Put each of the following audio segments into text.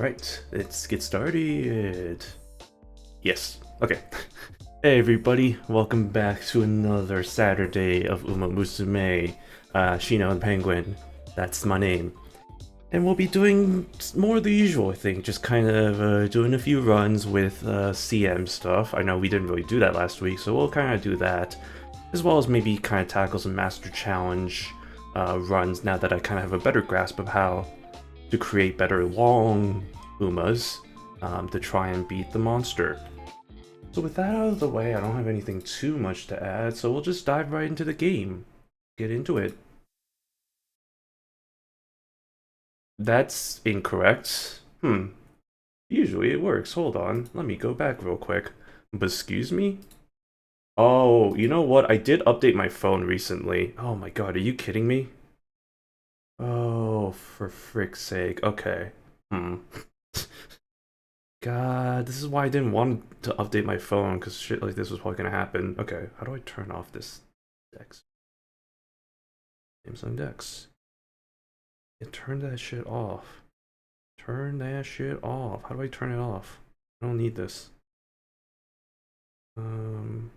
Right, let's get started. Yes, okay. Hey everybody, welcome back to another Saturday of Umamusume. Shino and Penguin, that's my name. And we'll be doing more of the usual, I think, just kind of doing a few runs with CM stuff. I know we didn't really do that last week, so we'll kind of do that. As well as maybe kind of tackle some Master Challenge runs now that I kind of have a better grasp of how to create better long Umas to try and beat the monster. So with that out of the way, I don't have anything too much to add, so we'll just dive right into the game. Get into it. That's incorrect. Usually it works. Hold on. Let me go back real quick. But excuse me? Oh, you know what? I did update my phone recently. Oh my god, are you kidding me? Oh, for frick's sake. Okay. God, this is why I didn't want to update my phone, because shit like this was probably gonna happen. Okay, how do I turn off this Dex? Samsung Dex. Yeah, turn that shit off. Turn that shit off. How do I turn it off? I don't need this. My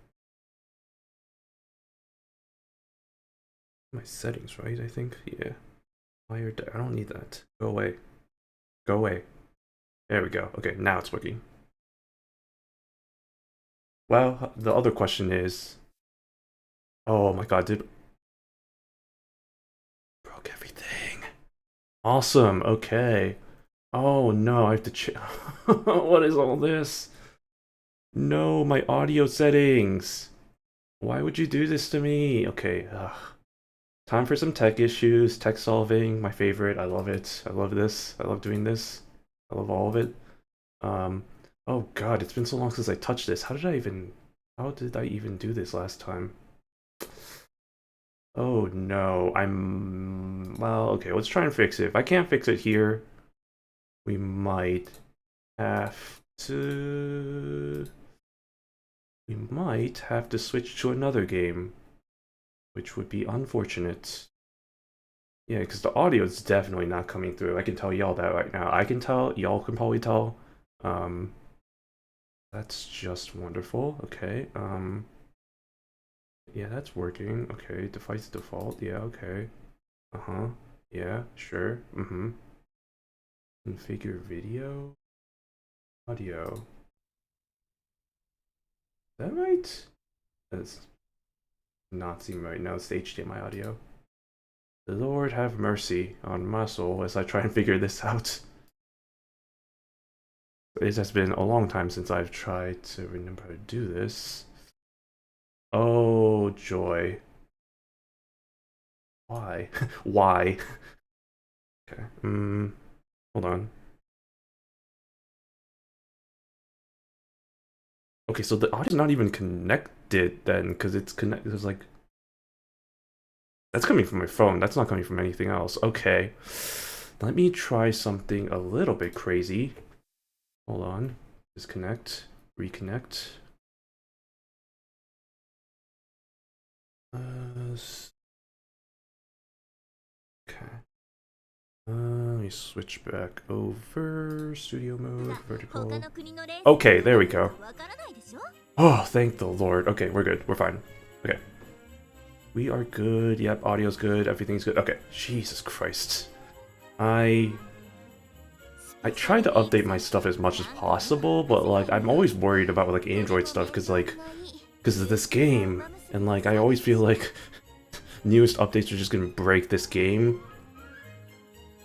settings, right? I think, yeah. I don't need that. Go away. Go away. There we go. Okay, now it's working. Well, the other question is... Oh my god, dude. Broke everything. Awesome, okay. Oh no, I have to what is all this? No, my audio settings. Why would you do this to me? Okay, time for some tech issues, tech solving, my favorite. I love it. I love this. I love doing this. I love all of it. Oh god, it's been so long since I touched this. How did I even do this last time? Oh no, well, okay, let's try and fix it. If I can't fix it here, we might have to... We might have to switch to another game, which would be unfortunate. Yeah, because the audio is definitely not coming through. I can tell y'all that right now. I can tell, y'all can probably tell. That's just wonderful. Okay, yeah, that's working. Okay, device default. Yeah, okay. Yeah, sure. Configure video. Audio. Is that right? That's not seem right now. It's the HDMI audio. The Lord have mercy on my soul as I try and figure this out. It has been a long time since I've tried to remember how to do this. Oh, joy. Why? Why? Okay, hold on. Okay, so the audio's not even connected then, because it's connected. It's like... That's coming from my phone. That's not coming from anything else. Okay. Let me try something a little bit crazy. Hold on. Disconnect. Reconnect. Okay. Let me switch back over. Studio mode, vertical. Okay, there we go. Oh, thank the Lord. Okay, we're good. We're fine. Okay. We are good. Yep, audio's good. Everything's good. Okay. Jesus Christ. I try to update my stuff as much as possible, but like I'm always worried about like Android stuff because of this game, and like I always feel like newest updates are just gonna break this game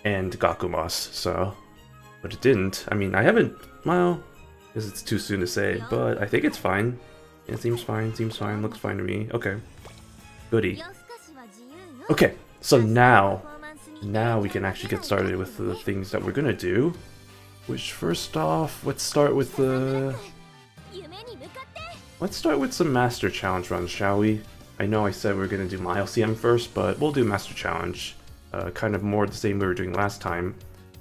and Gakumas. So, but it didn't. I mean, I haven't. Well, I guess it's too soon to say, but I think it's fine. It seems fine. Seems fine. Looks fine to me. Okay. Goody. Okay. So now we can actually get started with the things that we're gonna do. Which, first off, let's start with some Master Challenge runs, shall we? I know I said we are gonna do my LCM first, but we'll do Master Challenge. Kind of more the same we were doing last time.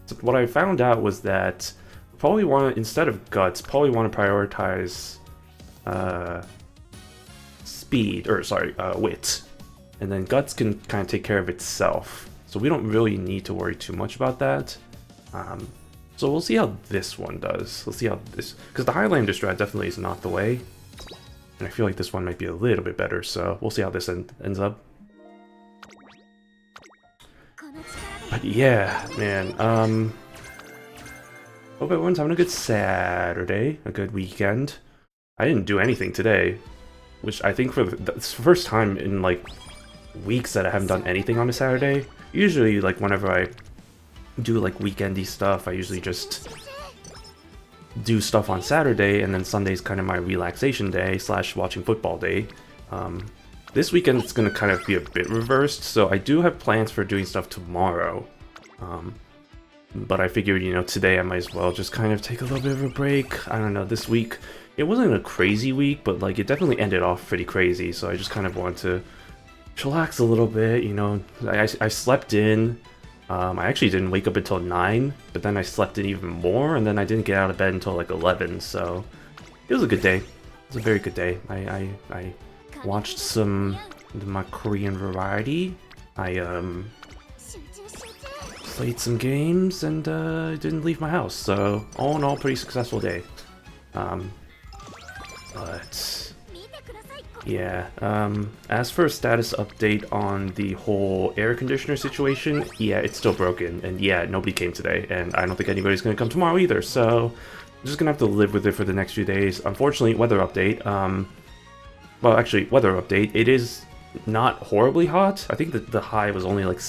So what I found out was that probably instead of guts, probably want to prioritize wit. And then guts can kind of take care of itself. So we don't really need to worry too much about that. So we'll see how this one does. Let's see how this... Because the Highlander strat definitely is not the way. And I feel like this one might be a little bit better, so we'll see how this ends up. But yeah, man, hope everyone's having a good Saturday, a good weekend. I didn't do anything today, which I think for it's the first time in like weeks that I haven't done anything on a Saturday. Usually, like whenever I do like weekendy stuff, I usually just do stuff on Saturday, and then Sunday's kind of my relaxation day / watching football day. This weekend it's gonna kind of be a bit reversed, so I do have plans for doing stuff tomorrow. But I figured, you know, today I might as well just kind of take a little bit of a break. I don't know, this week, it wasn't a crazy week, but like it definitely ended off pretty crazy, so I just kind of want to chillax a little bit, you know. I slept in. I actually didn't wake up until 9, but then I slept in even more, and then I didn't get out of bed until like 11, so it was a good day. It was a very good day. I watched some of my Korean variety. I played some games and didn't leave my house, so all in all, pretty successful day. But yeah, as for a status update on the whole air conditioner situation, yeah, it's still broken, and yeah, nobody came today, and I don't think anybody's gonna come tomorrow either, so I'm just gonna have to live with it for the next few days. Unfortunately, weather update, well, actually, weather update, it is not horribly hot. I think that the high was only like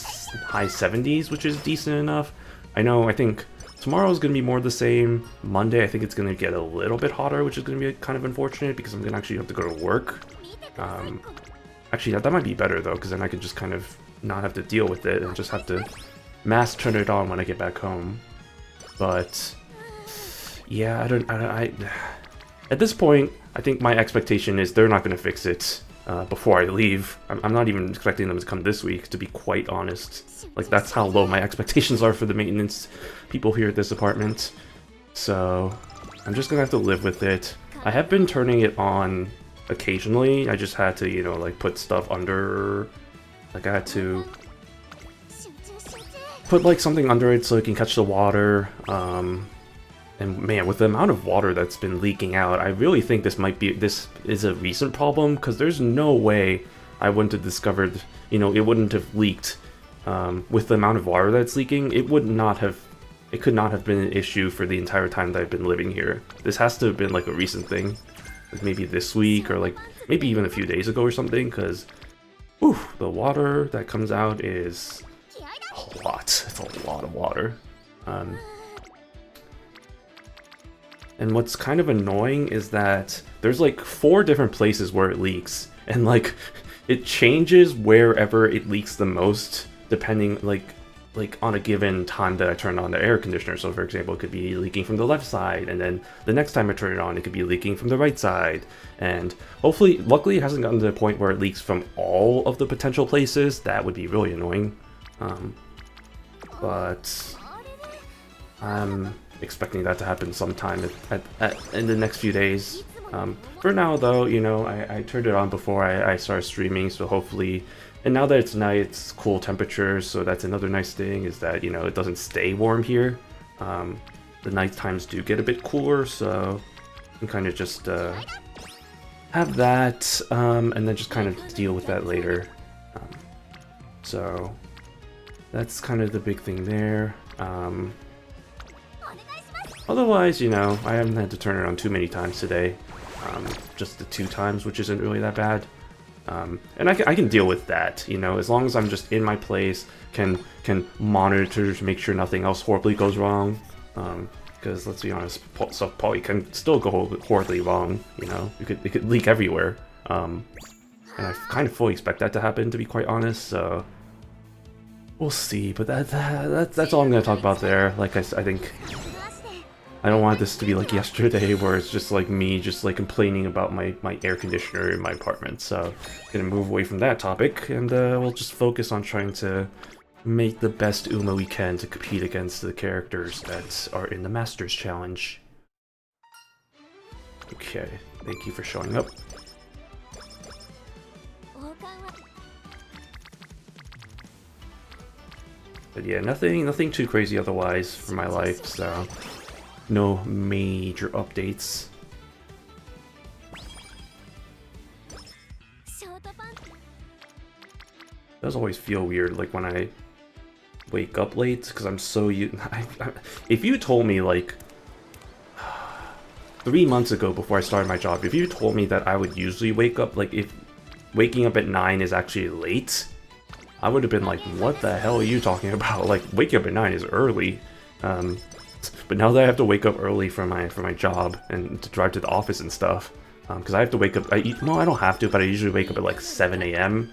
high 70s, which is decent enough. I think tomorrow's gonna be more the same. Monday, I think it's gonna get a little bit hotter, which is gonna be kind of unfortunate because I'm gonna actually have to go to work. Actually, that might be better though, because then I could just kind of not have to deal with it and just have to mass turn it on when I get back home. But yeah, I at this point, I think my expectation is they're not going to fix it before I leave. I'm not even expecting them to come this week, to be quite honest. Like, that's how low my expectations are for the maintenance people here at this apartment. So I'm just going to have to live with it. I have been turning it on occasionally. I just had to, you know, like put stuff under, like I had to put like something under it so it can catch the water. And man, with the amount of water that's been leaking out, I really think this is a recent problem, because there's no way I wouldn't have discovered, you know, it wouldn't have leaked. With the amount of water that's leaking, it could not have been an issue for the entire time that I've been living here. This has to have been like a recent thing, like maybe this week or like maybe even a few days ago or something, because the water that comes out is a lot. It's a lot of water. And what's kind of annoying is that there's like 4 different places where it leaks, and like it changes wherever it leaks the most depending like on a given time that I turn on the air conditioner. So for example, it could be leaking from the left side, and then the next time I turn it on, it could be leaking from the right side. And luckily it hasn't gotten to the point where it leaks from all of the potential places. That would be really annoying. But I'm expecting that to happen sometime in the next few days. For now though, you know, I turned it on before I started streaming, so hopefully, and now that it's night, it's cool temperatures, so that's another nice thing, is that, you know, it doesn't stay warm here. The night times do get a bit cooler, so you can kind of just have that, and then just kind of deal with that later. So that's kind of the big thing there. Otherwise, you know, I haven't had to turn it on too many times today. Just the 2 times, which isn't really that bad. And I can deal with that, you know, as long as I'm just in my place, can monitor to make sure nothing else horribly goes wrong. Because let's be honest, stuff probably can still go horribly wrong, you know. It could leak everywhere. And I kind of fully expect that to happen, to be quite honest. So we'll see. But that's all I'm gonna talk about there. Like I think, I don't want this to be like yesterday where it's just like me just like complaining about my air conditioner in my apartment. So I'm gonna move away from that topic, and we'll just focus on trying to make the best Uma we can to compete against the characters that are in the Masters Challenge. Okay, thank you for showing up. But yeah, nothing too crazy otherwise for my life, so no major updates. It does always feel weird, like when I wake up late, because I'm so if you told me like 3 months ago before I started my job, if you told me that I would usually wake up, like if waking up at 9 is actually late, I would have been like, what the hell are you talking about? Like, waking up at 9 is early. But now that I have to wake up early for my job and to drive to the office and stuff, because I have to wake up, well, I don't have to, but I usually wake up at like 7 a.m.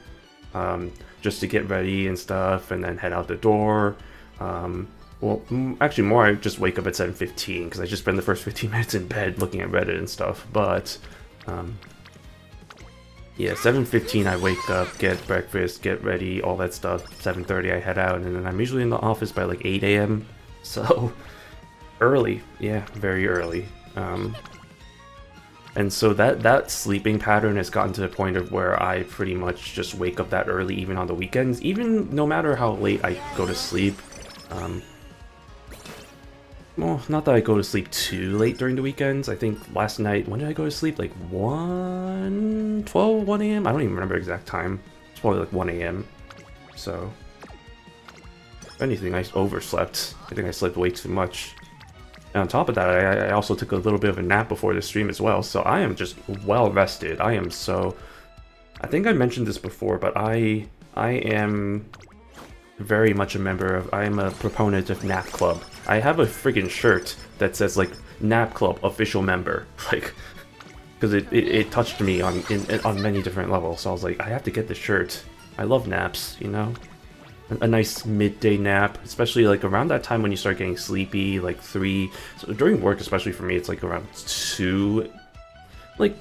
Just to get ready and stuff, and then head out the door. Well, actually more, I just wake up at 7:15, because I just spend the first 15 minutes in bed looking at Reddit and stuff, but, yeah, 7:15 I wake up, get breakfast, get ready, all that stuff. 7:30 I head out, and then I'm usually in the office by like 8 a.m. So, early. Yeah, very early. And so that sleeping pattern has gotten to the point of where I pretty much just wake up that early even on the weekends, even no matter how late I go to sleep. Well, not that I go to sleep too late during the weekends. I think last night, when did I go to sleep? Like 1 a.m.? I don't even remember the exact time. It's probably like 1 a.m. So, if anything, I overslept. I think I slept way too much. And on top of that, I also took a little bit of a nap before the stream as well, so I am just well rested. I am so... I think I mentioned this before, but I am very much a member of... I am a proponent of Nap Club. I have a friggin' shirt that says, like, Nap Club official member. Like, because it touched me on many different levels, so I was like, I have to get this shirt. I love naps, you know? A nice midday nap, especially like around that time when you start getting sleepy, like 3, so during work, especially for me, it's like around 2, like,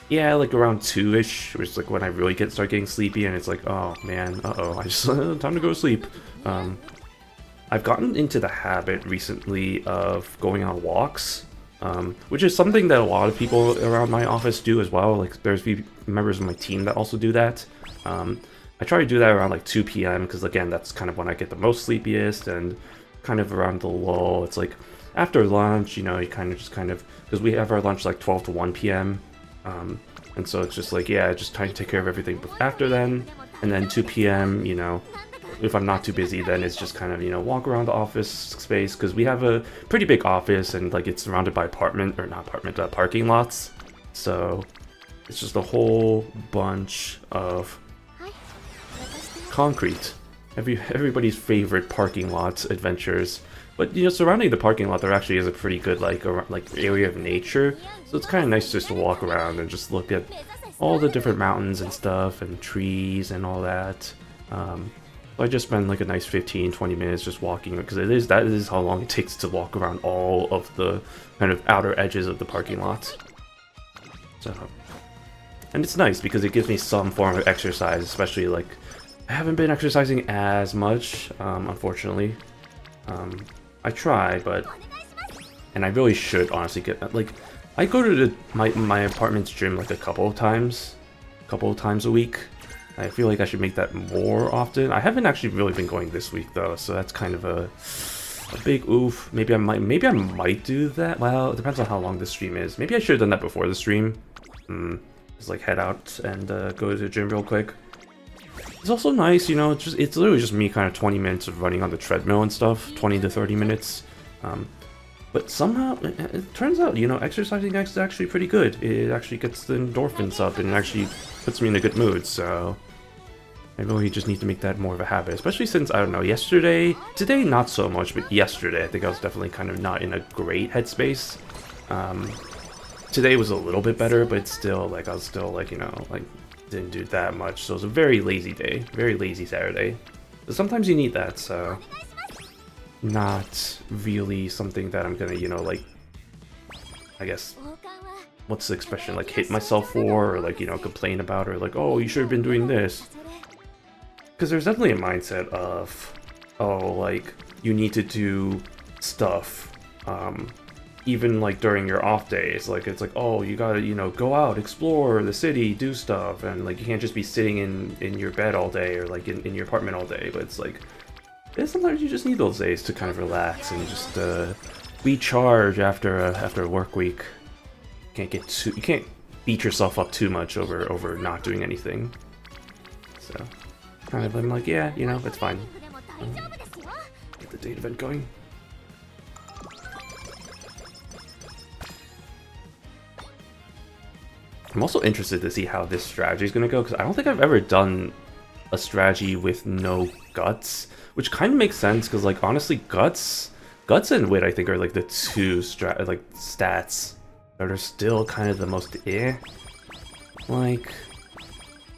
yeah, like around 2-ish, which is like when I really start getting sleepy, and it's like, oh man, I just, time to go to sleep. I've gotten into the habit recently of going on walks, which is something that a lot of people around my office do as well. Like, there's members of my team that also do that. I try to do that around like 2 p.m. because, again, that's kind of when I get the most sleepiest, and kind of around the lull. It's like after lunch, you know, you kind of, because we have our lunch like 12 to 1 p.m. And so it's just like, yeah, just trying to take care of everything after then, and then 2 p.m., you know, if I'm not too busy, then it's just kind of, you know, walk around the office space, because we have a pretty big office, and like it's surrounded by parking lots. So it's just a whole bunch of concrete. Everybody's favorite parking lot adventures. But, you know, surrounding the parking lot, there actually is a pretty good, like area of nature. So it's kind of nice just to walk around and just look at all the different mountains and stuff, and trees and all that. So I just spend like a nice 15-20 minutes just walking, because that is how long it takes to walk around all of the kind of outer edges of the parking lot. So, and it's nice because it gives me some form of exercise, especially like I haven't been exercising as much, unfortunately. I try, but... And I really should, honestly, get... Like, I go to my apartment's gym, like, a couple of times a week. I feel like I should make that more often. I haven't actually really been going this week, though, so that's kind of a big oof. Maybe I might do that. Well, it depends on how long the stream is. Maybe I should have done that before the stream. Just, like, head out and go to the gym real quick. It's also nice, you know, it's literally just me kind of 20 minutes of running on the treadmill and stuff, 20 to 30 minutes. But somehow, it turns out, you know, exercising is actually pretty good. It actually gets the endorphins up, and it actually puts me in a good mood, so I really just need to make that more of a habit, especially since, I don't know, today not so much, but yesterday I think I was definitely kind of not in a great headspace. Today was a little bit better, but it's still, like, I was still, like, you know, like, didn't do that much, so it was a very lazy day, very lazy Saturday. But sometimes you need that, so not really something that I'm gonna, you know, like, I guess, what's the expression, like, hit myself for, or like, you know, complain about, or like, oh, you should have been doing this. Because there's definitely a mindset of, oh, like, you need to do stuff, even like during your off days. Like, it's like, oh, you gotta, you know, go out, explore the city, do stuff, and like you can't just be sitting in your bed all day, or like in your apartment all day. But it's like, sometimes you just need those days to kind of relax and just recharge after a work week. You can't beat yourself up too much over not doing anything. So kind of I'm like, yeah, you know, it's fine. Get the date event going. I'm also interested to see how this strategy is going to go, because I don't think I've ever done a strategy with no guts, which kind of makes sense, because, like, honestly, guts and wit, I think, are, like, the two stats that are still kind of the most Like,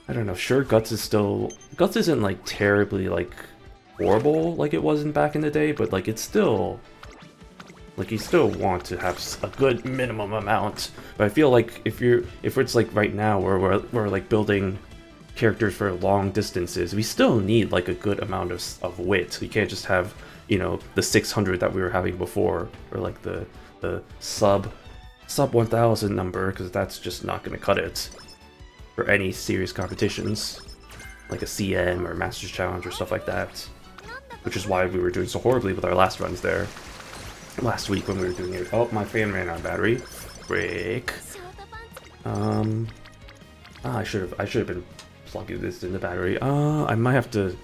I don't know, sure, guts isn't, like, terribly, like, horrible like it wasn't back in the day, but, like, it's still... Like, you still want to have a good minimum amount, but I feel like if it's like right now where we're like building characters for long distances, we still need like a good amount of wit. You can't just have, you know, the 600 that we were having before, or like the sub 1000 number, because that's just not going to cut it for any serious competitions, like a CM or Masters Challenge or stuff like that, which is why we were doing so horribly with our last runs there. Last week when we were doing it. Oh, my fan ran out of battery. Break. I should have been plugging this in the battery. I might have to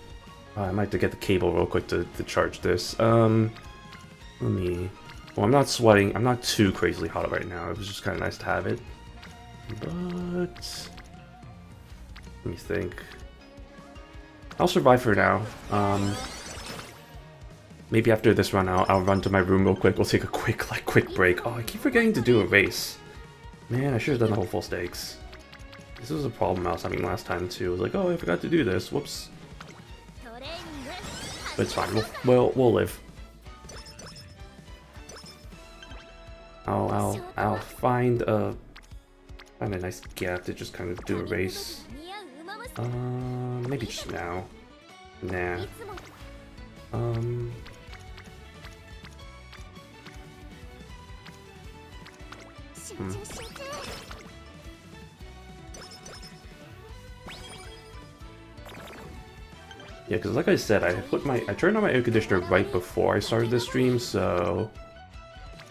get the cable real quick to charge this. Let me. Well, I'm not sweating. I'm not too crazily hot right now. It was just kind of nice to have it. But let me think. I'll survive for now. Maybe after this run, I'll run to my room real quick. We'll take a quick break. Oh, I keep forgetting to do a race. Man, I should have done the whole full stakes. This was a problem I was having last time too. I was like, oh, I forgot to do this. Whoops. But it's fine. We'll live. I'll find a nice gap to just kind of do a race. Maybe just now. Nah. Yeah, because like I said, I turned on my air conditioner right before I started this stream, so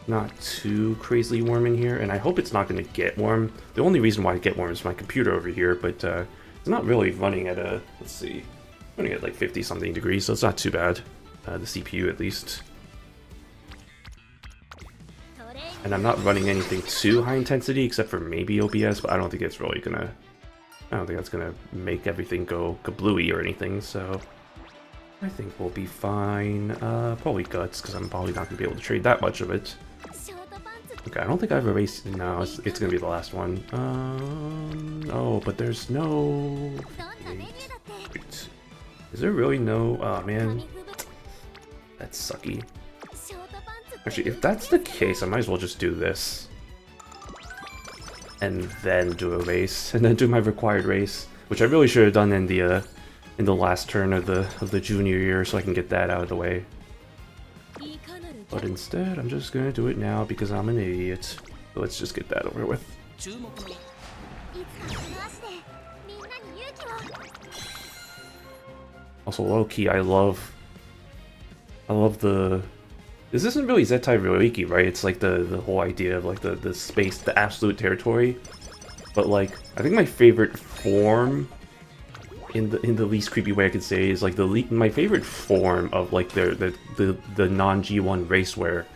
not too crazily warm in here, and I hope it's not going to get warm. The only reason why it get warm is my computer over here, but it's not really running at a, let's see, running at like 50 something degrees, so it's not too bad. The CPU at least. And I'm not running anything too high intensity except for maybe OBS, but I don't think it's really gonna... I don't think that's gonna make everything go kablooey or anything, so... I think we'll be fine. Probably guts, because I'm probably not gonna be able to trade that much of it. Okay, I don't think I've erased... No, it's gonna be the last one. Oh, but there's no... Wait. Is there really no... Oh, man. That's sucky. Actually, if that's the case, I might as well just do this. And then do a race. And then do my required race. Which I really should have done in the last turn of the junior year, so I can get that out of the way. But instead, I'm just gonna do it now because I'm an idiot. So let's just get that over with. Also, low-key, I love the... This isn't really Zettai Ryoiki, right? It's like the whole idea of like the space, the absolute territory. But like, I think my favorite form, in the least creepy way I could say, is like my favorite form of like the non-G1 racewear.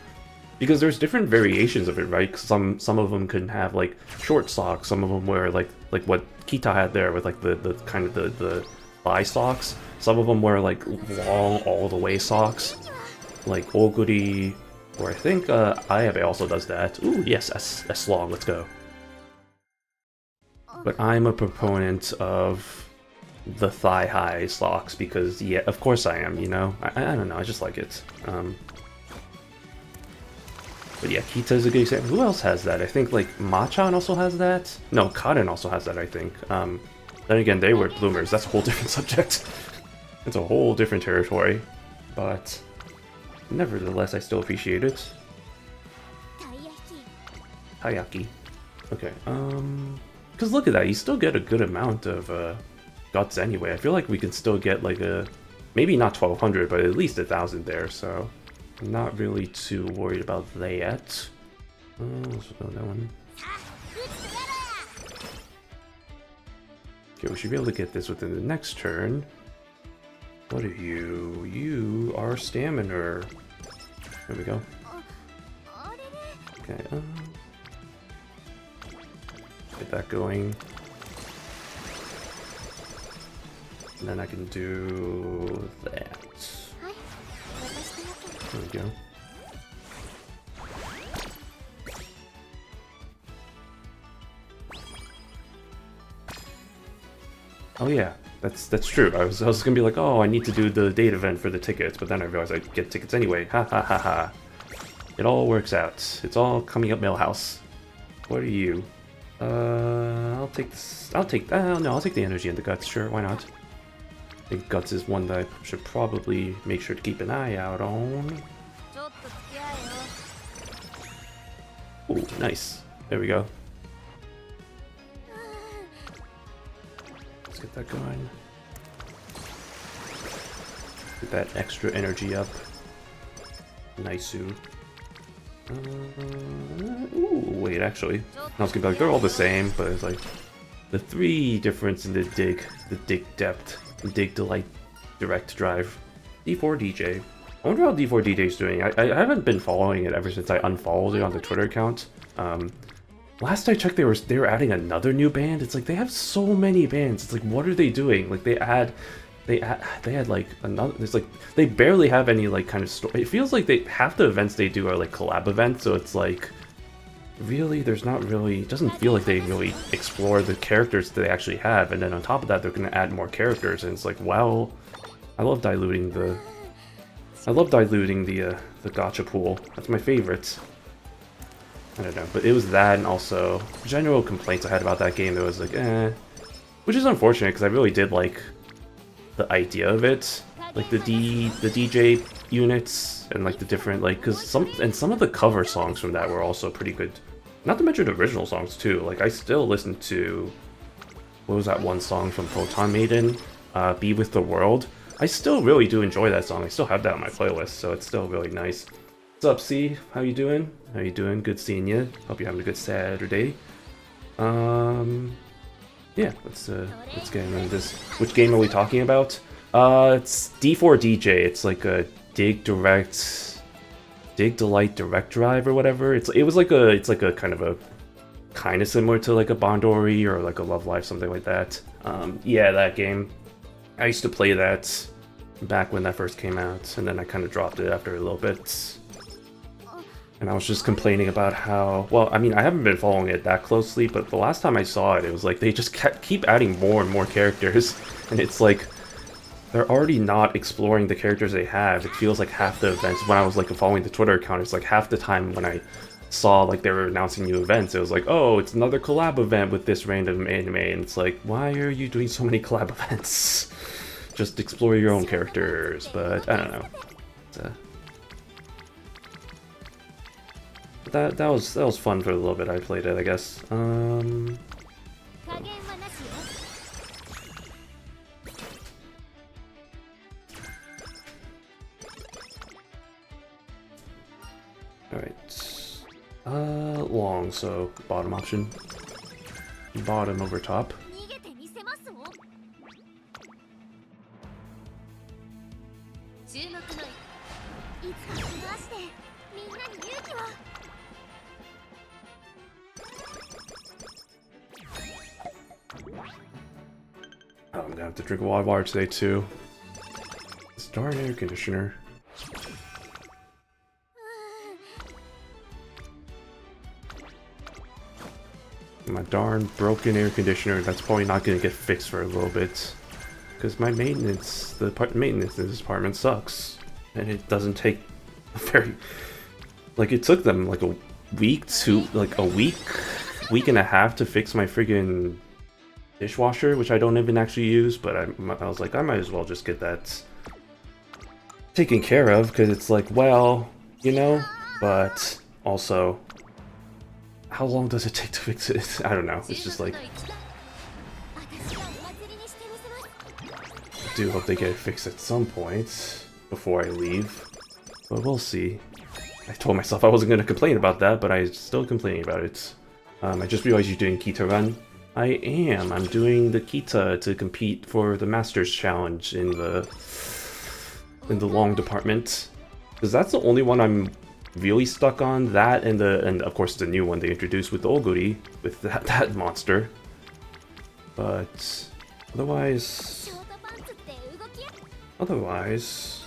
Because there's different variations of it, right? Some of them can have like short socks, some of them wear like what Kita had there with like the kind of the thigh socks. Some of them wear like long all the way socks. Like Oguri, or I think Ayabe also does that. Ooh, yes, S long, let's go. But I'm a proponent of the thigh-high socks because, yeah, of course I am, you know? I don't know, I just like it. But yeah, Kita is a good example. Who else has that? I think, like, Machan also has that? No, Karen also has that, I think. Then again, they wear bloomers. That's a whole different subject. It's a whole different territory. But... nevertheless, I still appreciate it. Hayaki. Okay, because look at that, you still get a good amount of guts anyway. I feel like we can still get like a maybe not 1200, but at least 1000 there, so I'm not really too worried about that. Let's go that one. Okay, we should be able to get this within the next turn. What are you? You are stamina. There we go. Okay, get that going. And then I can do that. There we go. Oh yeah, that's true. I was gonna be like, oh, I need to do the date event for the tickets, but then I realized I get tickets anyway. Ha ha ha ha. It all works out. It's all coming up Millhouse. What are you? I'll take this. I'll take that. No, I'll take the energy and the guts. Sure, why not? I think guts is one that I should probably make sure to keep an eye out on. Ooh, nice. There we go. Let's get that going. Get that extra energy up. Nice-oo. Ooh, wait, actually. I was gonna be like, they're all the same, but it's like the 3 difference in the dig depth, dig delight, direct drive. D4 DJ. I wonder how D4 DJ is doing. I haven't been following it ever since I unfollowed it on the Twitter account. Last I checked, they were adding another new band. It's like they have so many bands. It's like, what are they doing? Like they had like another. It's like they barely have any like kind of story. It feels like half the events they do are like collab events. So it's like really, there's not really. It doesn't feel like they really explore the characters that they actually have. And then on top of that, they're going to add more characters. And it's like, well, I love diluting the gacha pool. That's my favorite. I don't know, but it was that, and also general complaints I had about that game. It was like, which is unfortunate because I really did like the idea of it, like the DJ units and like the different because some of the cover songs from that were also pretty good. Not to mention the original songs too. Like I still listen to what was that one song from Proton Maiden, "Be With the World." I still really do enjoy that song. I still have that on my playlist, so it's still really nice. What's up, C? How you doing? How you doing? Good seeing you. Hope you're having a good Saturday. Yeah, let's get into this. Which game are we talking about? It's D4 DJ. It's like a dig delight direct drive or whatever. It's like a kind of similar to like a Bondori or like a Love Life, something like that. Yeah, that game. I used to play that back when that first came out, and then I kind of dropped it after a little bit. And I was just complaining about how, well, I mean, I haven't been following it that closely, but the last time I saw it, it was like they just keep adding more and more characters, and it's like they're already not exploring the characters they have. It feels like half the events, when I was like following the Twitter account, it's like half the time when I saw like they were announcing new events, it was like, oh, it's another collab event with this random anime, and it's like, why are you doing so many collab events? Just explore your own characters, but I don't know. That was fun for a little bit. I played it, I guess. Alright. Long, so bottom option. Bottom over top. Oh, I'm gonna have to drink a lot of water today too. This darn air conditioner. My darn broken air conditioner, that's probably not gonna get fixed for a little bit. Because my maintenance, maintenance in this apartment sucks. And it doesn't take a very... Like, it took them like a week and a half to fix my friggin' dishwasher, which I don't even actually use, but I was like, I might as well just get that taken care of, because it's like, well, you know, but also, how long does it take to fix it? I don't know, it's just like... do hope they get it fixed at some point before I leave, but we'll see. I told myself I wasn't going to complain about that, but I'm still complaining about it. I just realized you're doing Kita Run. I am. I'm doing the Kita to compete for the Masters Challenge in the long department, because that's the only one I'm really stuck on. That and of course the new one they introduced with the Oguri, with that monster. But otherwise,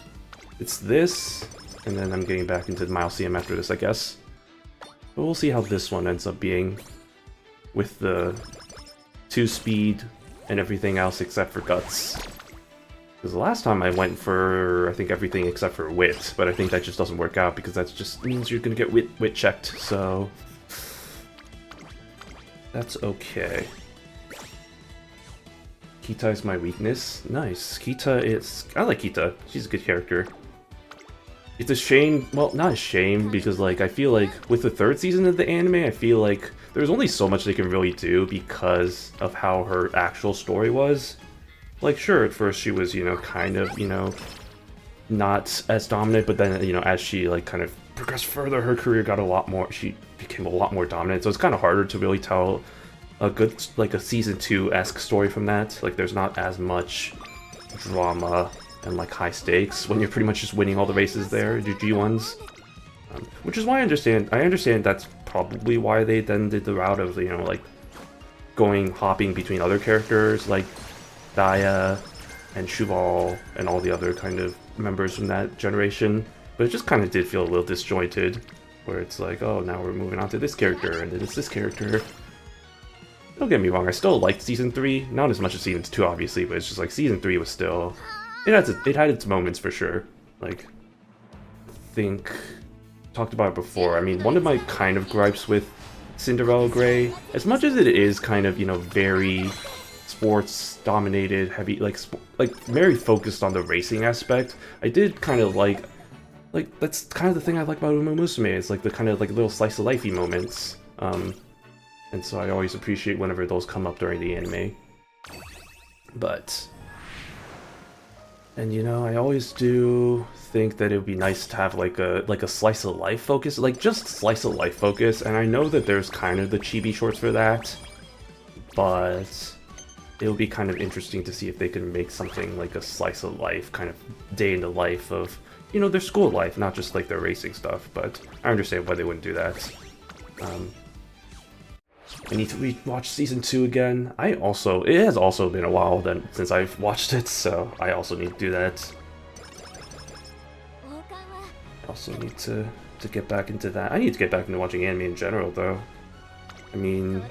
it's this, and then I'm getting back into the Mileseum after this, I guess. But we'll see how this one ends up being, with the 2-speed and everything else except for Guts. Because the last time I went for, I think, everything except for Wit, but I think that just doesn't work out because that just means you're gonna get Wit checked, so that's okay. Kita is my weakness. Nice. Kita is... I like Kita. She's a good character. It's a shame... Well, not a shame, because, like, I feel like with the 3rd season of the anime, I feel like there's only so much they can really do because of how her actual story was. Like, sure, at first she was, you know, kind of, you know, not as dominant, but then, you know, as she, like, kind of progressed further, her career got a lot more... She became a lot more dominant, so it's kind of harder to really tell a good, like, a season 2-esque story from that. Like, there's not as much drama and, like, high stakes when you're pretty much just winning all the races there, the G1s. Which is why I understand that's probably why they then did the route of, you know, like, hopping between other characters, like Daya and Shuval and all the other kind of members from that generation. But it just kind of did feel a little disjointed, where it's like, oh, now we're moving on to this character, and then it's this character. Don't get me wrong, I still liked Season 3, not as much as Season 2 obviously, but it's just like Season 3 was still... It had its moments for sure. Like, I think... Talked about it before, I mean, one of my kind of gripes with Cinderella Grey, as much as it is kind of, you know, very sports dominated, heavy, like very focused on the racing aspect, I did kind of like, that's kind of the thing I like about Umamusume, it's like the kind of like little slice of lifey moments. And so I always appreciate whenever those come up during the anime. But... And you know, I always do think that it would be nice to have like a slice of life focus, like just slice of life focus, and I know that there's kind of the chibi shorts for that, but it would be kind of interesting to see if they can make something like a slice of life, kind of day in the life of, you know, their school life, not just like their racing stuff, but I understand why they wouldn't do that. I need to rewatch Season 2 again. It has also been a while since I've watched it, so I also need to do that. I also need to get back into that. I need to get back into watching anime in general, though. I mean...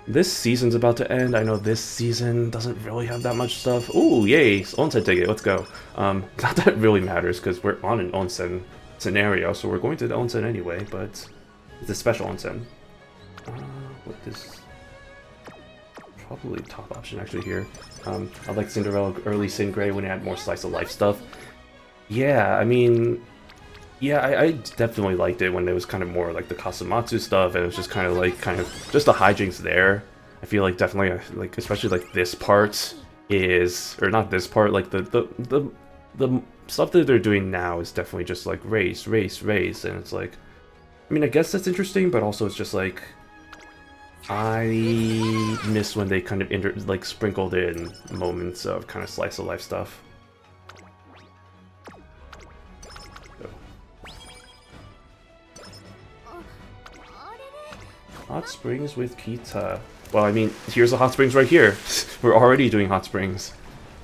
This season's about to end. I know this season doesn't really have that much stuff. Ooh, yay! Onsen ticket, let's go. Not that it really matters, because we're on an onsen scenario, so we're going to the onsen anyway, but... It's a special onsen. What is... Probably top option actually here. I like Cinderella early Sin Grey when it had more slice of life stuff. Yeah, I mean... Yeah, I definitely liked it when it was kind of more like the Kasumatsu stuff, and it was just kind of just the hijinks there. I feel like definitely, like, especially like this part is... Or not this part, like the stuff that they're doing now is definitely just like race, and it's like... I mean, I guess that's interesting, but also it's just like... I miss when they kind of like sprinkled in moments of kind of slice of life stuff. Hot springs with Kita. Well, I mean, here's the hot springs right here. We're already doing hot springs.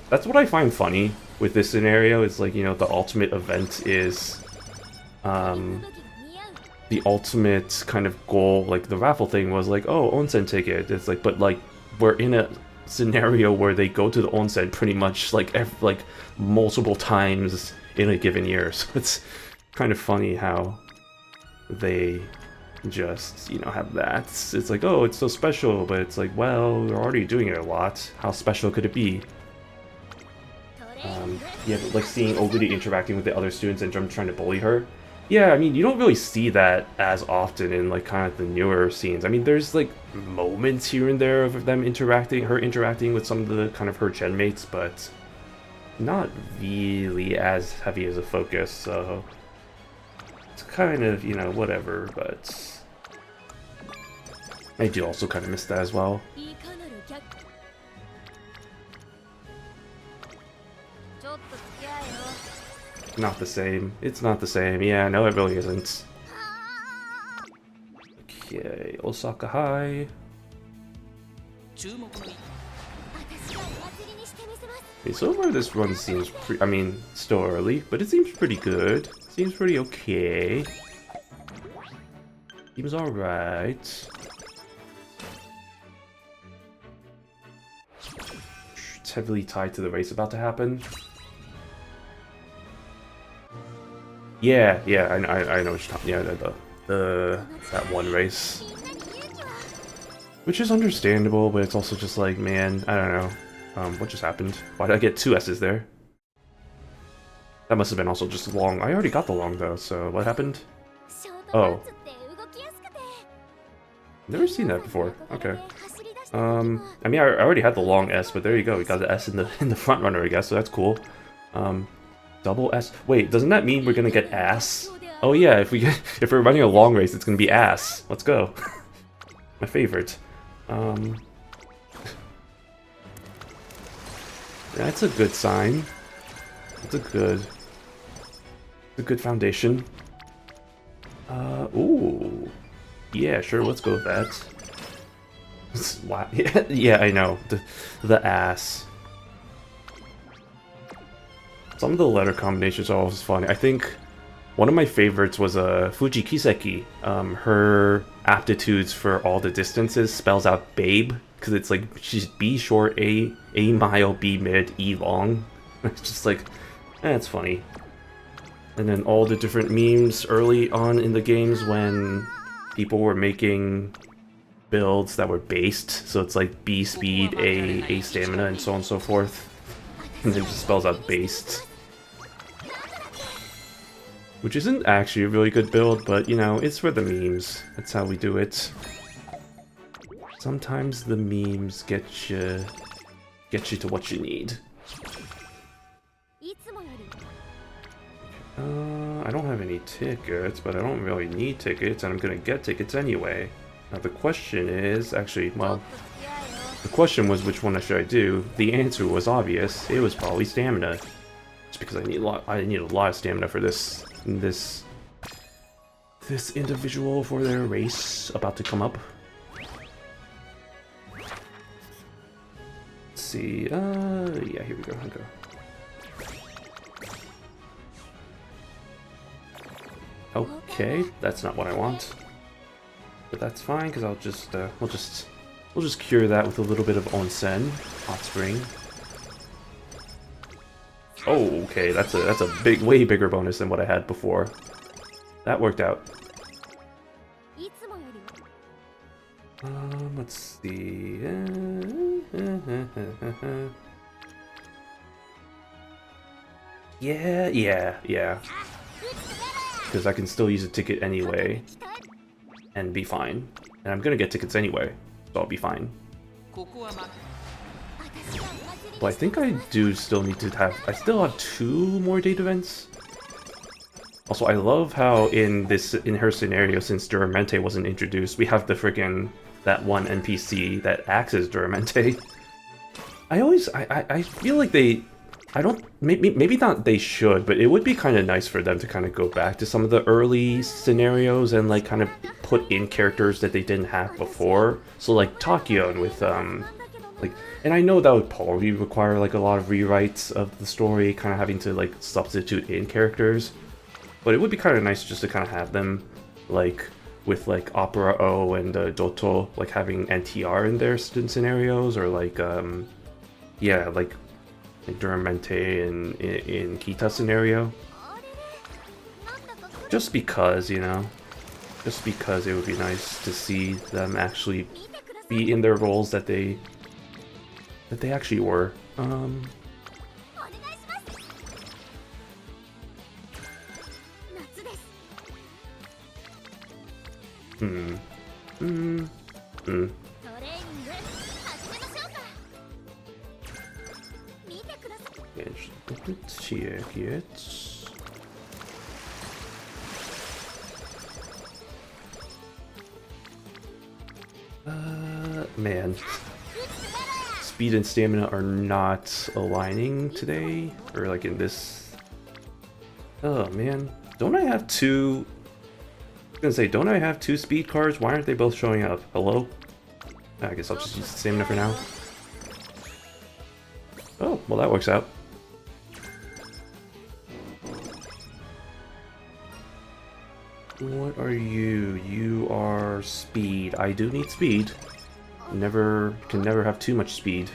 That's what I find funny with this scenario. Is like, you know, the ultimate event is... the ultimate kind of goal, like the raffle thing was like, oh, onsen ticket. It's like, but like, we're in a scenario where they go to the onsen pretty much like multiple times in a given year. So it's kind of funny how they just, you know, have that. It's like, oh, it's so special, but it's like, well, we're already doing it a lot. How special could it be? Yeah, but like seeing Oguri interacting with the other students and trying to bully her. Yeah, I mean, you don't really see that as often in like kind of the newer scenes. I mean, there's like moments here and there of them interacting, her interacting with some of the kind of her gen mates, but not really as heavy as a focus, so it's kind of, you know, whatever, but I do also kind of miss that as well. Not the same. It's not the same. Yeah, no, it really isn't. Okay, Osaka High. Okay, so far this run seems I mean, still early, but it seems pretty good. Seems pretty okay. Seems alright. It's heavily tied to the race about to happen. Yeah, I know what you're talking. Yeah, that one race, which is understandable, but it's also just like, man, I don't know. What just happened? Why did I get 2 S's there? That must have been also just long. I already got the long though, so what happened? Oh. Never seen that before. Okay. I mean, I already had the long S, but there you go. We got the S in the front runner, I guess, so that's cool. Double S. Wait, doesn't that mean we're gonna get ass? Oh yeah, if we're running a long race, it's gonna be ass. Let's go. My favorite. That's a good sign. That's a good foundation. Ooh. Yeah, sure, let's go with that. Yeah, I know. The ass. Some of the letter combinations are always funny. I think one of my favorites was Fuji Kiseki. Her aptitudes for all the distances spells out babe, because it's like she's B short, A mile, B mid, E long. It's just like, that's funny. And then all the different memes early on in the games when people were making builds that were based, so it's like B speed, A stamina, and so on and so forth. And then just spells out based. Which isn't actually a really good build, but you know, it's for the memes. That's how we do it. Sometimes the memes get you to what you need. I don't have any tickets, but I don't really need tickets, and I'm gonna get tickets anyway. Now the question is, actually, well, the question was which one should I do? The answer was obvious. It was probably stamina. It's because I need a lot of stamina for this individual for their race about to come up. Let's see. Yeah, here we go. Okay. Okay, that's not what I want, but that's fine because I'll just we'll just cure that with a little bit of onsen, hot spring. Oh, okay, that's a way bigger bonus than what I had before. That worked out. Let's see. Yeah. Because I can still use a ticket anyway and be fine. And I'm gonna get tickets anyway, so I'll be fine. But I think I do still need to have... I still have 2 more date events. Also, I love how in her scenario, since Duramente wasn't introduced, we have the friggin' that one NPC that acts as Duramente. I feel like they... I don't... Maybe not they should, but it would be kind of nice for them to kind of go back to some of the early scenarios and like kind of put in characters that they didn't have before. So like Takyon with like, and I know that would probably require like a lot of rewrites of the story, kind of having to like substitute in characters. But it would be kind of nice just to kind of have them like with like Opera O and Doto like having NTR in their scenarios, or like yeah, like Duramente in Kita scenario. Just because, you know, just because it would be nice to see them actually be in their roles that they actually were. Hmm. Hmm. Hmm. Yeah, just check it. Man. Speed and stamina are not aligning today, or like in this. Oh man, don't I have two? I was gonna say, don't I have two speed cards? Why aren't they both showing up? Hello? I guess I'll just use the stamina for now. Oh, well that works out. What are you? You are speed. I do need speed. Can never have too much speed.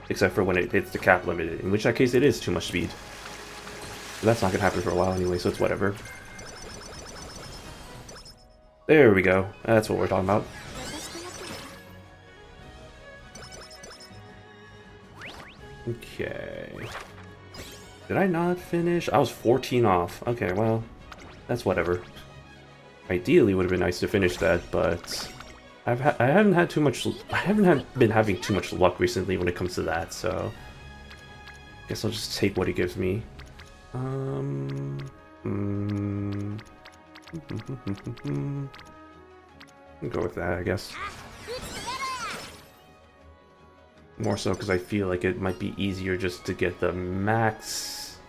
Except for when it hits the cap limit, in which that case it is too much speed. But that's not gonna happen for a while anyway, so it's whatever. There we go. That's what we're talking about. Okay. Did I not finish? I was 14 off. Okay, well, that's whatever. Ideally, would have been nice to finish that, but I haven't had too much. I haven't been having too much luck recently when it comes to that. So, I guess I'll just take what it gives me. I'll go with that, I guess. More so because I feel like it might be easier just to get the max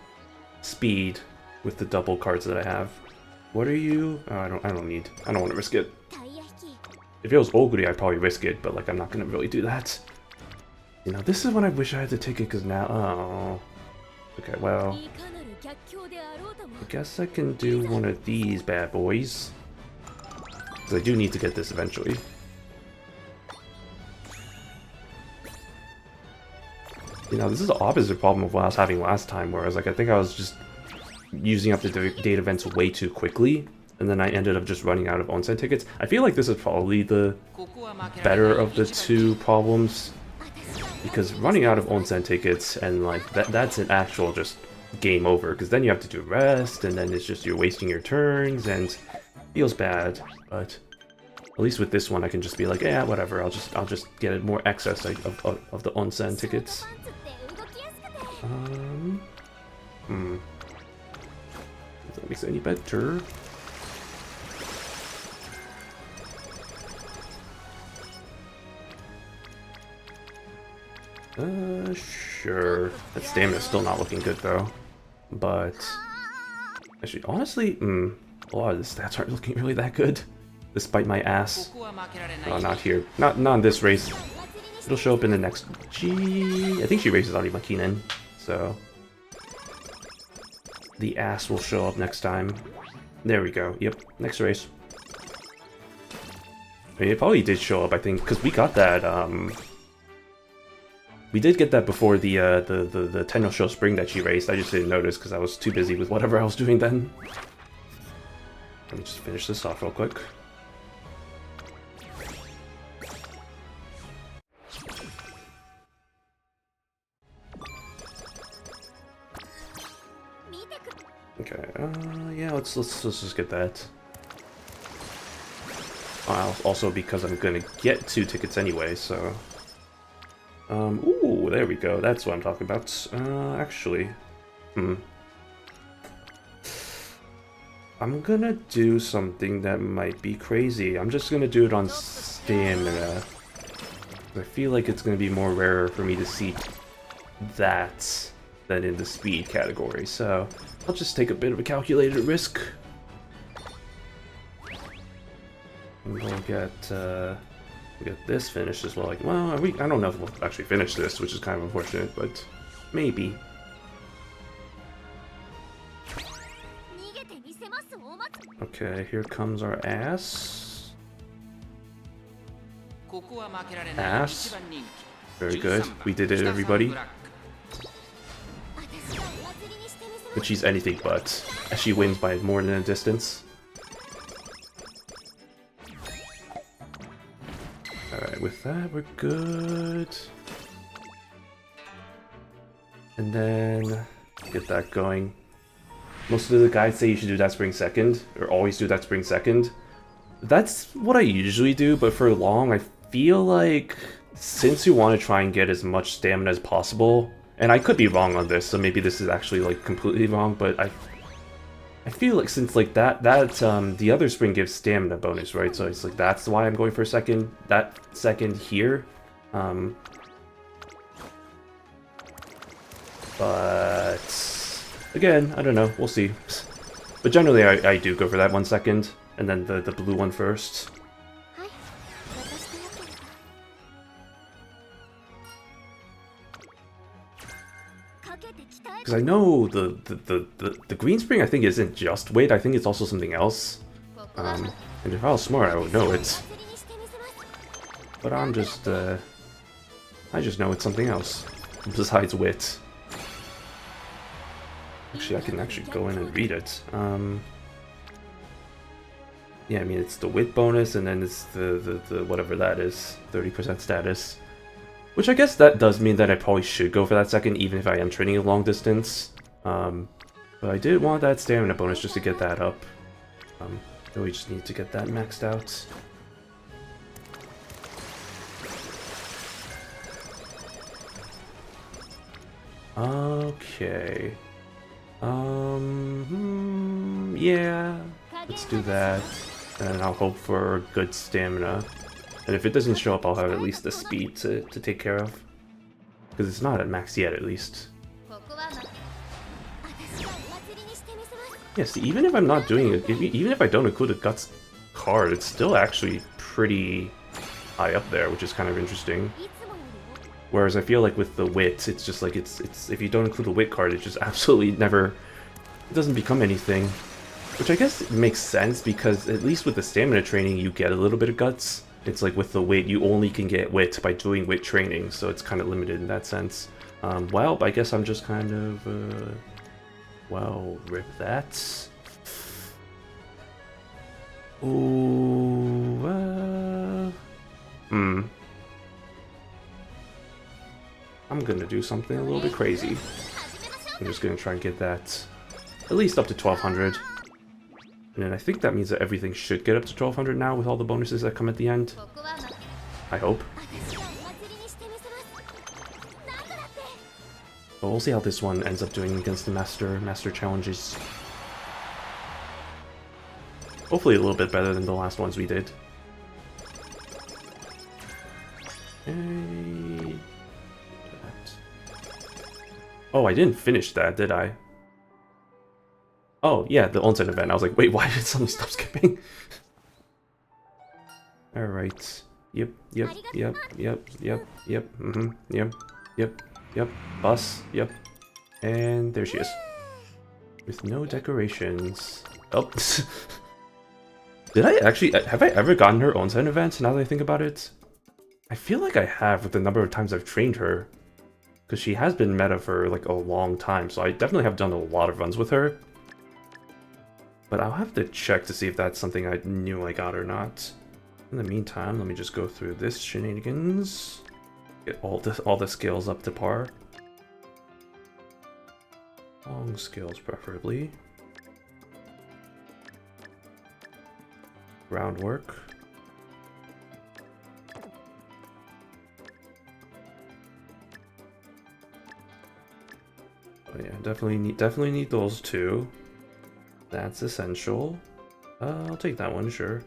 speed with the double cards that I have. What are you? Oh, I don't want to risk it. If it was Oguri, I'd probably risk it, but like I'm not gonna really do that. You know, this is when I wish I had the ticket, because now, oh. Okay, well, I guess I can do one of these bad boys. Because I do need to get this eventually. You know, this is the opposite problem of what I was having last time, whereas like I think I was just using up the date events way too quickly, and then I ended up just running out of onsen tickets. I feel like this is probably the better of the two problems, because running out of onsen tickets and like that's an actual just game over, because then you have to do rest, and then it's just you're wasting your turns, and it feels bad. But at least with this one, I can just be like, yeah, whatever. I'll just get it more excess of the onsen tickets. If that makes it any better. Sure. That stamina's still not looking good though. But actually, honestly, a lot of the stats aren't looking really that good. Despite my ass. Oh, not here. Not in this race. It'll show up in the next G. I think she races on Imakinen, so the ass will show up next time. There we go. Yep, next race. I mean, it probably did show up, I think, because we got that. We did get that before the Tenno Show Spring that she raced. I just didn't notice because I was too busy with whatever I was doing then. Let me just finish this off real quick. Okay, yeah, let's just get that. Also because I'm gonna get 2 tickets anyway, so. Ooh, there we go. That's what I'm talking about. Actually, I'm gonna do something that might be crazy. I'm just gonna do it on stamina. I feel like it's gonna be more rarer for me to see that than in the speed category, so I'll just take a bit of a calculated risk. And we'll get this finished as well. Like, well, I don't know if we'll actually finish this, which is kind of unfortunate, but maybe. Okay, here comes our ass. Ass. Very good. We did it, everybody. But she's anything but. She wins by more than a distance. Alright, with that, we're good. And then get that going. Most of the guides say you should do that spring second, or always do that spring second. That's what I usually do, but for long, I feel like since you want to try and get as much stamina as possible, and I could be wrong on this, so maybe this is actually like completely wrong, but I feel like since like the other spring gives stamina bonus, right? So it's like that's why I'm going for that second here. But again, I don't know. We'll see. But generally, I do go for that 1 second, and then the blue one first. Because I know the green spring, I think, isn't just weight. I think it's also something else. And if I was smart, I would know it. But I just know it's something else besides wit. Actually, I can actually go in and read it. Yeah, I mean, it's the wit bonus, and then it's the whatever that is, 30% status. Which I guess that does mean that I probably should go for that second, even if I am training a long distance. But I did want that stamina bonus just to get that up. So we just need to get that maxed out. Okay. Yeah, let's do that. And I'll hope for good stamina. And if it doesn't show up, I'll have at least the speed to take care of. Because it's not at max yet, at least. Yeah, see, even if I'm not doing it, even if I don't include a Guts card, it's still actually pretty high up there, which is kind of interesting. Whereas I feel like with the wit, it's just like, it's if you don't include a wit card, it just absolutely never, it doesn't become anything. Which I guess makes sense, because at least with the stamina training, you get a little bit of Guts. It's like with the wit, you only can get wit by doing wit training, so it's kind of limited in that sense. Well, I guess I'm just kind of, well, rip that. Ooh, I'm gonna do something a little bit crazy. I'm just gonna try and get that at least up to 1200. And then I think that means that everything should get up to 1200 now with all the bonuses that come at the end. I hope. But we'll see how this one ends up doing against the master challenges. Hopefully a little bit better than the last ones we did. Okay. Oh, I didn't finish that, did I? Oh, yeah, the onsen event. I was like, wait, why did it suddenly stop skipping? Alright. Yep. Bus. Yep. And there she is. With no decorations. Oh. Did I actually... Have I ever gotten her onsen event, now that I think about it? I feel like I have with the number of times I've trained her. Because she has been meta for, like, a long time, so I definitely have done a lot of runs with her. But I'll have to check to see if that's something I knew I got or not. In the meantime, let me just go through this shenanigans. Get all the skills up to par. Long skills, preferably. Groundwork. Oh yeah, definitely need those two. That's essential. I'll take that one, sure.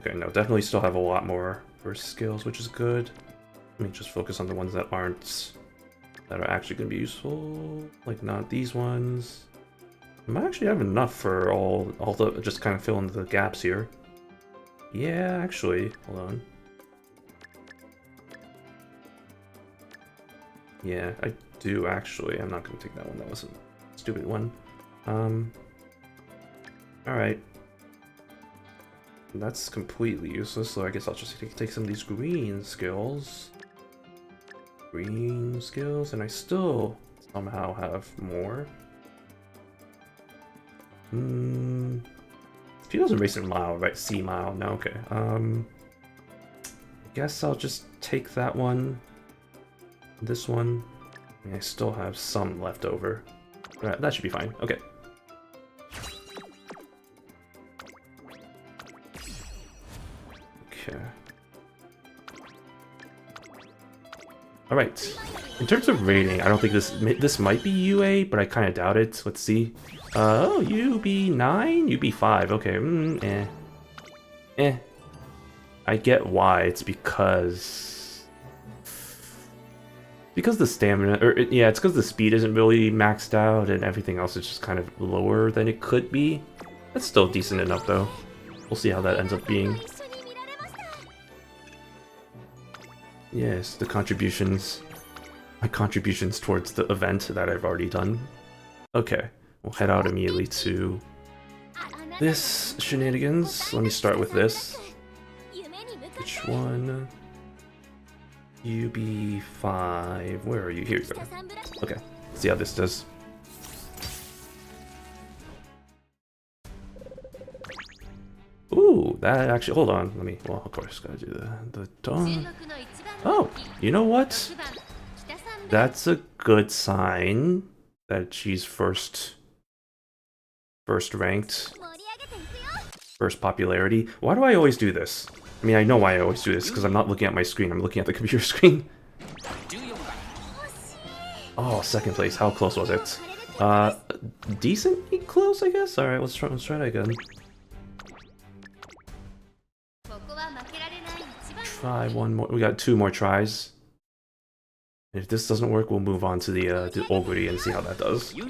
Okay, no, definitely still have a lot more for skills, which is good. Let me just focus on the ones that are actually going to be useful. Like, not these ones. I might actually have enough for all the, just kind of fill in the gaps here. Yeah, actually, hold on. Yeah, I do actually. I'm not going to take that one. That was a stupid one. Alright. That's completely useless, so I guess I'll just take some of these green skills. Green skills, and I still somehow have more. He doesn't race in mile, right? C mile, no, okay. I guess I'll just take that one. This one. I mean, I still have some left over. Right, that should be fine. Okay. Okay. Alright. In terms of rating, I don't think this might be UA, but I kind of doubt it. Let's see. Oh, UB9? UB5. Okay. I get why. It's because the stamina, it's because the speed isn't really maxed out and everything else is just kind of lower than it could be. That's still decent enough though. We'll see how that ends up being. Yes, the contributions. My contributions towards the event that I've already done. Okay, we'll head out immediately to this shenanigans. Let me start with this. Which one? UB5. Where are you? Here you go. Okay, let's see how this does. Ooh, that actually. Hold on. Let me. Well, of course, gotta do the tone. Oh, you know what? That's a good sign that she's first ranked, first popularity. Why do I always do this? I mean, I know why I always do this, because I'm not looking at my screen, I'm looking at the computer screen. Oh, second place. How close was it? Decently close, I guess? Alright, let's try that again. Try one more. We got 2 more tries. If this doesn't work, we'll move on to the Oguri and see how that does. Oh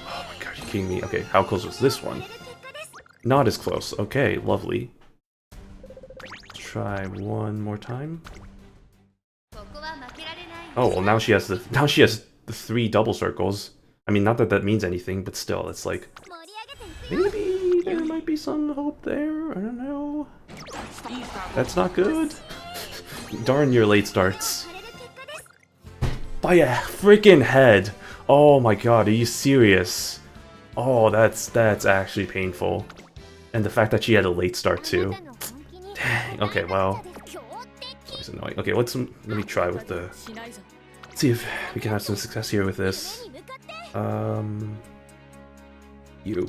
my god, you're kidding me. Okay, how close was this one? Not as close. Okay, lovely. Try one more time. Oh well, now she has the 3 double circles. I mean, not that that means anything, but still, it's like maybe there might be some hope there. I don't know. That's not good. Darn your late starts. By a freaking head. Oh my god, are you serious? Oh, that's actually painful. And the fact that she had a late start too. Dang. Okay, well. It's always annoying. Okay, let me try with the. Let's see if we can have some success here with this. You.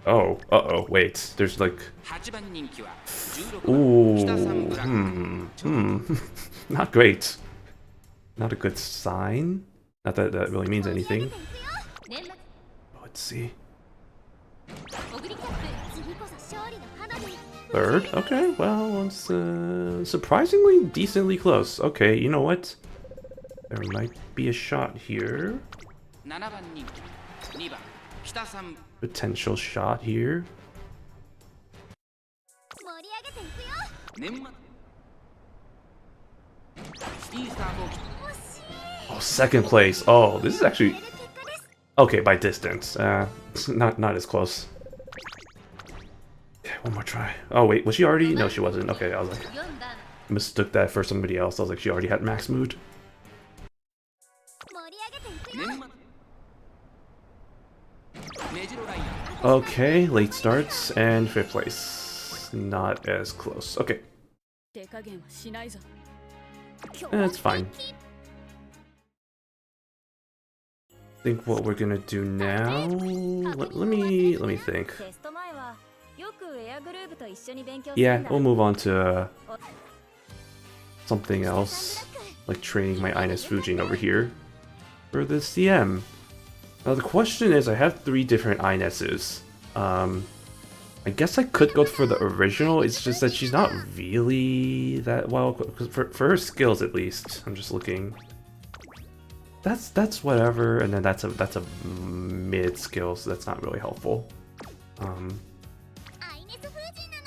Oh, uh-oh, wait. There's like... Ooh, Not great. Not a good sign. Not that that really means anything. Let's see. 3rd? Okay, well, it's surprisingly decently close. Okay, you know what? There might be a shot here. Potential shot here. Oh, 2nd place. Oh, this is actually okay by distance. Not as close. Okay, one more try. Oh wait, was she already? No, she wasn't. Okay, I was like, mistook that for somebody else. I was like, she already had max mood. Okay, late starts and 5th place. Not as close. Okay. It's fine. I think what we're gonna do now. Let me think. Yeah, we'll move on to something else, like training my Ines Fujin over here for the CM. Now the question is, I have 3 different Ineses. I guess I could go for the original. It's just that she's not really that well for her skills, at least. I'm just looking. That's whatever, and then that's a mid skill, so that's not really helpful.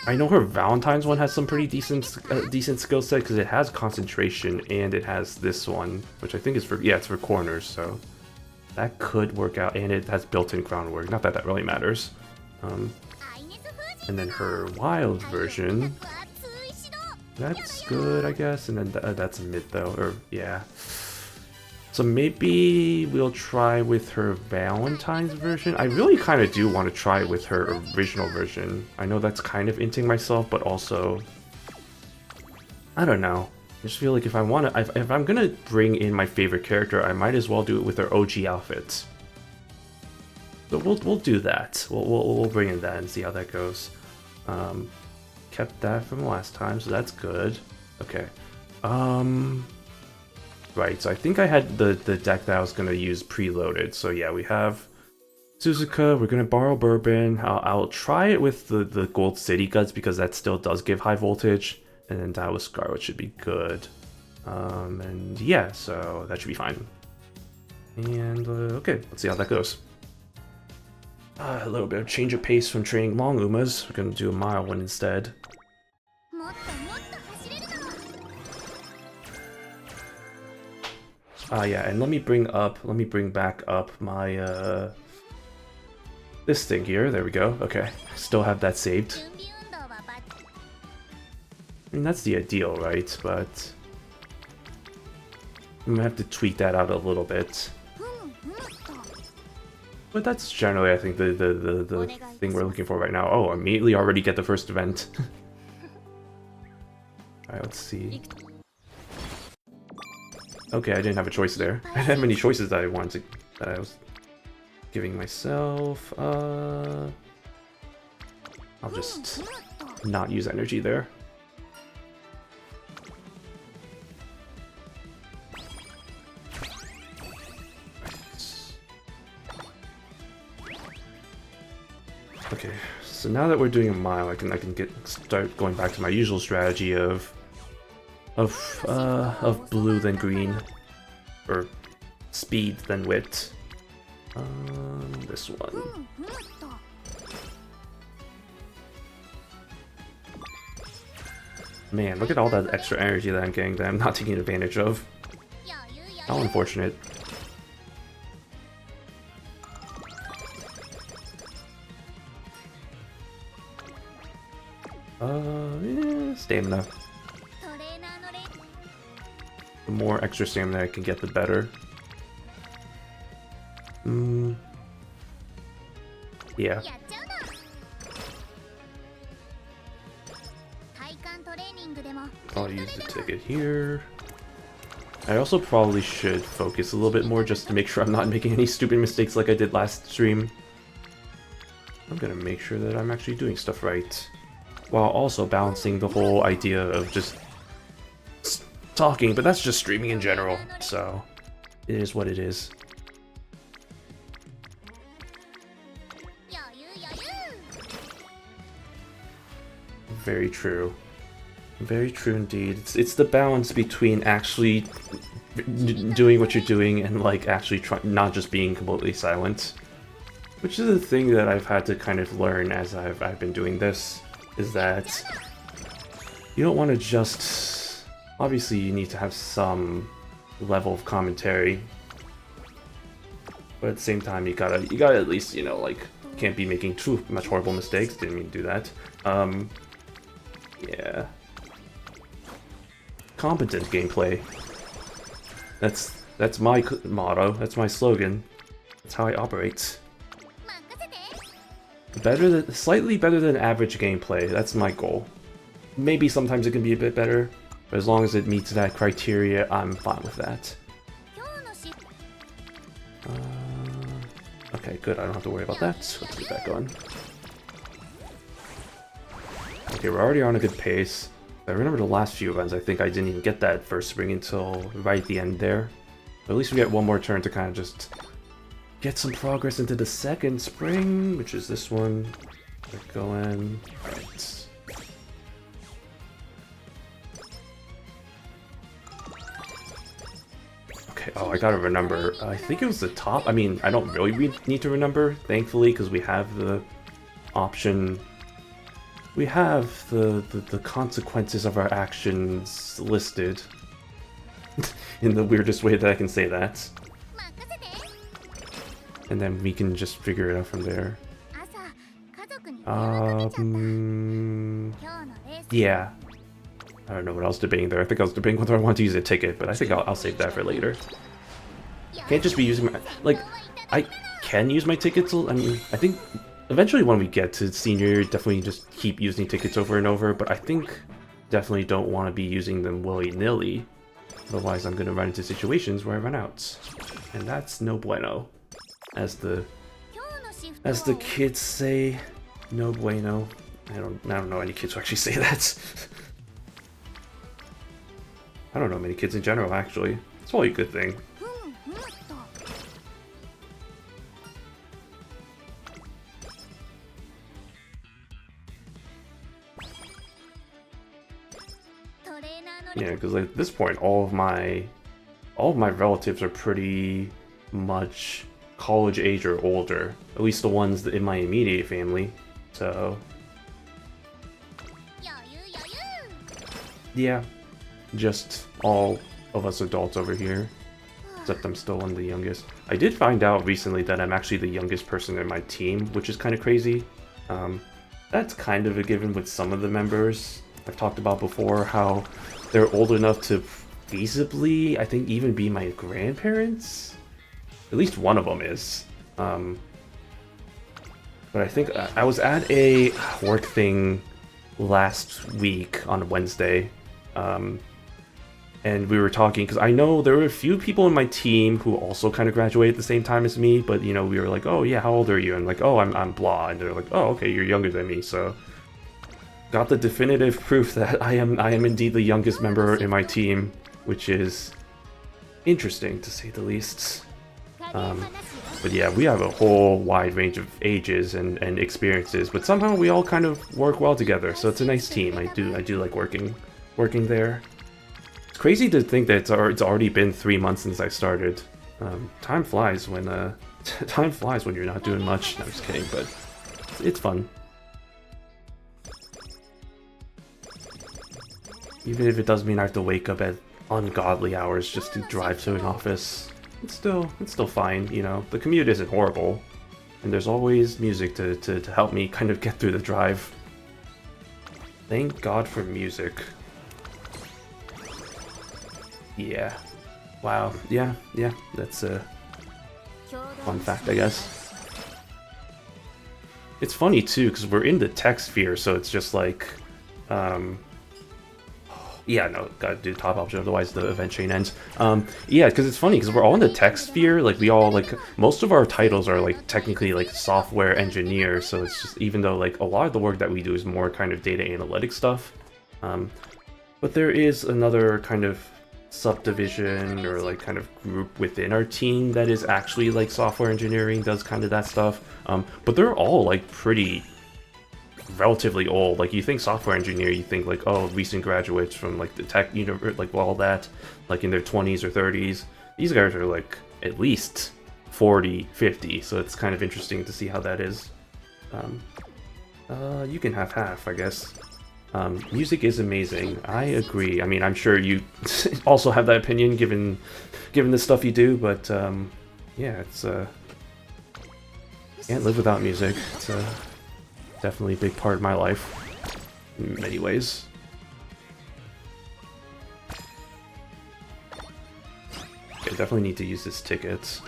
I know her Valentine's one has some pretty decent skill set because it has concentration and it has this one, which I think is for it's for corners, so that could work out, and it has built-in groundwork. Not that that really matters. And then her wild version, that's good, I guess, and then that's a mid though, or yeah. So maybe we'll try with her Valentine's version. I really kind of do want to try with her original version. I know that's kind of inting myself, but also, I don't know. I just feel like if I want to, if I'm gonna bring in my favorite character, I might as well do it with their OG outfit. So we'll do that. We'll bring in that and see how that goes. Kept that from last time, so that's good. Okay. Right. So I think I had the deck that I was gonna use preloaded. So yeah, we have Suzuka. We're gonna borrow Bourbon. I'll try it with the Gold City Guts because that still does give high voltage. And then that with Scar, which should be good. And yeah, so that should be fine. And okay, let's see how that goes. A little bit of change of pace from training long Umas. We're gonna do a mile one instead. Yeah, and let me bring back up my this thing here. There we go. Okay, still have that saved. I mean, that's the ideal, right? But I'm gonna have to tweak that out a little bit. But that's generally, I think, the thing we're looking for right now. Oh, immediately already get the first event. Alright, let's see. Okay, I didn't have a choice there. I didn't have many choices that I wanted to, that I was giving myself. I'll just not use energy there. Okay, so now that we're doing a mile, I can start going back to my usual strategy of blue then green, or speed then wit. This one. Man, look at all that extra energy that I'm getting that I'm not taking advantage of. How unfortunate. Stamina. The more extra stamina I can get, the better. Yeah. I'll use the ticket here. I also probably should focus a little bit more just to make sure I'm not making any stupid mistakes like I did last stream. I'm gonna make sure that I'm actually doing stuff right, while also balancing the whole idea of just talking, but that's just streaming in general, so it is what it is. Very true. Very true indeed. It's the balance between actually doing what you're doing and like actually not just being completely silent. Which is the thing that I've had to kind of learn as I've been doing this, is that you don't want to just... Obviously you need to have some level of commentary, but at the same time you gotta at least, you know, like, can't be making too much horrible mistakes. Didn't mean to do that. Yeah. Competent gameplay. That's my motto. That's my slogan. That's how I operate. Slightly better than average gameplay. That's my goal. Maybe sometimes it can be a bit better, but as long as it meets that criteria, I'm fine with that. Okay, good. I don't have to worry about that. Let's get back on. Okay, we're already on a good pace. I remember the last few events, I think I didn't even get that first spring until right at the end there. But at least we get one more turn to kind of just get some progress into the second spring, which is this one. We're going... Alright. Okay, oh, I gotta remember. I think it was the top. I mean, I don't really need to remember, thankfully, because we have the option... We have the consequences of our actions listed. In the weirdest way that I can say that. And then we can just figure it out from there. Yeah. I don't know what I was debating there. I think I was debating whether I want to use a ticket, but I think I'll save that for later. Can't just be using my... Like, I can use my tickets. I mean, I think... Eventually when we get to senior year, definitely just keep using tickets over and over, but I think definitely don't want to be using them willy-nilly. Otherwise, I'm going to run into situations where I run out. And that's no bueno. As the kids say, no bueno. I don't know any kids who actually say that. I don't know many kids in general, actually. It's probably a good thing. Yeah, because at this point, all of my relatives are pretty much college age or older. At least the ones in my immediate family. So yeah, just all of us adults over here. Except I'm still one of the youngest. I did find out recently that I'm actually the youngest person in my team, which is kind of crazy. That's kind of a given with some of the members. I've talked about before how they're old enough to feasibly, I think, even be my grandparents. At least one of them is. But I think I was at a work thing last week on Wednesday. And we were talking, because I know there were a few people in my team who also kind of graduated at the same time as me, but, you know, we were like, oh, yeah, how old are you? And like, oh, I'm blah. And they're like, oh, okay, you're younger than me, so... Got the definitive proof that I am indeed the youngest member in my team, which is interesting, to say the least. But yeah, we have a whole wide range of ages and experiences, but somehow we all kind of work well together, so it's a nice team. I do like working there. It's crazy to think that it's already been 3 months since I started. Time flies when you're not doing much. No, I'm just kidding, but it's fun. Even if it does mean I have to wake up at ungodly hours just to drive to an office, it's still fine, you know. The commute isn't horrible, and there's always music to help me kind of get through the drive. Thank God for music. Yeah. Wow. Yeah, that's a fun fact, I guess. It's funny, too, because we're in the tech sphere, so it's just like, yeah, no, gotta do top option, otherwise the event chain ends. Yeah, because it's funny, because we're all in the tech sphere, like, we all, like, most of our titles are, like, technically, like, software engineers, so it's just, even though, like, a lot of the work that we do is more kind of data analytics stuff, but there is another kind of subdivision, or, like, kind of group within our team that is actually, like, software engineering, does kind of that stuff, but they're all, like, pretty... relatively old. Like, you think software engineer, you think like, oh, recent graduates from like the tech, you know, like all that, like in their 20s or 30s. These guys are like at least 40, 50, so it's kind of interesting to see how that is. You can have half, I guess. Music is amazing. I agree. I mean, I'm sure you also have that opinion given the stuff you do, but yeah, it's can't live without music. It's definitely a big part of my life, in many ways. Okay, definitely need to use this ticket.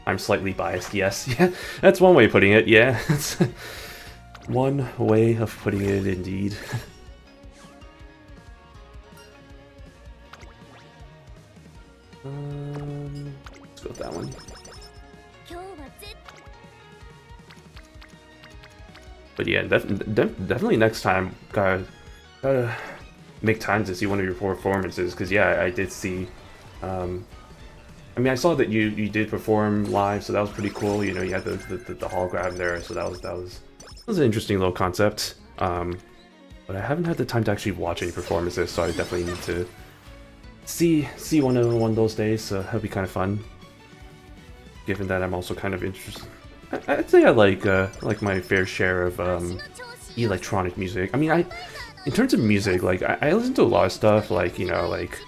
I'm slightly biased, yes. Yeah, that's one way of putting it, yeah. That's one way of putting it, indeed. Let's go with that one. But yeah, definitely next time, gotta make time to see one of your performances, because yeah, I did see, I mean, I saw that you did perform live, so that was pretty cool. You know, you had the hologram there, so that was an interesting little concept. But I haven't had the time to actually watch any performances, so I definitely need to see one of those days. So that'll be kind of fun. Given that I'm also kind of interested. I'd say I like my fair share of electronic music. I mean, in terms of music, like I listen to a lot of stuff, like, you know, like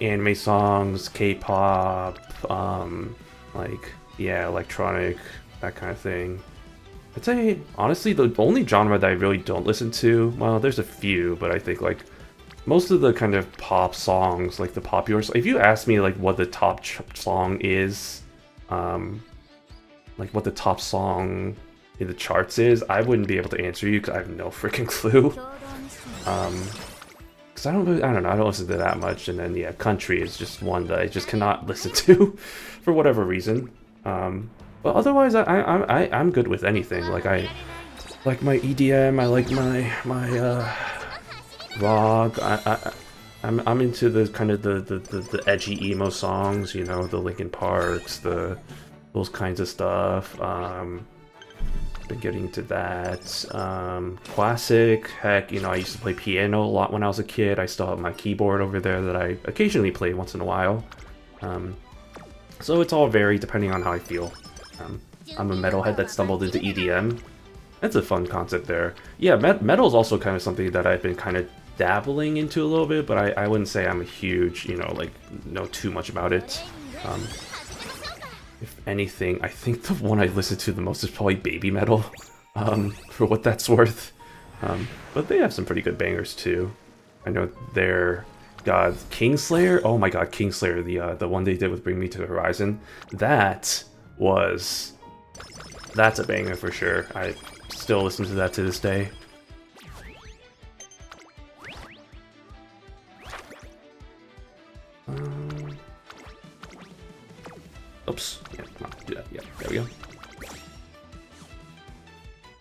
anime songs, K-pop, like, yeah, electronic, that kind of thing. I'd say honestly the only genre that I really don't listen to, well, there's a few, but I think like most of the kind of pop songs, like the popular, if you ask me like what the top song is, like what the top song in the charts is, I wouldn't be able to answer you because I have no freaking clue. Because I don't know, I don't listen to that much, and then yeah, country is just one that I just cannot listen to for whatever reason. But otherwise, I'm good with anything. Like I like my EDM, I like my rock. I'm into the kind of the edgy emo songs, you know, the Linkin Parks, those kinds of stuff. Been getting into that. Classic, heck, you know, I used to play piano a lot when I was a kid. I still have my keyboard over there that I occasionally play once in a while. So it's all varied depending on how I feel. I'm a metalhead that stumbled into EDM. That's a fun concept there. Yeah, metal is also kind of something that I've been kind of dabbling into a little bit, but I wouldn't say I'm a huge, you know, like, know too much about it. If anything, I think the one I listen to the most is probably baby metal, for what that's worth. But they have some pretty good bangers too. I know they're, God, Kingslayer? Oh my god, Kingslayer, the one they did with Bring Me to the Horizon. That's a banger for sure. I still listen to that to this day. Oops. Yeah, come on, do that. Yeah, there we go.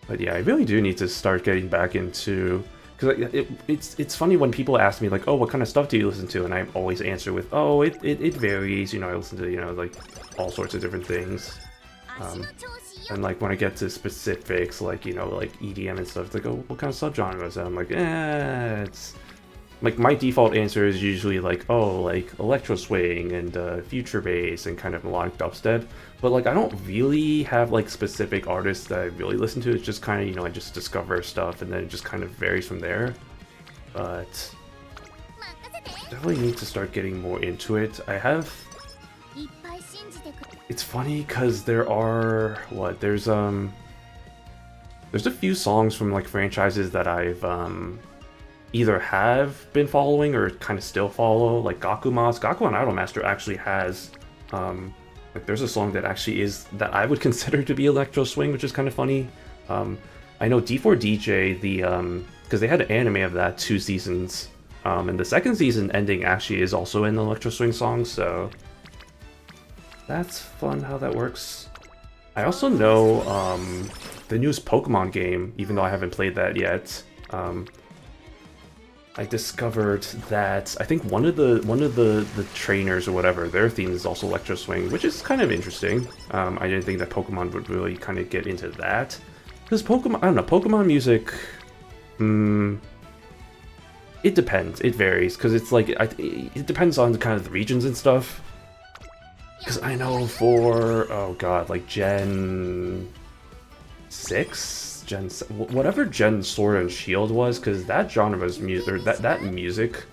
But yeah, I really do need to start getting back into... Because it's funny when people ask me, like, oh, what kind of stuff do you listen to? And I always answer with, oh, it varies. You know, I listen to, you know, like, all sorts of different things. And, like, when I get to specifics, like, you know, like, EDM and stuff, it's like, oh, what kind of subgenres? And I'm like, it's... Like, my default answer is usually, like, oh, like, electro swing and future bass and kind of melodic dubstep. But, like, I don't really have, like, specific artists that I really listen to. It's just kind of, you know, I just discover stuff and then it just kind of varies from there. But definitely need to start getting more into it. I have... It's funny because there are... What? There's a few songs from, like, franchises that I've, either have been following or kind of still follow, like Gakuma's. Gakuman Idolmaster actually has, like, there's a song that actually is, that I would consider to be electro swing, which is kind of funny. I know D4DJ, because they had an anime of that 2 seasons, and the second season ending actually is also an electro swing song, so that's fun how that works. I also know the newest Pokemon game, even though I haven't played that yet. I discovered that I think one of the trainers or whatever, their theme is also electro swing, which is kind of interesting. I didn't think that Pokemon would really kind of get into that, because Pokemon, I don't know, Pokemon music, it depends, it varies, because it's like it depends on the kind of the regions and stuff. Because I know for, oh god, like Gen 6. Whatever Gen Sword and Shield was, because that genre's music, or that music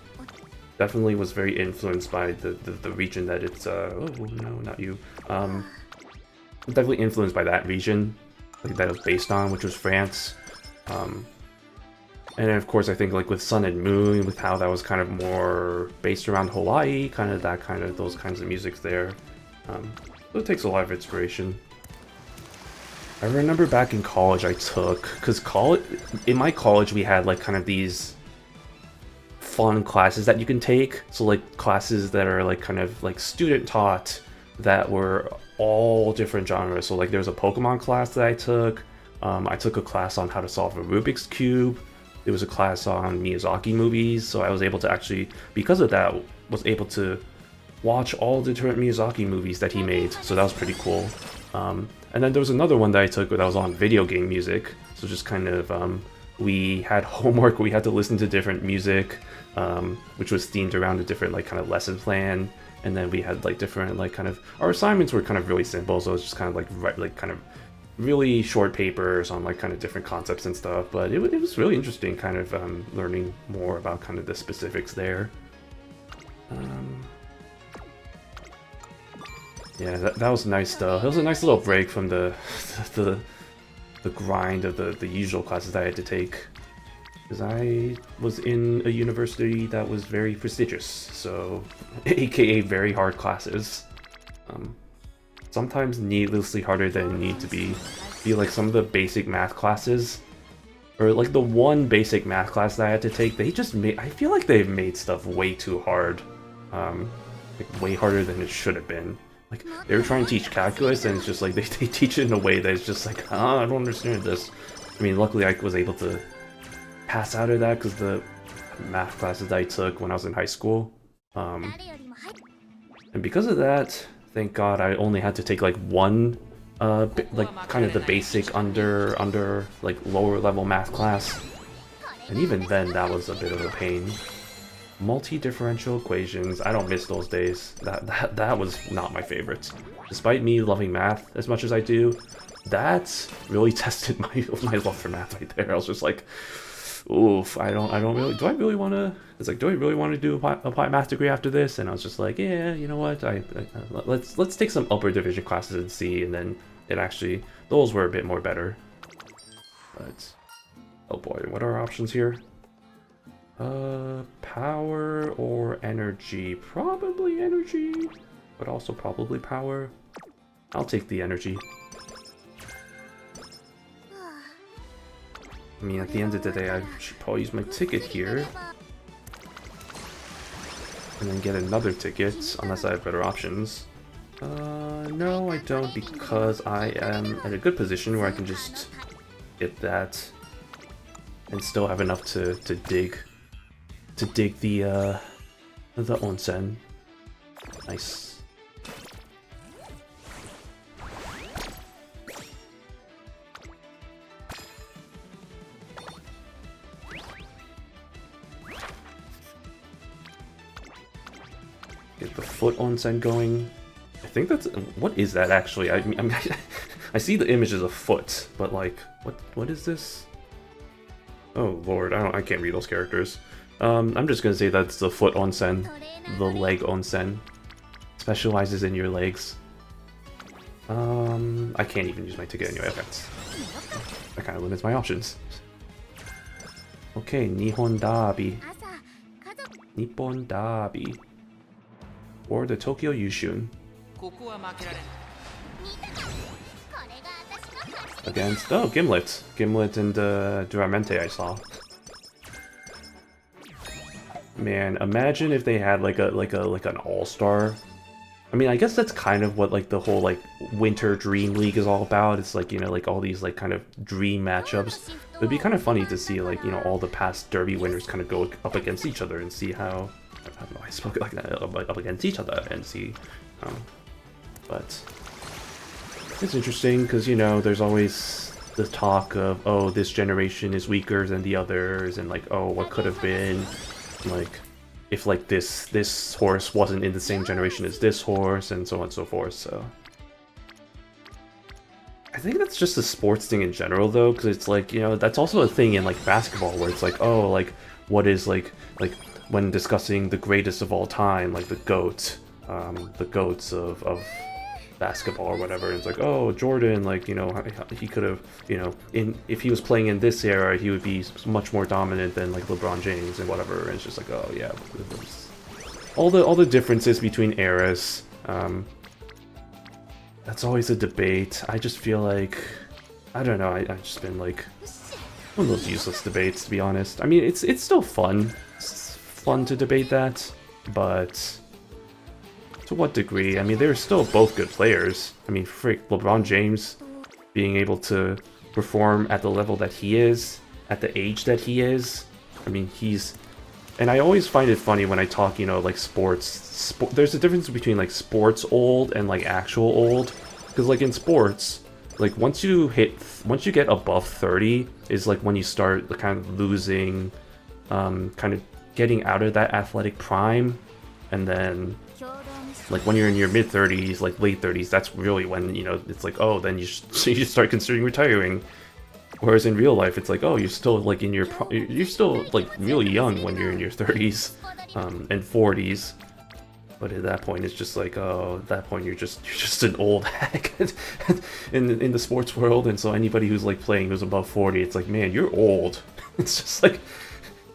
definitely was very influenced by the region that it's, oh no, not you, definitely influenced by that region, like, that it was based on, which was France. And then of course I think, like, with Sun and Moon, with how that was kind of more based around Hawaii, kind of that kind of, those kinds of music there. So it takes a lot of inspiration. I remember back in college I took, because in my college we had, like, kind of these fun classes that you can take. So, like, classes that are, like, kind of, like, student taught that were all different genres. So, like, there's a Pokemon class that I took a class on how to solve a Rubik's Cube. There was a class on Miyazaki movies, so I was able to actually, because of that, was able to watch all the different Miyazaki movies that he made, so that was pretty cool. And then there was another one that I took that was on video game music, so just kind of, we had homework, we had to listen to different music, which was themed around a different, like, kind of lesson plan, and then we had, like, different, like, kind of, our assignments were kind of really simple, so it was just kind of, like, kind of really short papers on, like, kind of different concepts and stuff, but it was really interesting, kind of, learning more about kind of the specifics there. Yeah, that was nice though. It was a nice little break from the grind of the usual classes that I had to take, because I was in a university that was very prestigious, so aka very hard classes. Sometimes needlessly harder than need to be. Feel like some of the basic math classes, or like the one basic math class that I had to take, they just made, I feel like they've made stuff way too hard. Like way harder than it should have been. Like, they were trying to teach calculus, and it's just like, they teach it in a way that it's just like, I don't understand this. I mean, luckily I was able to pass out of that, because the math classes that I took when I was in high school, and because of that, thank God I only had to take like one, like kind of the basic under like lower level math class, and even then that was a bit of a pain. Multi-differential equations, I don't miss those days. That was not my favorite. Despite me loving math as much as I do, that really tested my love for math right there. I was just like, oof, I don't really, do I really want to, it's like, do I really want to do apply math degree after this? And I was just like, yeah, you know what, let's take some upper division classes and see, and then it actually, those were a bit more better. But, oh boy, what are our options here? Power or energy? Probably energy, but also probably power. I'll take the energy. I mean, at the end of the day, I should probably use my ticket here. And then get another ticket, unless I have better options. No, I don't, because I am in a good position where I can just get that and still have enough to dig the onsen. Nice. Get the foot onsen going. I think that's, what is that actually? I mean, I see the image as a foot, but like, what is this? Oh lord, I can't read those characters. I'm just gonna say that's the foot onsen, the leg onsen. Specializes in your legs. I can't even use my ticket anyway. Okay, that kind of limits my options. Okay, Nihon Dabi. Nippon Dabi. Or the Tokyo Yushun. Against, oh, Gimlet. Gimlet and Duramente I saw. Man, imagine if they had like an all-star. I mean, I guess that's kind of what like the whole like Winter Dream League is all about. It's like, you know, like all these like kind of dream matchups. It'd be kind of funny to see like, you know, all the past Derby winners kind of go up against each other and see how, I don't know, I spoke like that, up against each other and see, but it's interesting because, you know, there's always the talk of, oh, this generation is weaker than the others, and like, oh, what could have been, like, if like this horse wasn't in the same generation as this horse, and so on and so forth. So I think that's just a sports thing in general, though, because it's like, you know, that's also a thing in like basketball where it's like, oh, like what is like when discussing the greatest of all time, like the GOAT, the GOATs of basketball or whatever, and it's like, oh, Jordan, like, you know, he could have, you know, if he was playing in this era, he would be much more dominant than like LeBron James and whatever. And it's just like, oh yeah, all the differences between eras. That's always a debate. I just feel like, I don't know, I've just been like one of those useless debates, to be honest. I mean, it's still fun. It's fun to debate that, but to what degree? I mean, they're still both good players. I mean, frick, LeBron James being able to perform at the level that he is, at the age that he is. I mean, and I always find it funny when I talk, you know, like sports. There's a difference between like sports old and like actual old. Because like in sports, like once you get above 30 is like when you start kind of losing, kind of getting out of that athletic prime, and then like when you're in your mid-30s, like late 30s, that's really when, you know, it's like, oh, then you should start considering retiring. Whereas in real life, it's like, oh, you're still like you're still like really young when you're in your 30s and 40s. But at that point, it's just like, oh, at that point you're just an old hack in the sports world. And so anybody who's like playing who's above 40, it's like, man, you're old. It's just like,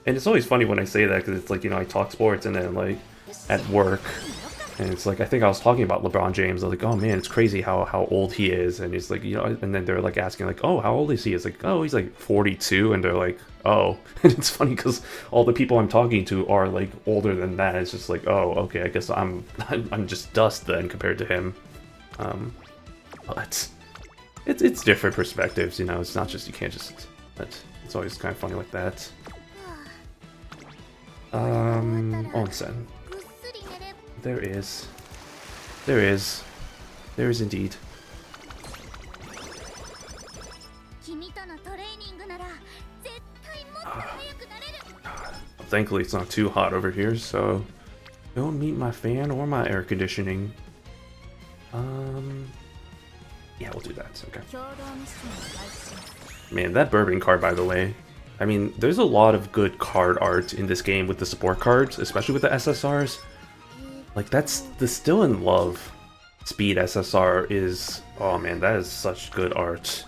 and it's always funny when I say that, because it's like, you know, I talk sports and then like at work, And it's like, I think I was talking about LeBron James. I was like, oh man, it's crazy how old he is. And he's like, you know, and then they're like asking like, oh, how old is he? It's like, oh, he's like 42. And they're like, oh. And it's funny because all the people I'm talking to are like older than that. It's just like, oh, okay, I guess I'm just dust then compared to him. But it's different perspectives, you know. It's not just, you can't just, it's always kind of funny like that. Onsen. There is indeed. Thankfully it's not too hot over here, so don't meet my fan or my air conditioning. Yeah, we'll do that. Okay. Man, that bourbon card, by the way. I mean, there's a lot of good card art in this game with the support cards, especially with the SSRs. Like, that's the Still in Love Speed SSR is... Oh man, that is such good art.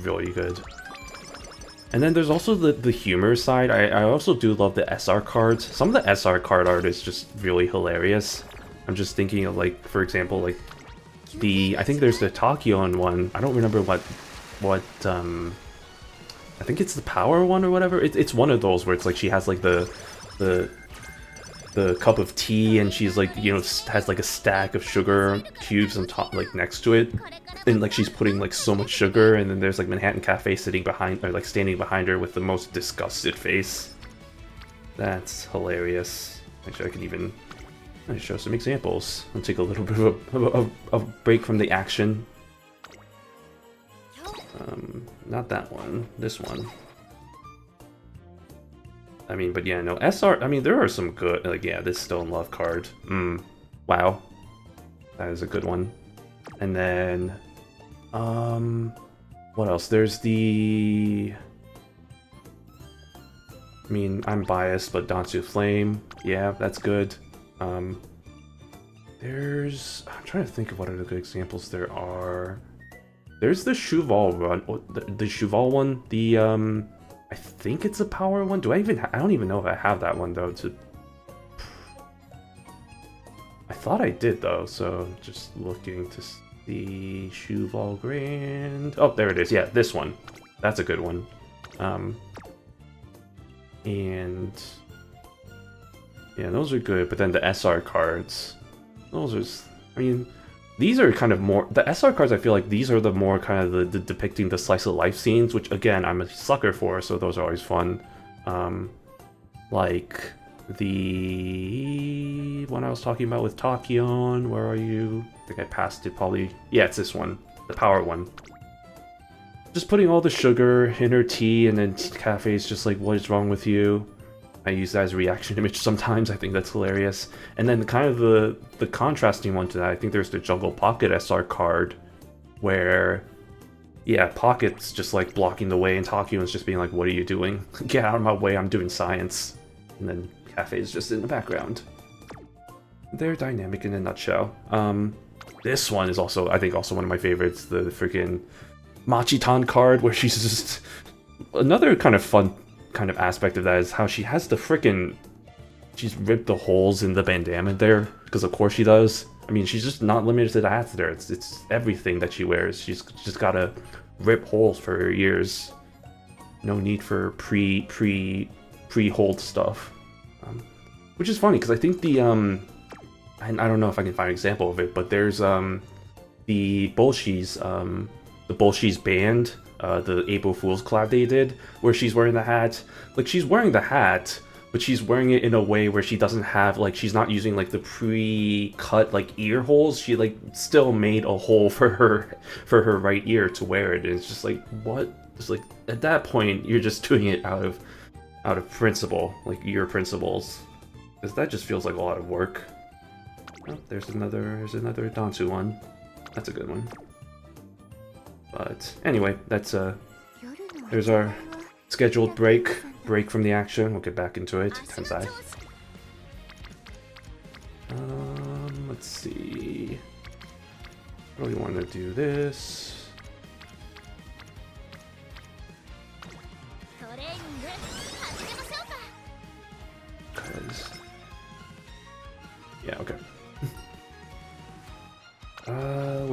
Really good. And then there's also the humor side. I also do love the SR cards. Some of the SR card art is just really hilarious. I'm just thinking of, like, for example, like, I think there's the Tachyon one. I don't remember what I think it's the power one or whatever. It's one of those where it's like she has like the cup of tea and she's like, you know, has like a stack of sugar cubes on top, like next to it, and like she's putting like so much sugar, and then there's like Manhattan Cafe sitting behind, or like standing behind her with the most disgusted face. That's hilarious. Actually, I can even show some examples. I'll take a little bit of a break from the action. Not that one. This one. I mean, but yeah, no, SR, I mean, there are some good, like, yeah, this Still in Love card. Wow. That is a good one. And then, what else? There's the... I mean, I'm biased, but Dansu Flame. Yeah, that's good. There's... I'm trying to think of what other good examples there are. There's the Shuval run, the Shuval one, the, I think it's a power one. Do I even I don't even know if I have that one, though, I thought I did, though, so just looking to see Shuval Grand. Oh, there it is. Yeah, this one. That's a good one. And yeah, those are good, but then the SR cards, those are, I mean, these are kind of more, the SR cards, I feel like these are the more kind of the depicting the slice of life scenes, which again, I'm a sucker for, so those are always fun. Like the one I was talking about with Tachyon, where are you? I think I passed it probably. Yeah, it's this one, the power one. Just putting all the sugar in her tea, and then Cafe's just like, what is wrong with you? I use that as a reaction image sometimes. I think that's hilarious. And then kind of the contrasting one to that, I think there's the Jungle Pocket SR card, where, yeah, Pocket's just like blocking the way, and Takyon's just being like, what are you doing? Get out of my way, I'm doing science. And then Cafe's just in the background. They're dynamic in a nutshell. This one is also, I think, also one of my favorites, the freaking Machitan card, where she's just... Another kind of fun kind of aspect of that is how she has the frickin'... She's ripped the holes in the bandana there, because of course she does. I mean, she's just not limited to the hats there. It's everything that she wears. She's just gotta rip holes for her ears. No need for pre-hold stuff. Which is funny, because I think the, I don't know if I can find an example of it, but there's, the Bolshi's band, the April Fool's collab they did, where she's wearing the hat. Like, she's wearing the hat, but she's wearing it in a way where she doesn't have, like, she's not using, like, the pre-cut, like, ear holes. She, like, still made a hole for her right ear to wear it, and it's just like, what? It's like, at that point, you're just doing it out of principle, like, ear principles. Because that just feels like a lot of work. Oh, there's another Dansu one. That's a good one. But anyway, that's there's our scheduled break from the action. We'll get back into it. Tensai. Let's see. Really want to do this. Cause yeah, okay.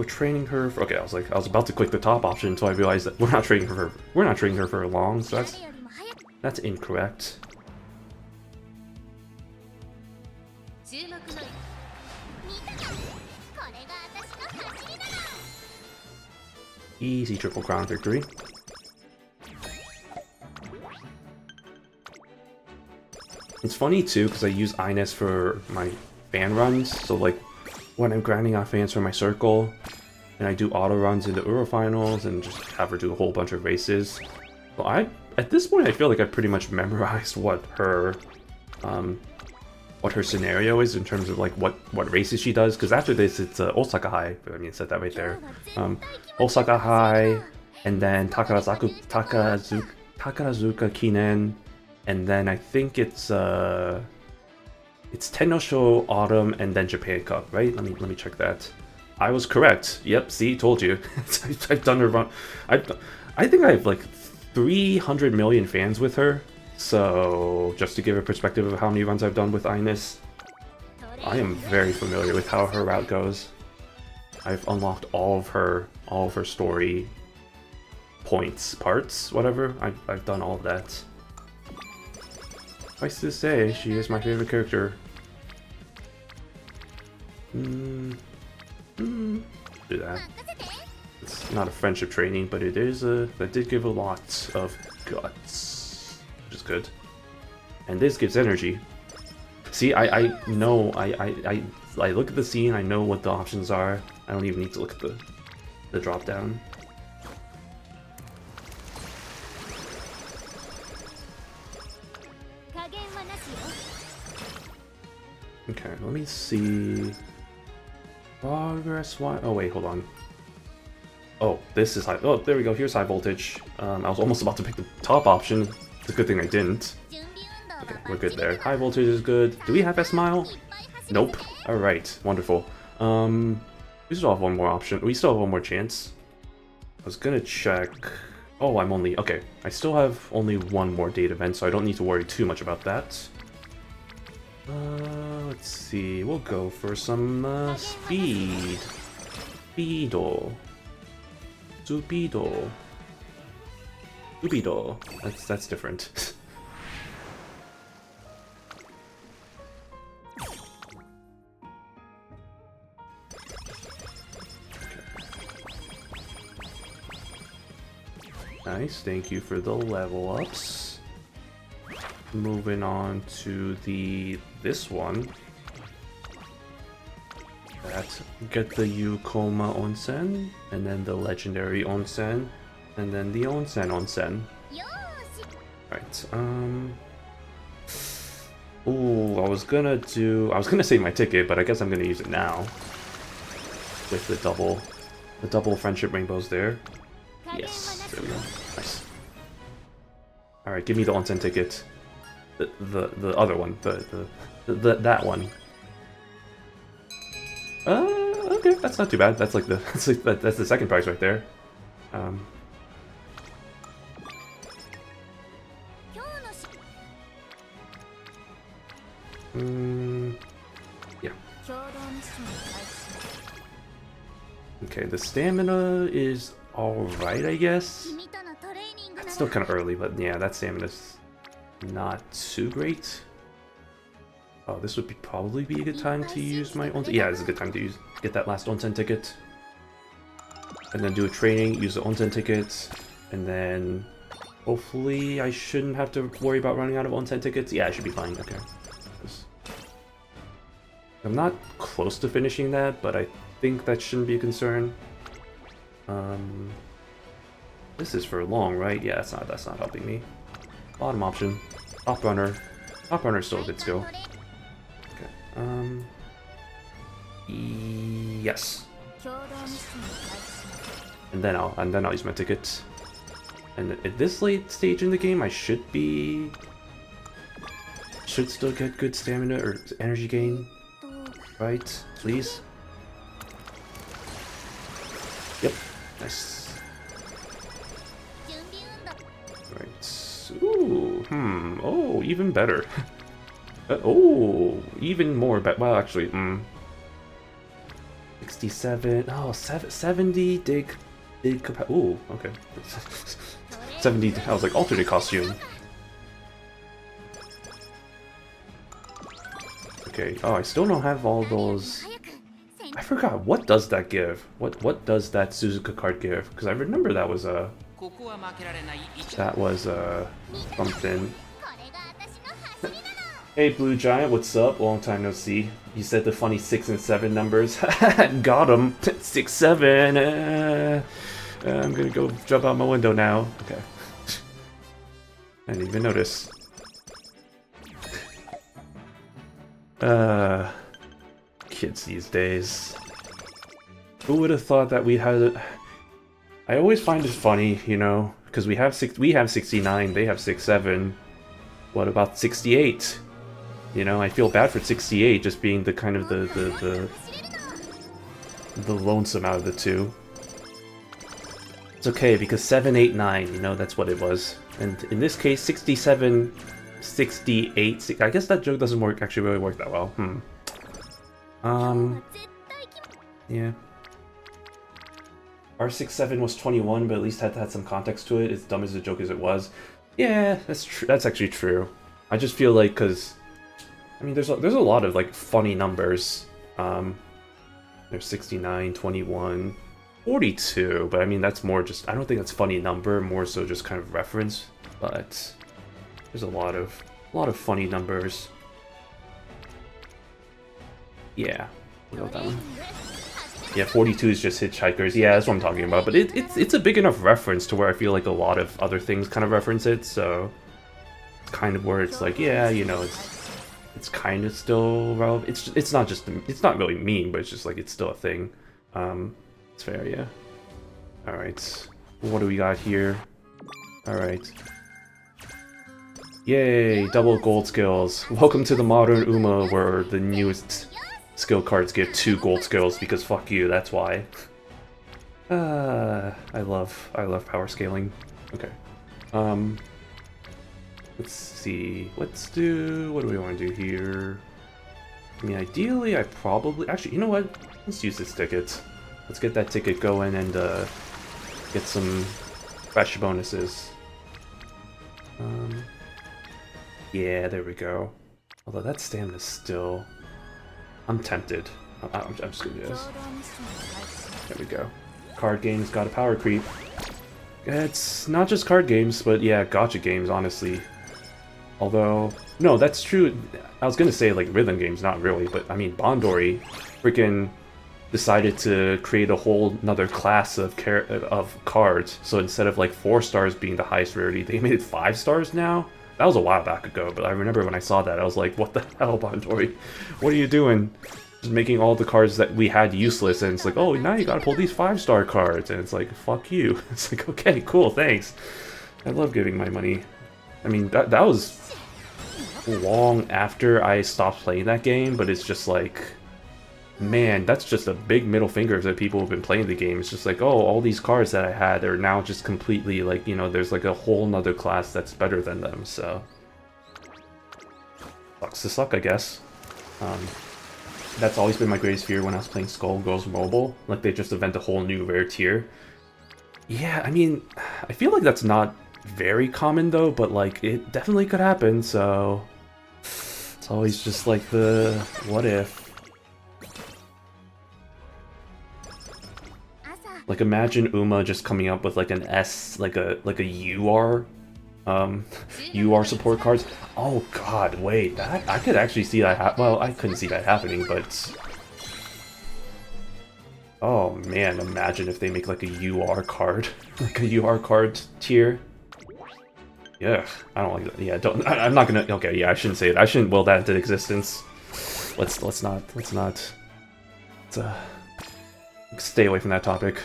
training her for, okay, I was about to click the top option until I realized that we're not training her for long, so that's incorrect. Easy triple crown victory. It's funny too because I use Ines for my fan runs, so like when I'm grinding out fans for my circle, and I do auto runs in the Euro finals and just have her do a whole bunch of races. Well, at this point I feel like I've pretty much memorized what her scenario is in terms of like what races she does. Because after this it's Osaka High. I mean, it said that right there. Osaka High, and then Takarazuka Kinen, and then I think it's Tennosho Autumn, and then Japan Cup, right? Let me check that. I was correct. Yep, see, told you. I've done her run. I think I have like 300 million fans with her. So just to give a perspective of how many runs I've done with Ines, I am very familiar with how her route goes. I've unlocked all of her story parts, whatever. I've done all of that. Nice to say, she is my favorite character. Do that. It's not a friendship training, but it is that did give a lot of guts, which is good. And this gives energy. See, I know, I look at the scene, I know what the options are. I don't even need to look at the drop down. Okay, let me see. Progress. Why? Oh wait, hold on. Oh, this is high. Oh, there we go. Here's high voltage. I was almost about to pick the top option. It's a good thing I didn't. Okay, we're good there. High voltage is good. Do we have S-Mile? Nope. All right, wonderful. We still have one more option. We still have one more chance. I was gonna check. Oh, I'm only okay. I still have only one more date event, so I don't need to worry too much about that. Let's see. We'll go for some speed. Speedo. Zubido. Zubido. That's different. Nice, thank you for the level ups. Moving on to this one. Get the Yukoma Onsen, and then the legendary Onsen, and then the Onsen. Right. Ooh, I was gonna save my ticket, but I guess I'm gonna use it now. With the double friendship rainbows there. Yes, there we go. Nice. All right, give me the onsen ticket. The other one. That one. Okay, that's not too bad. That's like that's the second prize right there. Yeah. Okay, the stamina is alright, I guess. It's still kind of early, but yeah, that stamina's not too great. Oh, this would probably be a good time to use my onsen. Yeah, it's a good time to get that last onsen ticket. And then do a training, use the onsen ticket, and then hopefully I shouldn't have to worry about running out of onsen tickets. Yeah, I should be fine. Okay. I'm not close to finishing that, but I think that shouldn't be a concern. This is for long, right? Yeah, that's not helping me. Bottom option. Top runner. Top runner is still a good skill. Okay. Yes. And then I'll use my ticket. And at this late stage in the game, I should still get good stamina or energy gain. Right? Please. Yep. Nice. Right. Ooh. Oh, even better. Oh, even more well, actually, 67. Oh, 70 dig capacity. Ooh, okay. 70. I was like alternate costume. Okay. Oh, I still don't have all those. I forgot, what does that give? What does that Suzuka card give? Because I remember that was a something. Hey Blue Giant, what's up? Long time no see. You said the funny 6 and 7 numbers. Got him. 6, 7. I'm gonna go jump out my window now. Okay. I didn't even notice. Kids these days. Who would have thought that we had it? I always find it funny, you know, because we have 69, they have 6, 7. What about 68? You know, I feel bad for 68 just being the kind of the lonesome out of the two. It's okay because 7, 8, 9, you know, that's what it was. And in this case, 67, 68. I guess that joke doesn't really work that well. Yeah. R67 was 21, but at least had some context to it. As dumb as the joke as it was. Yeah, that's true. That's actually true. I just feel like, cause I mean, there's a lot of like funny numbers. There's 69, 21, 42, but I mean that's more just, I don't think that's funny number, more so just kind of reference. But there's a lot of funny numbers. Yeah, what about that one? Yeah, 42 is just Hitchhikers. Yeah, that's what I'm talking about. But it's a big enough reference to where I feel like a lot of other things kind of reference it. So it's kind of where it's like, yeah, you know, it's kind of still relevant. It's not really mean, but it's just like it's still a thing. It's fair, yeah. All right, what do we got here? All right. Yay, double gold skills. Welcome to the modern Uma, where the newest skill cards give 2 gold skills because fuck you, that's why. I love power scaling. Okay. Let's see. What do we want to do here? I mean, ideally, actually, you know what? Let's use this ticket. Let's get that ticket going and get some fresh bonuses. Yeah, there we go. Although that stamina's still... I'm tempted. I'm just gonna do this. There we go. Card games got a power creep. It's not just card games, but yeah, gacha games, honestly. Although, no, that's true. I was gonna say like rhythm games, not really, but I mean Bandori freaking decided to create a whole another class of cards. So instead of like 4 stars being the highest rarity, they made it 5 stars now. That was a while back ago, but I remember when I saw that, I was like, what the hell, Bandori? What are you doing? Just making all the cards that we had useless, and it's like, oh, now you gotta pull these 5-star cards, and it's like, fuck you. It's like, okay, cool, thanks. I love giving my money. I mean, that was long after I stopped playing that game, but it's just like, man, that's just a big middle finger to people who've been playing the game. It's just like, oh, all these cards that I had are now just completely like, you know, there's like a whole nother class that's better than them, so. Sucks to suck, I guess. That's always been my greatest fear when I was playing Skullgirls Mobile. Like, they just invent a whole new rare tier. Yeah, I mean, I feel like that's not very common though, but like, it definitely could happen, so. It's always just like the, what if? Like, imagine Uma just coming up with like an S, like a UR, UR support cards. Oh god, wait, that I could actually see that well, I couldn't see that happening, but oh man, imagine if they make like a UR card, like a UR card tier. Yeah, I don't like that. Yeah, I'm not gonna. Okay, yeah, I shouldn't say it. I shouldn't will that into existence. Let's not. Let's stay away from that topic.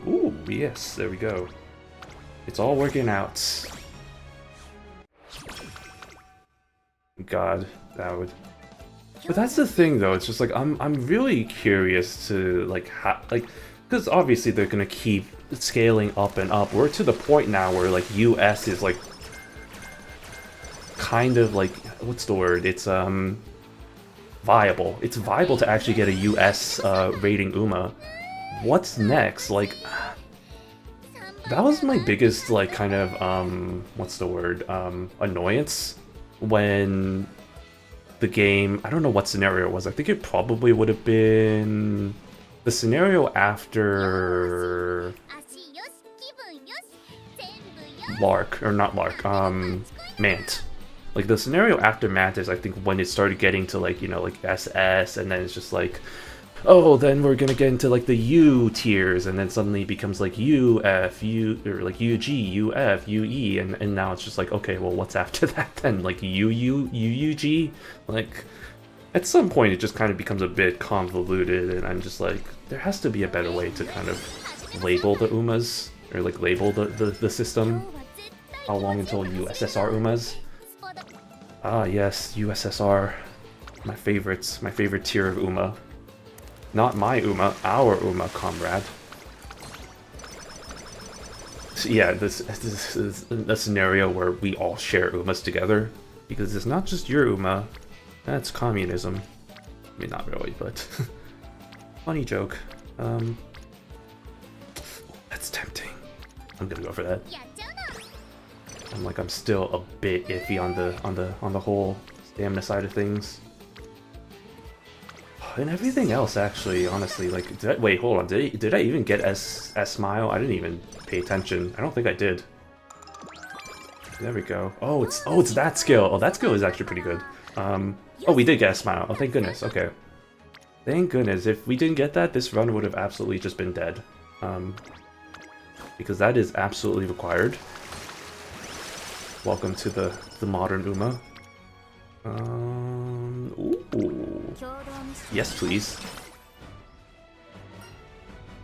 Ooh, yes, there we go. It's all working out. God, that would... But that's the thing, though, it's just like, I'm really curious to, like, because obviously they're gonna keep scaling up and up. We're to the point now where, like, US is, like, kind of like, what's the word? It's viable. It's viable to actually get a US rating Uma. What's next? Like, that was my biggest like kind of what's the word? Annoyance when the game, I don't know what scenario it was. I think it probably would have been the scenario after Lark, or not Lark, Mant. Like the scenario after Mant is I think when it started getting to like, you know, like SS, and then it's just like, oh, then we're gonna get into like the U tiers, and then suddenly it becomes like U, F, U, or like UG, UF, UE, and now it's just like, okay, well, what's after that then? Like UUG? Like, at some point it just kind of becomes a bit convoluted, and I'm just like, there has to be a better way to kind of label the Umas, or like label the system. How long until USSR Umas? Ah, yes, USSR. My favorites, my favorite tier of Uma. Not my Uma, our Uma, comrade. So yeah, this is a scenario where we all share Umas together, because it's not just your Uma, that's communism. I mean, not really, but funny joke. That's tempting. I'm gonna go for that. I'm still a bit iffy on the whole stamina side of things. And everything else, actually, honestly, like, wait, hold on, did I even get S Smile? I didn't even pay attention. I don't think I did. There we go. Oh, it's that skill. Oh, that skill is actually pretty good. Oh, we did get S Smile. Oh, thank goodness. Okay. Thank goodness. If we didn't get that, this run would have absolutely just been dead. Because that is absolutely required. Welcome to the modern Uma. Ooh. Yes, please.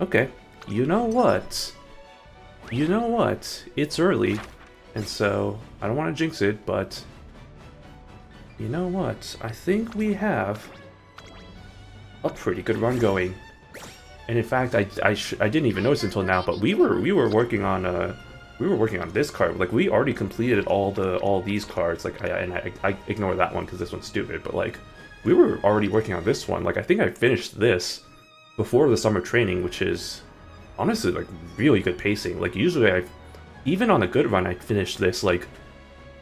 Okay. You know what? You know what? It's early, and so I don't want to jinx it, but you know what? I think we have a pretty good run going. And in fact, I didn't even notice until now, but we were working on this card. Like, we already completed all these cards. Like, I ignore that one because this one's stupid. But like, we were already working on this one. Like, I think I finished this before the summer training, which is honestly like really good pacing. Like, usually even on a good run, I finish this like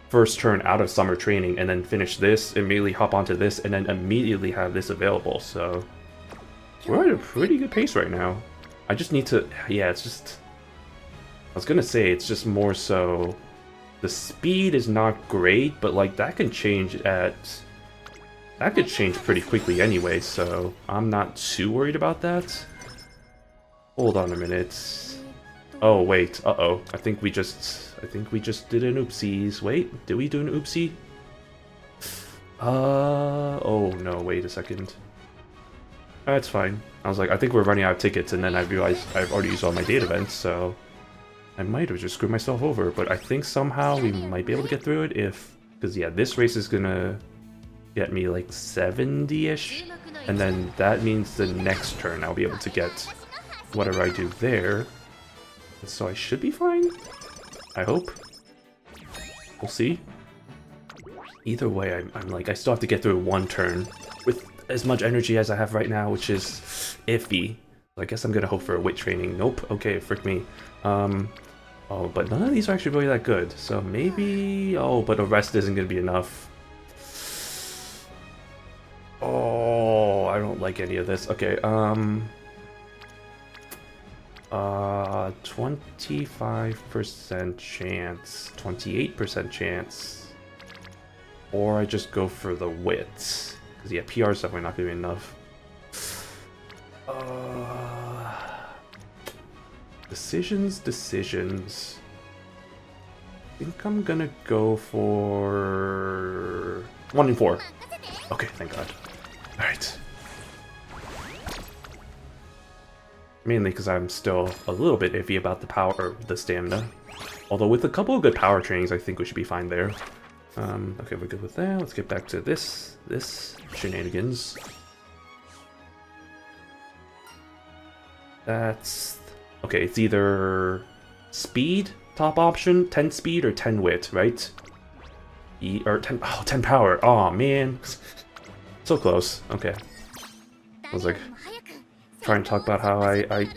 first turn out of summer training, and then finish this, immediately hop onto this, and then immediately have this available. So we're at a pretty good pace right now. I just need to, yeah, it's just, I was gonna say, it's just more so, the speed is not great, but like that could change pretty quickly anyway, so I'm not too worried about that. Hold on a minute. Oh wait, uh-oh. I think we just did an oopsies. Wait, did we do an oopsie? Oh no, wait a second. That's fine. I was like, I think we're running out of tickets, and then I realized I've already used all my date events, so I might have just screwed myself over, but I think somehow we might be able to get through it because yeah, this race is gonna get me like 70-ish, and then that means the next turn I'll be able to get whatever I do there. So I should be fine, I hope. We'll see. Either way, I'm like, I still have to get through one turn with as much energy as I have right now, which is iffy. I guess I'm gonna hope for a wit training. Nope. Okay, frick me. Oh, but none of these are actually really that good. So maybe, oh, but a rest isn't gonna be enough. Oh, I don't like any of this. Okay, 25% chance, 28% chance, or I just go for the wits. Because yeah, PR is definitely not gonna be enough. Decisions. I think I'm gonna go for 1 in 4. Okay, thank God. Alright. Mainly because I'm still a little bit iffy about the power, or the stamina. Although with a couple of good power trainings, I think we should be fine there. Okay, we're good with that. Let's get back to this shenanigans. That's okay. It's either speed top option, 10 speed, or 10 wit, right? or 10, oh, 10 power. Oh man, so close. Okay, I was like trying to talk about how I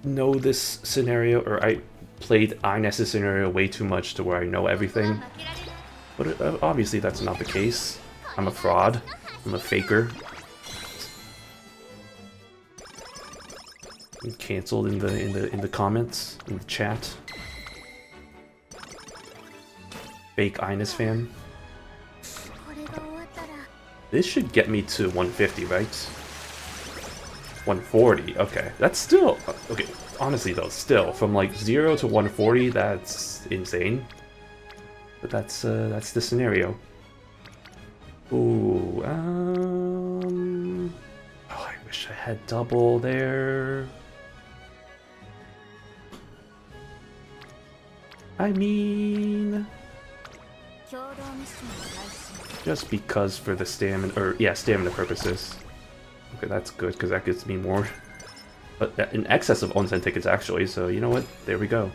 know this scenario, or I played Iness's scenario way too much to where I know everything. But obviously that's not the case. I'm a fraud. I'm a faker. I'm cancelled in the comments, in the chat. Fake Ines fan. This should get me to 150, right? 140. Okay, that's still okay. Honestly, though, still from like 0 to 140, that's insane. But that's the scenario. Ooh, oh, I wish I had double there. I mean, just because for the stamina, or yeah, stamina purposes. Okay, that's good because that gives me more, but in excess of onsen tickets actually. So you know what? There we go.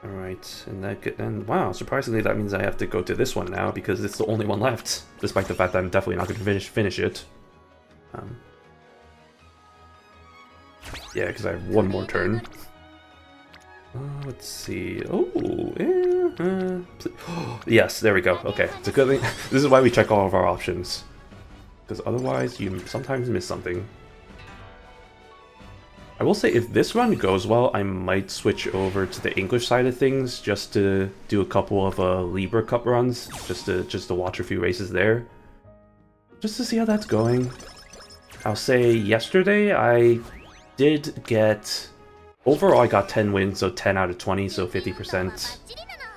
All right, and wow, surprisingly that means I have to go to this one now because it's the only one left, despite the fact that I'm definitely not going to finish it. Yeah, because I have one more turn. Let's see. Oh, yes, there we go. Okay, it's a good thing. This is why we check all of our options, because otherwise you sometimes miss something. I will say if this run goes well, I might switch over to the English side of things just to do a couple of Libra Cup runs, just to watch a few races there, just to see how that's going. I'll say yesterday I did get, overall I got 10 wins, so 10 out of 20, so 50%.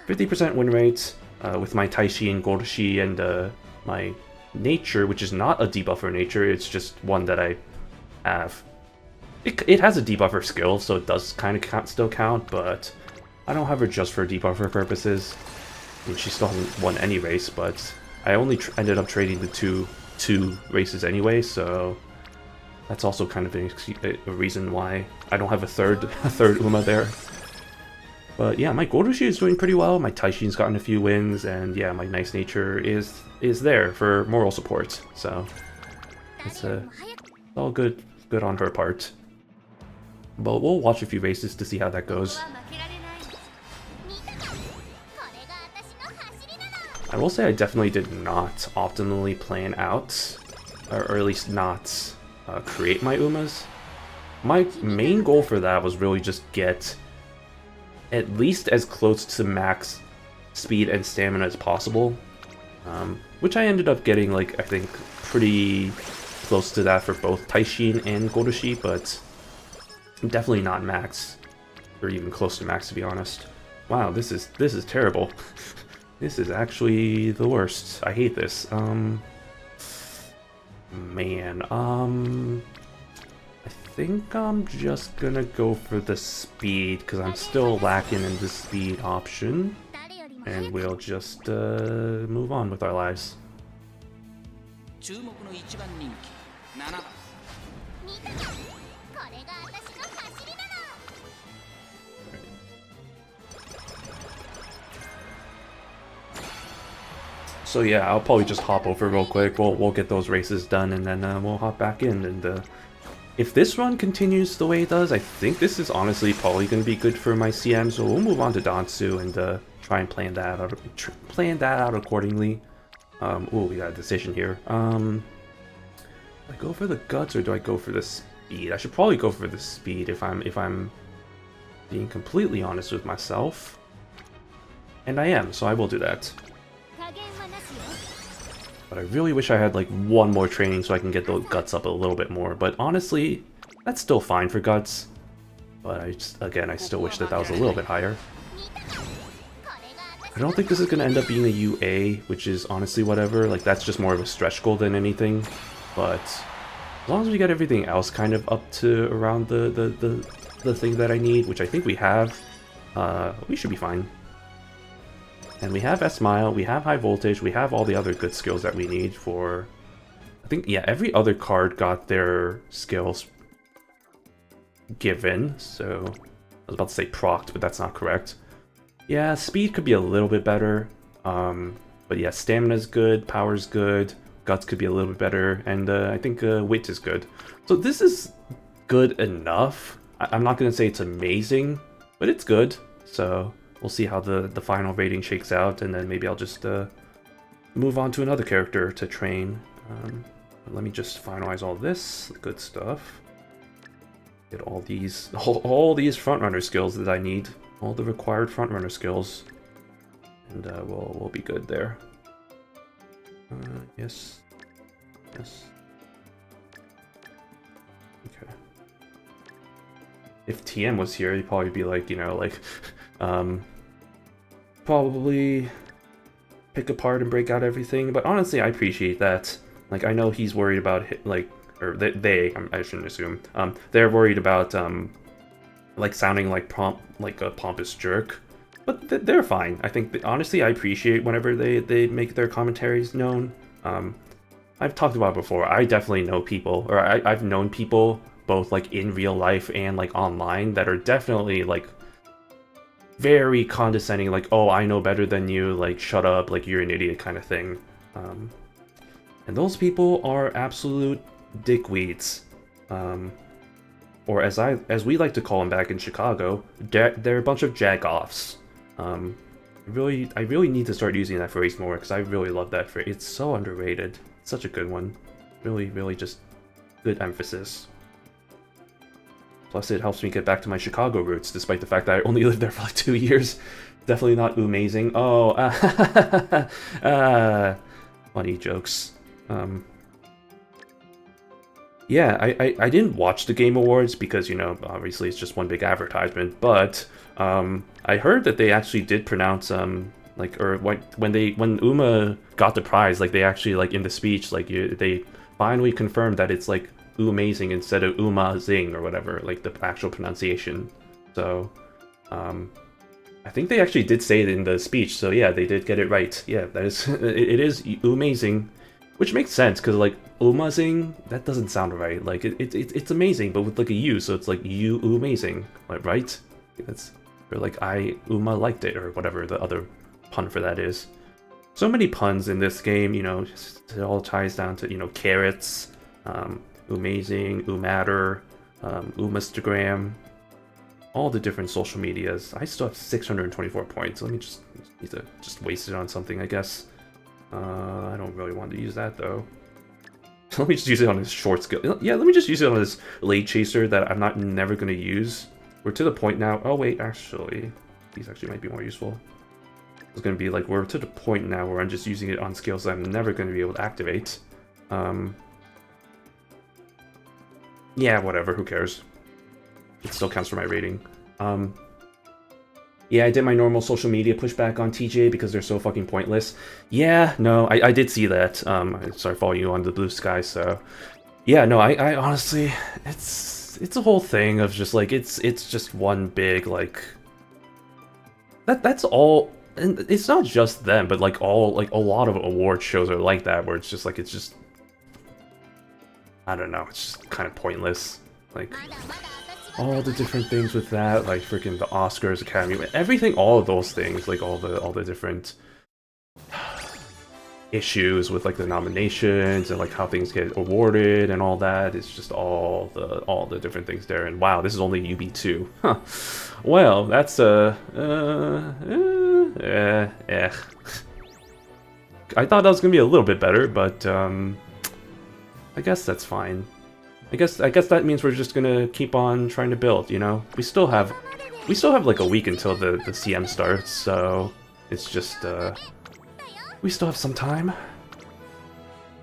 50% win rate with my Taishi and Goroshi and my nature, which is not a debuffer nature, it's just one that I have. It has a debuffer skill, so it does kind of still count, but I don't have her just for debuffer purposes. I mean, she still hasn't won any race, but I only ended up trading the two races anyway, so that's also kind of a reason why I don't have a third Uma there. But yeah, my Goroshi is doing pretty well. My Taishin's gotten a few wins, and yeah, my nice nature is there for moral support. So it's all good on her part. But we'll watch a few races to see how that goes. I will say I definitely did not optimally plan out, or at least not create my Umas. My main goal for that was really just get at least as close to max speed and stamina as possible, which I ended up getting, like, I think pretty close to that for both Taishin and Goroshi, but definitely not max, or even close to max, to be honest. Wow, this is terrible. This is actually the worst. I hate this. Man, I think I'm just gonna go for the speed, because I'm still lacking in the speed option, and we'll just move on with our lives. So yeah, I'll probably just hop over real quick. We'll get those races done, and then we'll hop back in. And if this run continues the way it does, I think this is honestly probably going to be good for my CM. So we'll move on to Dansu and try and plan that out accordingly. Ooh, we got a decision here. Do I go for the guts or do I go for the speed? I should probably go for the speed if I'm being completely honest with myself. And I am, so I will do that. But I really wish I had like one more training so I can get the guts up a little bit more. But honestly, that's still fine for guts. But I still wish that was a little bit higher. I don't think this is going to end up being a UA, which is honestly whatever. Like, that's just more of a stretch goal than anything. But as long as we get everything else kind of up to around the thing that I need, which I think we have, we should be fine. And we have S-Mile, we have High Voltage, we have all the other good skills that we need for... I think, yeah, every other card got their skills given, so was about to say procced, but that's not correct. Yeah, speed could be a little bit better. But yeah, stamina's good, power's good, guts could be a little bit better, and I think wit is good. So this is good enough. I'm not gonna say it's amazing, but it's good. So we'll see how the final rating shakes out, and then maybe I'll just move on to another character to train. Let me just finalize all this good stuff. Get all these frontrunner skills that I need, all the required frontrunner skills, and we'll be good there. Yes. Okay. If TM was here, he'd probably be like, you know, like, probably pick apart and break out everything. But honestly, I appreciate that. Like, I know he's worried about, like, or I shouldn't assume. They're worried about, like, sounding like a pompous jerk. But they're fine. I think, honestly, I appreciate whenever they make their commentaries known. I've talked about it before. I definitely know people, or I've known people, both, like, in real life and, like, online, that are definitely, like, very condescending, like, oh, I know better than you, like, shut up, like, you're an idiot kind of thing. And those people are absolute dickweeds. Or as we like to call them back in Chicago, they're a bunch of jagoffs. I really need to start using that phrase more, because I really love that phrase. It's so underrated. Such a good one. Really just good emphasis. Plus it helps me get back to my Chicago roots, despite the fact that I only lived there for like 2 years. Definitely not amazing. Oh, funny jokes. Yeah, I didn't watch the Game Awards because, you know, obviously it's just one big advertisement, but I heard that they actually did pronounce when Uma got the prize, like, they actually, like, in the speech, like, they finally confirmed that it's like amazing instead of Umazing or whatever, like the actual pronunciation. So I think they actually did say it in the speech, so yeah, they did get it right. Yeah, that is it is amazing, which makes sense because, like, Umazing, that doesn't sound right. Like, it's amazing, but with like a U, so it's like you amazing, like, right? That's, or like Uma liked it, or whatever the other pun for that is. So many puns in this game, you know, it all ties down to, you know, carrots, amazing, Umatter, Umastagram, all the different social medias. I still have 624 points. Let me need to waste it on something, I guess. I don't really want to use that though. Let me just use it on this short skill. Yeah, let me just use it on this Late Chaser that I'm never going to use. We're to the point now. Oh wait, actually, these actually might be more useful. It's going to be like, we're to the point now where I'm just using it on skills that I'm never going to be able to activate. Yeah, whatever, who cares? It still counts for my rating. Yeah, I did my normal social media pushback on TJ because they're so fucking pointless. Yeah, no, I did see that. I started following you on the Blue Sky, so... Yeah, no, I honestly... It's a whole thing of just, like, it's just one big, like... That's all... And it's not just them, but, like, a lot of award shows are like that, where it's just, like, I don't know, it's just kind of pointless. Like... all the different things with that, like freaking the Oscars, Academy, everything, all of those things, like all the different issues with like the nominations and like how things get awarded and all that. It's just all the different things there. And wow, this is only UB2. Huh. Well, that's I thought that was gonna be a little bit better, but I guess that's fine. I guess that means we're just gonna keep on trying to build, you know? We still have like a week until the CM starts, so it's just we still have some time.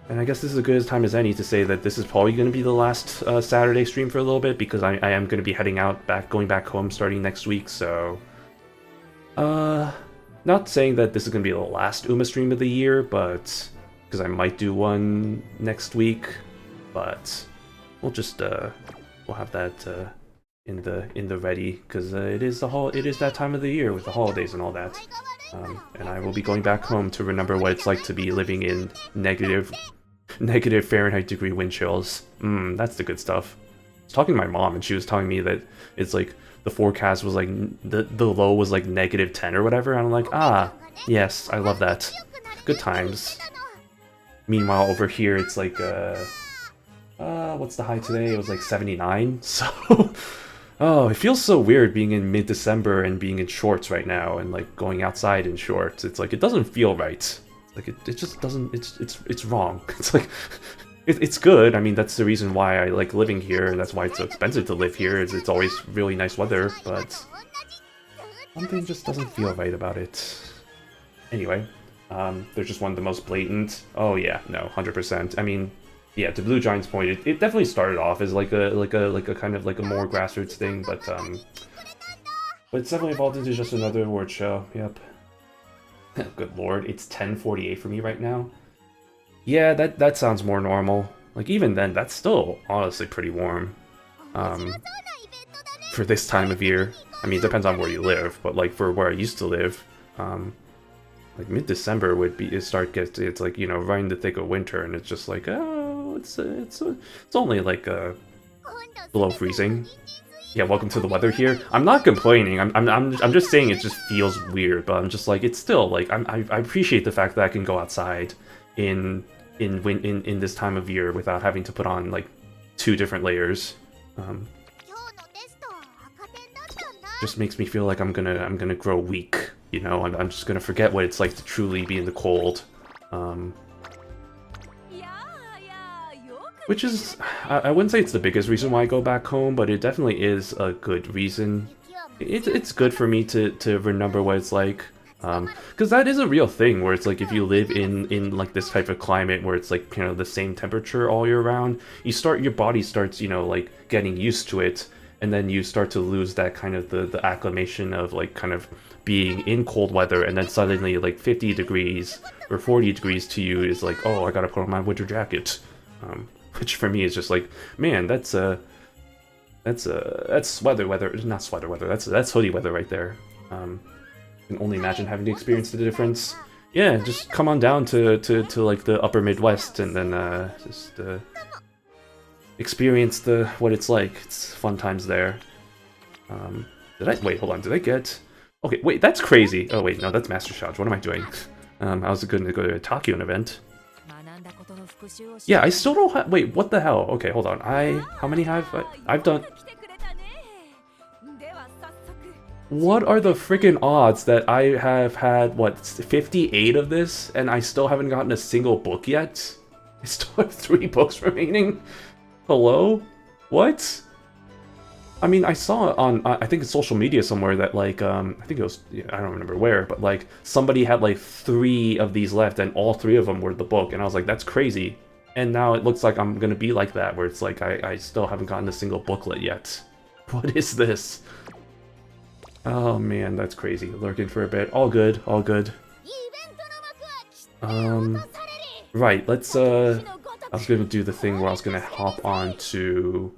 And I guess this is as good a time as any to say that this is probably gonna be the last Saturday stream for a little bit, because I am gonna be heading out going back home starting next week, so not saying that this is gonna be the last Uma stream of the year, but because I might do one next week, but we'll just we'll have that in the ready, because it is that time of the year with the holidays and all that. And I will be going back home to remember what it's like to be living in negative Fahrenheit degree wind chills. That's the good stuff. I was talking to my mom, and she was telling me that it's like the forecast was like the low was like -10 or whatever. And I'm like, ah, yes, I love that. Good times. Meanwhile, over here it's like what's the high today? It was like 79. So oh, it feels so weird being in mid-December and being in shorts right now and like going outside in shorts. It's like it doesn't feel right. Like it just doesn't. It's wrong. It's like it's good. I mean, that's the reason why I like living here. That's why it's so expensive to live here. Is it's always really nice weather, but something just doesn't feel right about it. Anyway, there's just one of the most blatant. Oh yeah, no, 100%. I mean, yeah, to Blue Giant's point, it definitely started off as like a kind of like a more grassroots thing, but it's definitely evolved into just another award show. Yep. Good lord, it's 10:48 for me right now. Yeah, that sounds more normal. Like even then, that's still honestly pretty warm. For this time of year. I mean, it depends on where you live, but like for where I used to live, like mid-December would be it's like, you know, right in the thick of winter, and it's just like, oh, it's only like below freezing. Yeah, welcome to the weather here. I'm not complaining. I'm just saying it just feels weird, but I'm just like it's still like I appreciate the fact that I can go outside in this time of year without having to put on like 2 different layers. Just makes me feel like I'm gonna grow weak. You know, I'm just gonna forget what it's like to truly be in the cold. Which is, I wouldn't say it's the biggest reason why I go back home, but it definitely is a good reason. It's good for me to remember what it's like. Because that is a real thing, where it's like if you live in like this type of climate where it's like, you know, the same temperature all year round, your body starts, you know, like getting used to it, and then you start to lose that kind of the acclimation of like kind of being in cold weather, and then suddenly like 50 degrees or 40 degrees to you is like, oh, I gotta put on my winter jacket. Which for me is just like, man, that's sweater weather, not sweater weather. That's hoodie weather right there. I can only imagine having to experience the difference. Yeah, just come on down to like the upper Midwest and then just experience what it's like. It's fun times there. Wait, hold on, did I get? Okay, wait, that's crazy. Oh wait, no, that's Master Shot. What am I doing? I was going to go to a Tachyon event. Yeah, I still don't have. Wait, what the hell? Okay, hold on. How many have I've done? What are the freaking odds that I have had, what, 58 of this, and I still haven't gotten a single book yet? I still have 3 books remaining? Hello? What? I mean, I saw it on, I think it's social media somewhere that, like, I think it was, I don't remember where, but, like, somebody had, like, 3 of these left, and all 3 of them were the book, and I was like, that's crazy. And now it looks like I'm gonna be like that, where it's like, I still haven't gotten a single booklet yet. What is this? Oh man, that's crazy. Lurking for a bit. All good, all good. Right, let's, I was gonna do the thing where I was gonna hop on to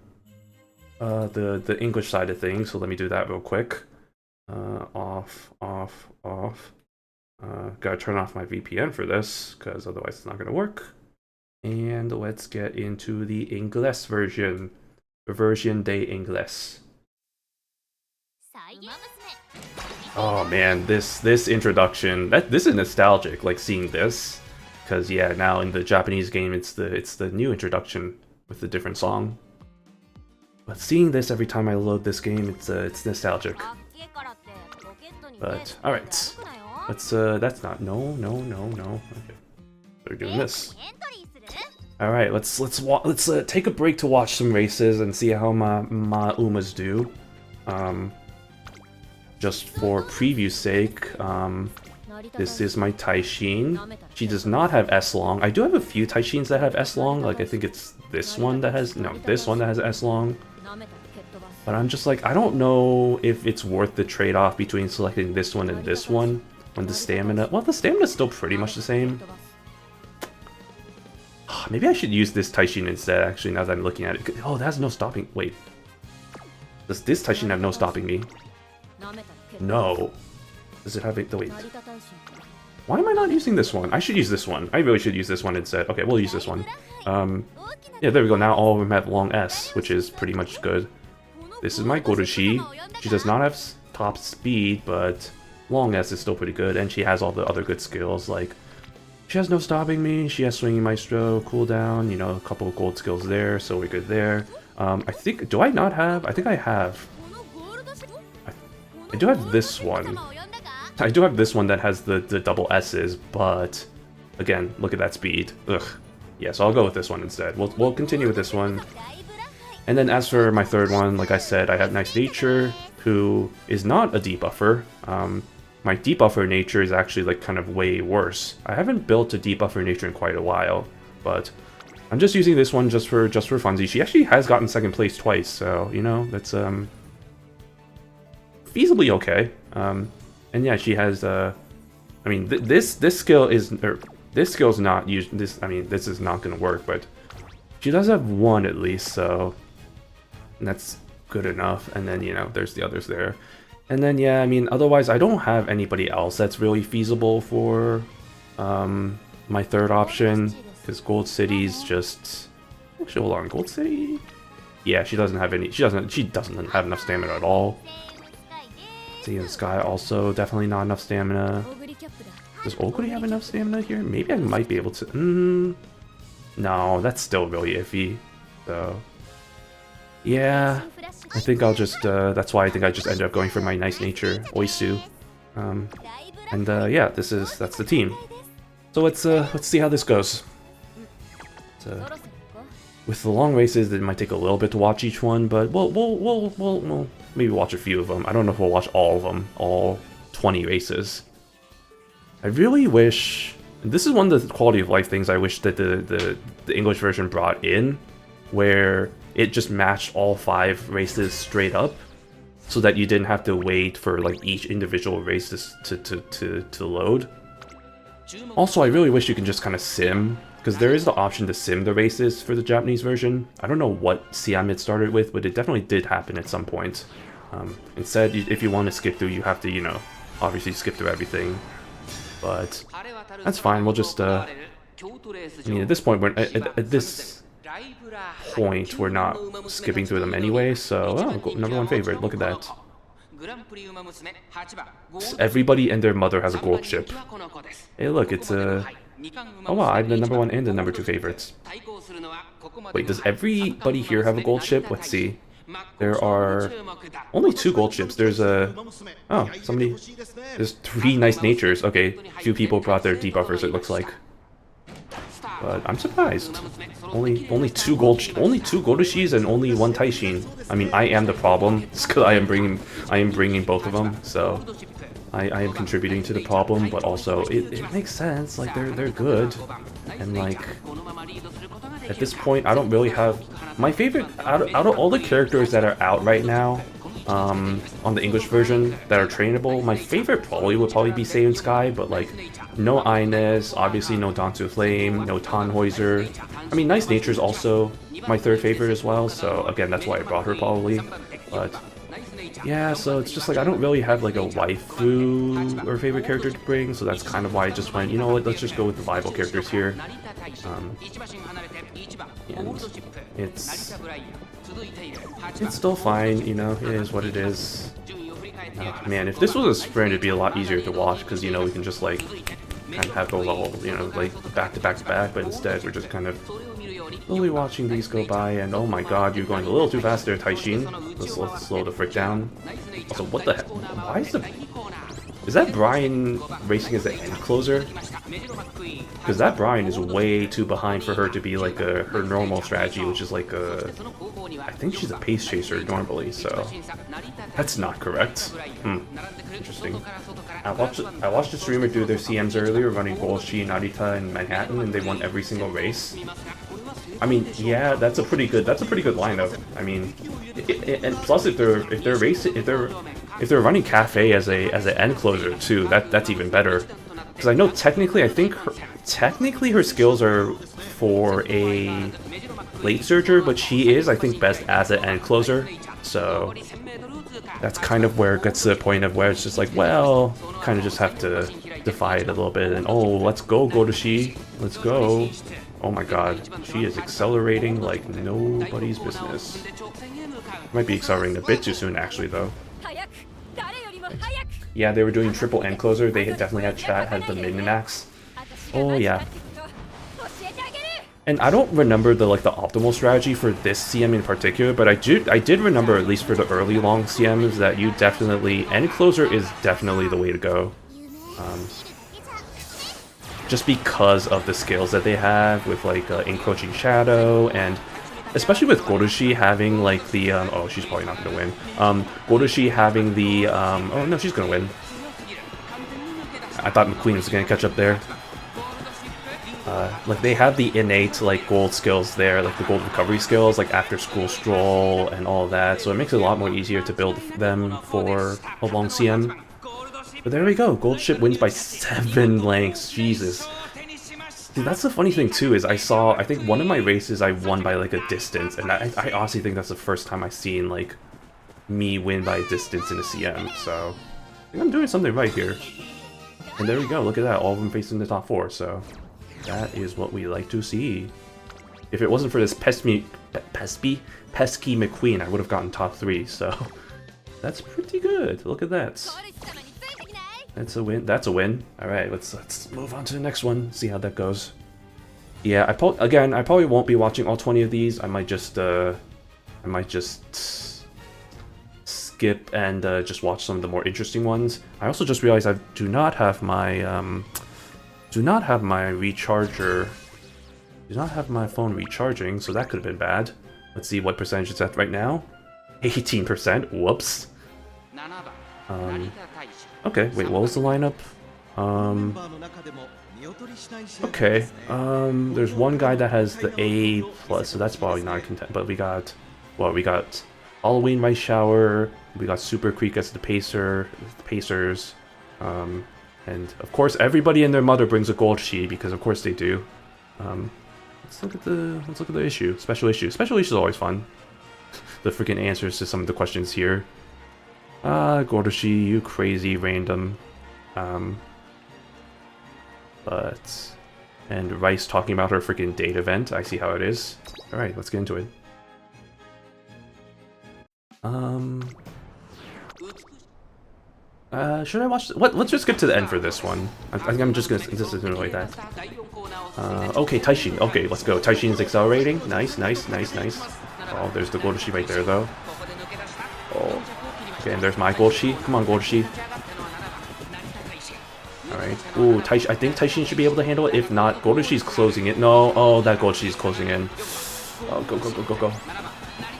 the English side of things, so let me do that real quick. Off. Gotta turn off my VPN for this, because otherwise it's not gonna work. And let's get into the Ingles version. Version de Ingles. Oh man, this introduction, this is nostalgic, like seeing this. Because yeah, now in the Japanese game it's the new introduction with a different song. But seeing this every time I load this game, it's nostalgic. But alright. Let's that's not no. Okay. We're doing this. Alright, let's take a break to watch some races and see how my Umas do. Just for preview's sake, this is my Taishin. She does not have S-Long. I do have a few Taishins that have S-Long, like I think it's this one that has S-Long. But I'm just like, I don't know if it's worth the trade-off between selecting this one and this one, when the stamina... Well, the stamina's still pretty much the same. Maybe I should use this Taishin instead, actually, now that I'm looking at it. Oh, it has no stopping... Wait. Does this Taishin have no stopping me? No. Does it have a... Wait. Why am I not using this one? I should use this one. I really should use this one instead. Okay, we'll use this one. Yeah, there we go. Now all of them have long S, which is pretty much good. This is my Gorushi. She does not have top speed, but long S is still pretty good, and she has all the other good skills, like she has no stopping me, she has swinging maestro, cooldown, you know, a couple of gold skills there, so we're good there. I think, do I not have? I think I have. I do have this one. I do have this one that has the double S's, but again, look at that speed. Ugh. Yeah, so I'll go with this one instead. We'll continue with this one. And then as for my third one, like I said, I have Nice Nature, who is not a debuffer. My debuffer nature is actually like kind of way worse. I haven't built a debuffer nature in quite a while, but I'm just using this one just for funsies. She actually has gotten second place twice, so you know that's feasibly okay. And yeah, she has I mean this skill is this skill is not used. This I mean this is not gonna work, but she does have one at least, so that's good enough. And then you know there's the others there. And then, yeah, I mean, otherwise, I don't have anybody else that's really feasible for my third option, because Gold City's just... Actually, hold on, Gold City? Yeah, she doesn't have any... She doesn't have enough stamina at all. Sea and Sky also definitely not enough stamina. Does Oguri have enough stamina here? Maybe I might be able to... No, that's still really iffy, so... Yeah, I think I'll just, that's why I think I just ended up going for my Nice Nature, Oisu. And yeah, that's the team. So let's see how this goes. With the long races, it might take a little bit to watch each one, but we'll maybe watch a few of them. I don't know if we'll watch all of them, all 20 races. I really wish, this is one of the quality of life things I wish that the English version brought in, where it just matched all 5 races straight up, so that you didn't have to wait for like each individual race to load. Also, I really wish you can just kind of sim, because there is the option to sim the races for the Japanese version. I don't know what CM it started with, but it definitely did happen at some point. Instead, if you want to skip through, you have to, you know, obviously skip through everything. But that's fine. We'll just, I mean, at this point, we're not skipping through them anyway, so, oh, #1 favorite, look at that. Everybody and their mother has a gold chip. Hey look, it's oh wow, I have the #1 and the #2 favorites. Wait, does everybody here have a gold chip? Let's see. There are only 2 gold chips. There's a... Oh, somebody... There's 3 Nice Natures. Okay, few people brought their debuffers, it looks like. But I'm surprised. Only two Godoshis and only 1 Taishin. I mean, I am the problem. It's because I am bringing both of them, so I am contributing to the problem. But also, it makes sense. Like they're good, and like at this point, I don't really have my favorite out of all the characters that are out right now. On the English version that are trainable, my favorite would probably be Seiya and Sky, but like no Ines, obviously no Dansu Flame, no Tannhäuser. I mean, Nice Nature is also my third favorite as well, so again, that's why I brought her probably. But yeah, so it's just like I don't really have like a waifu or favorite character to bring, so that's kind of why I just went, you know what, let's just go with the viable characters here. And it's still fine, you know, it is what it is. Man, if this was a sprint, it'd be a lot easier to watch, because, you know, we can just, like, kind of have those all, you know, like, back to back to back, but instead we're just kind of slowly watching these go by, and oh my god, you're going a little too fast there, Taishin. Let's slow the frick down. Also, what the heck? Why is is that Brian racing as an end closer? Because that Brian is way too behind for her to be like her normal strategy, which is like I think she's a pace chaser normally, so that's not correct. Interesting. I watched a streamer do their CMs earlier, running Bolshi, Narita, and Manhattan, and they won every single race. I mean, yeah, that's a pretty good lineup. I mean, and plus if they're running Cafe as an end closer too, that's even better. Because I know technically her skills are for a late surger, but she is, I think, best as an end closer. So that's kind of where it gets to the point of where it's just like, well, kind of just have to defy it a little bit. And oh, let's go, Godoshi, let's go. Oh my god, she is accelerating like nobody's business. Might be accelerating a bit too soon, actually, though. Yeah, they were doing triple end closer. They definitely had chat, had the minion axe. Oh, yeah. And I don't remember the optimal strategy for this CM in particular, but I did remember, at least for the early long CMs, that you definitely... End closer is definitely the way to go. Just because of the skills that they have with, encroaching shadow, and especially with Gorushi having, the, oh, she's probably not going to win. Gorushi having the, oh, no, she's going to win. I thought McQueen was going to catch up there. They have the innate, gold skills there, the gold recovery skills, after school stroll and all of that, so it makes it a lot more easier to build them for a long CM. But there we go, Gold Ship wins by 7 lengths, Jesus. See, that's the funny thing too, is I think one of my races I won by a distance, and I honestly think that's the first time I've seen me win by a distance in a CM, so I think I'm doing something right here. And there we go, look at that, all of them facing the top 4, so that is what we like to see. If it wasn't for this pesky McQueen, I would have gotten top 3, so that's pretty good, look at that. That's a win. That's a win. All right, let's move on to the next one. See how that goes. Yeah, I probably won't be watching all 20 of these. I might just skip and just watch some of the more interesting ones. I also just realized I do not have my recharger. Do not have my phone recharging, so that could have been bad. Let's see what percentage it's at right now. 18%. Whoops. Okay, wait, what was the lineup? Okay, there's one guy that has the A+, so that's probably not a contender, but we got Halloween Rice Shower, we got Super Creek as the Pacers, and of course everybody and their mother brings a gold sheet, because of course they do. Let's look at the issue. Special issue. Special issue is always fun. The freaking answers to some of the questions here. Gorushi, you crazy random. And Rice talking about her freaking date event. I see how it is. Alright, let's get into it. Should I watch let's just get to the end for this one. I think I'm just gonna, this isn't really that. Okay, Taishin. Okay, let's go. Taishin's accelerating. Nice, nice, nice, nice. Oh, there's the Gorushi right there, though. Oh. Okay, and there's my Gorushi. Come on, Gorushi. Alright. Ooh, I think Taishin should be able to handle it. If not, Gorushi's closing it. No, oh, that Gorushi's closing in. Oh, go, go, go, go, go.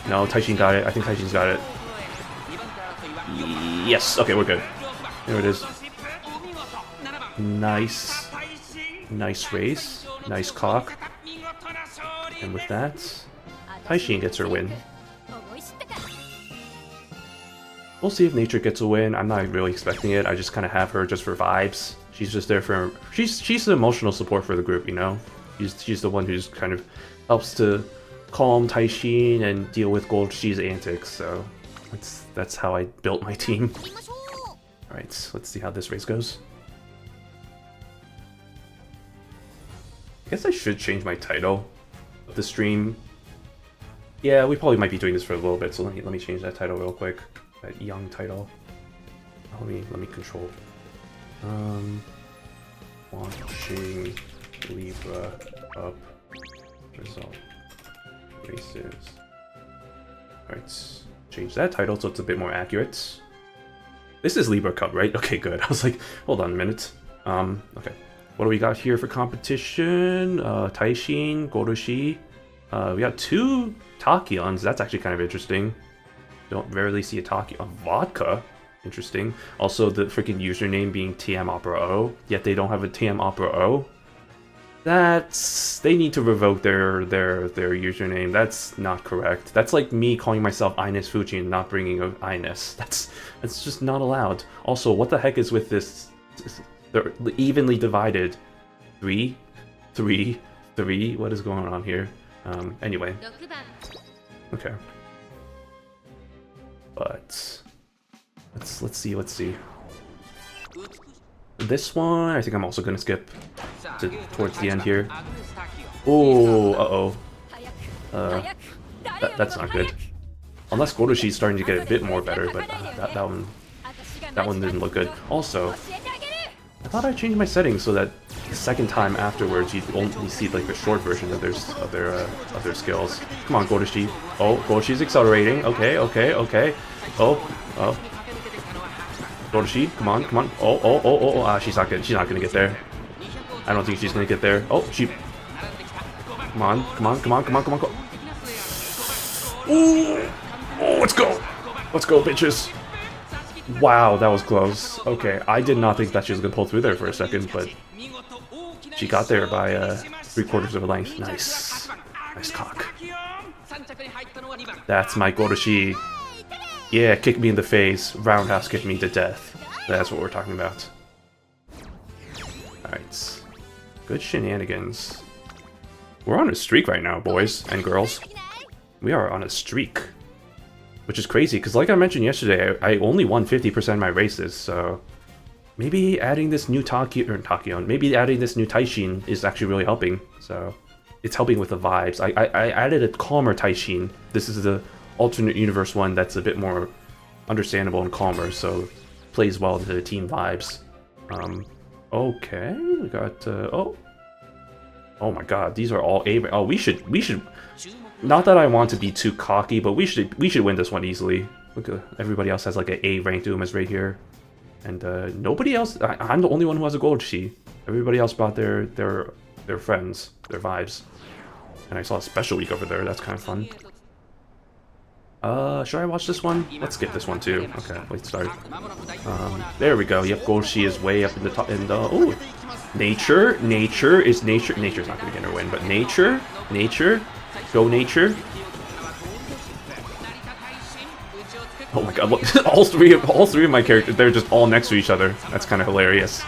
No, Taishin got it. I think Taishin's got it. Yes. Okay, we're good. There it is. Nice. Nice race. Nice cock. And with that, Taishin gets her win. We'll see if Nature gets a win. I'm not really expecting it. I just kind of have her just for vibes. She's just there for... She's the emotional support for the group, you know? She's the one who's kind of helps to calm Taishin and deal with Gorushi's antics, so... That's how I built my team. Alright, let's see how this race goes. I guess I should change my title of the stream. Yeah, we probably might be doing this for a little bit, so let me change that title real quick. That young title. Let me control. Watching Libra Cup result races. Alright, change that title so it's a bit more accurate. This is Libra Cup, right? Okay, good. I was like, hold on a minute. Okay. What do we got here for competition? Taishin, Gorushi. We got 2 Takions. That's actually kind of interesting. Don't rarely see a Takion. Vodka. Interesting. Also, the freaking username being TM Opera O. Yet they don't have a TM Opera O. They need to revoke their username. That's not correct. That's like me calling myself Ines Fuji and not bringing a Ines. That's just not allowed. Also, what the heck is with this? They're evenly divided. 3, 3, 3. What is going on here? Anyway. Okay. But let's see. This one, I think I'm also gonna skip towards the end here. Oh, that's not good. Unless Goroshi's starting to get a bit more better, but that one didn't look good. Also, I thought I changed my settings so that the second time afterwards you'd only see like a short version of their skills. Come on, Goroshi. Oh, Goroshi's accelerating. Okay. Oh. Goroshi, come on. Oh. Ah, she's not gonna get there. I don't think she's gonna get there. Oh, she. Come on. Go. Ooh. Oh, let's go, bitches. Wow, that was close. Okay, I did not think that she was gonna pull through there for a second, but she got there by 3/4 of a length. Nice cock. That's my Goroshi. Yeah, kick me in the face, roundhouse kick me to death. That's what we're talking about. Alright. Good shenanigans. We're on a streak right now, boys and girls. We are on a streak. Which is crazy, because like I mentioned yesterday, I only won 50% of my races, so... Maybe adding this new Takion, maybe adding this new Taishin is actually really helping, so... It's helping with the vibes. I added a calmer Taishin. This is the alternate universe one that's a bit more understandable and calmer, so plays well into the team vibes. Okay, we got oh my god, these are all A. Oh, we should. Not that I want to be too cocky, but we should win this one easily. Look, everybody else has like an A ranked Umas right here, and nobody else. I'm the only one who has a gold sheet. Everybody else brought their friends, their vibes, and I saw a special week over there. That's kind of fun. Should I watch this one? Let's skip this one too. Okay, let's start. There we go. Yep, Golshi is way up in the top. And oh, Nature's not gonna get her win, but Nature, go Nature. Oh my god, look, all three of my characters, they're just all next to each other. That's kind of hilarious.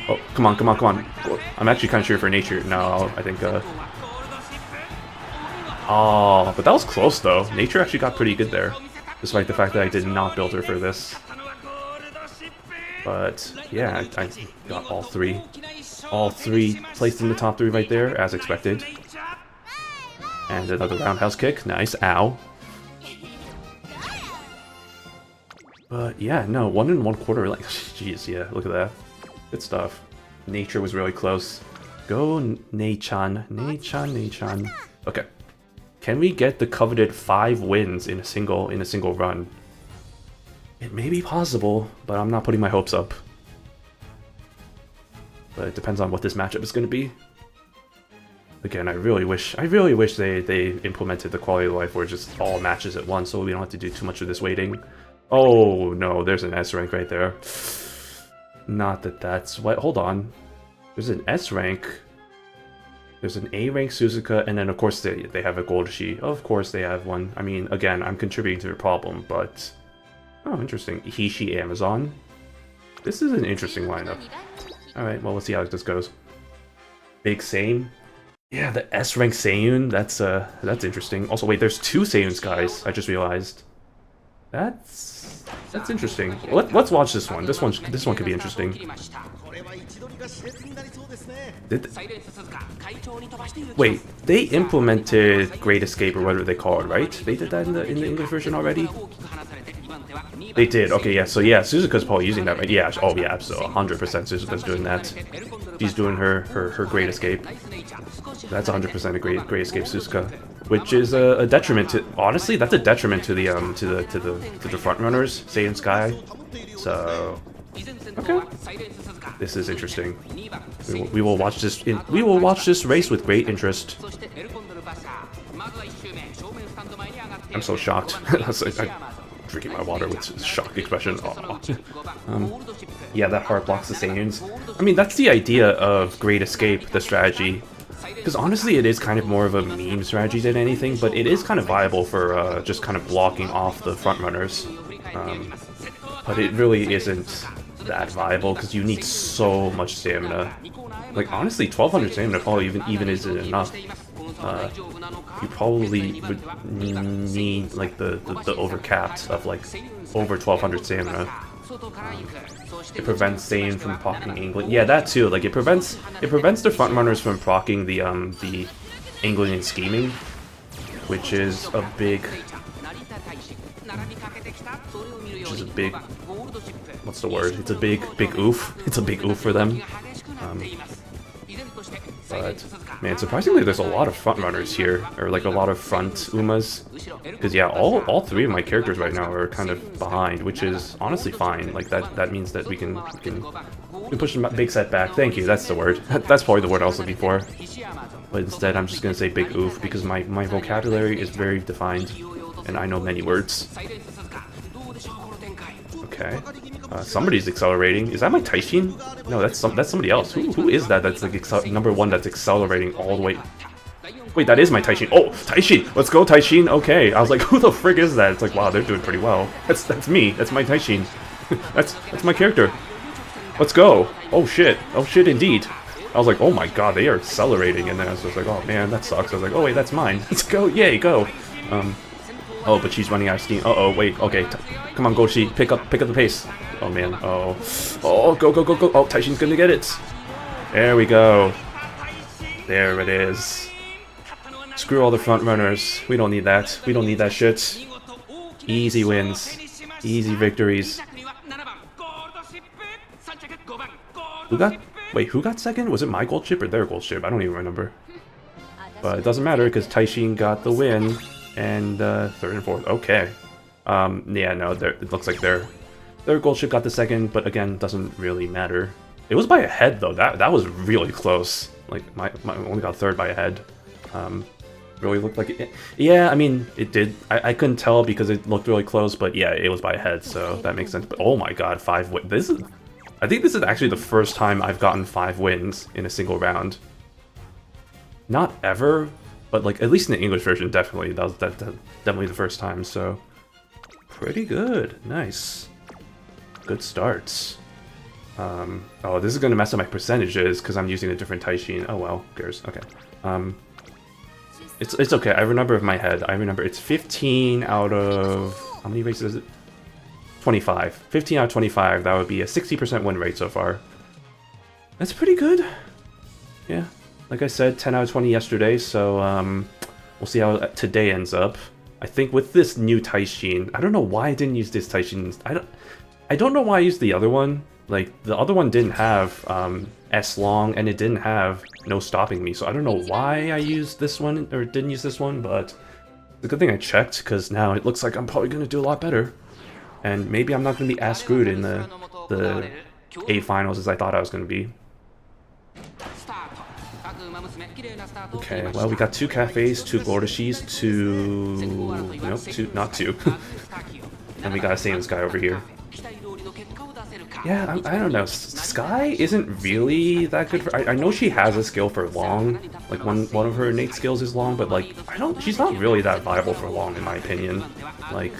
Oh, come on. I'm actually kind of cheering for Nature. No, I think oh, but that was close though. Nature actually got pretty good there, despite the fact that I did not build her for this. But yeah, I got all three placed in the top 3 right there, as expected. And another roundhouse kick, nice, ow. But yeah, no, 1 1/4, like, jeez, yeah, look at that. Good stuff. Nature was really close. Go Nei-chan. Okay. Can we get the coveted 5 wins in a single run? It may be possible, but I'm not putting my hopes up. But it depends on what this matchup is going to be. Again, I really wish they implemented the quality of life where just all matches at once, so we don't have to do too much of this waiting. Oh no, there's an S rank right there. Not that that's what. Hold on, there's an S rank. There's an A rank Suzuka, and then of course they have a gold sheet. Of course they have one. I mean, again, I'm contributing to the problem, but oh, interesting. Hishi Amazon. This is an interesting lineup. All right, well, let's see how this goes. Big Sane. Yeah, the S rank Seiyun. That's interesting. Also, wait, there's 2 Seiyuns, guys. I just realized. That's interesting. Let's watch this one. This one could be interesting. Wait, they implemented Great Escape or whatever they call it, right? They did that in the English version already? They did. Okay, yeah. So yeah, Suzuka's probably using that, right? Yeah. Oh yeah. So 100% Suzuka's doing that. She's doing her Great Escape. That's 100% a Great Escape Suzuka, which is a detriment to. Honestly, that's a detriment to the front runners, Saiyan Sky. So okay, this is interesting. We will watch this. We will watch this race with great interest. I'm so shocked. I'm drinking my water with shocked expression. Yeah, that hard blocks the Saiyans. I mean, that's the idea of Great Escape, the strategy. Because honestly, it is kind of more of a meme strategy than anything, but it is kind of viable for just kind of blocking off the front runners. But it really isn't that viable because you need so much stamina. Like honestly, 1200 stamina probably even isn't enough. You probably would need like the overcapped of like over 1200 stamina. It prevents Saiyan from proccing England. Yeah, that too. Like it prevents the front runners from proccing the angling and scheming, which is a big which is a big, what's the word? It's a big oof. It's a big oof for them. But man, surprisingly, there's a lot of front runners here, or like a lot of front Umas. Because yeah, all three of my characters right now are kind of behind, which is honestly fine. Like that means that we can push them big setback. Thank you, that's the word. That's probably the word I was looking for. But instead, I'm just gonna say big oof because my vocabulary is very defined, and I know many words. Okay. Somebody's accelerating. Is that my Taishin? No, that's somebody else. Who is that? That's like number one that's accelerating all the way. Wait, that is my Taishin. Oh, Taishin! Let's go, Taishin! Okay. I was like, who the frig is that? It's like, wow, they're doing pretty well. That's me. That's my Taishin. that's my character. Let's go. Oh shit. Oh shit indeed. I was like, oh my god, they are accelerating, and then I was just like, oh man, that sucks. I was like, oh wait, that's mine. Let's go. Yay, go. Oh, but she's running out of steam. Uh-oh, wait, okay. Come on, Goshi, pick up the pace. Oh, man. Oh. Oh, go. Oh, Taishin's gonna get it. There we go. There it is. Screw all the front runners. We don't need that. We don't need that shit. Easy wins. Easy victories. Who got second? Was it my gold ship or their gold ship? I don't even remember. But it doesn't matter, because Taishin got the win. And third and fourth. Okay. Yeah, no, it looks like their gold ship got the second, but again, doesn't really matter. It was by a head though. That was really close. Like my only got third by a head. Really looked like it. Yeah, I mean it did. I couldn't tell because it looked really close, but yeah, it was by a head, so that makes sense. But oh my god, 5 wins. I think this is actually the first time I've gotten 5 wins in a single round. Not ever. But like at least in the English version, definitely that was definitely the first time. So pretty good, nice, good starts. Oh, this is gonna mess up my percentages because I'm using a different Taishin. Oh well, who cares? Okay. It's okay. I have a number of my head. I remember it's 15 out of how many races is it? 25. 15 out of 25. That would be a 60% win rate so far. That's pretty good. Yeah. Like I said, 10 out of 20 yesterday, so we'll see how today ends up. I think with this new Taishin, I don't know why I didn't use this Taishin. I don't know why I used the other one. Like, the other one didn't have S long, and it didn't have no stopping me, so I don't know why I used this one, or didn't use this one, but it's a good thing I checked, because now it looks like I'm probably going to do a lot better. And maybe I'm not going to be as screwed in the A finals as I thought I was going to be. Okay, well, we got 2 cafes, 2 Glorishis, 2... Nope, not 2. And we got a Saiyans guy over here. Yeah, I don't know. Sky isn't really that good for... I know she has a skill for long. Like, one of her innate skills is long, but, like, she's not really that viable for long, in my opinion. Like...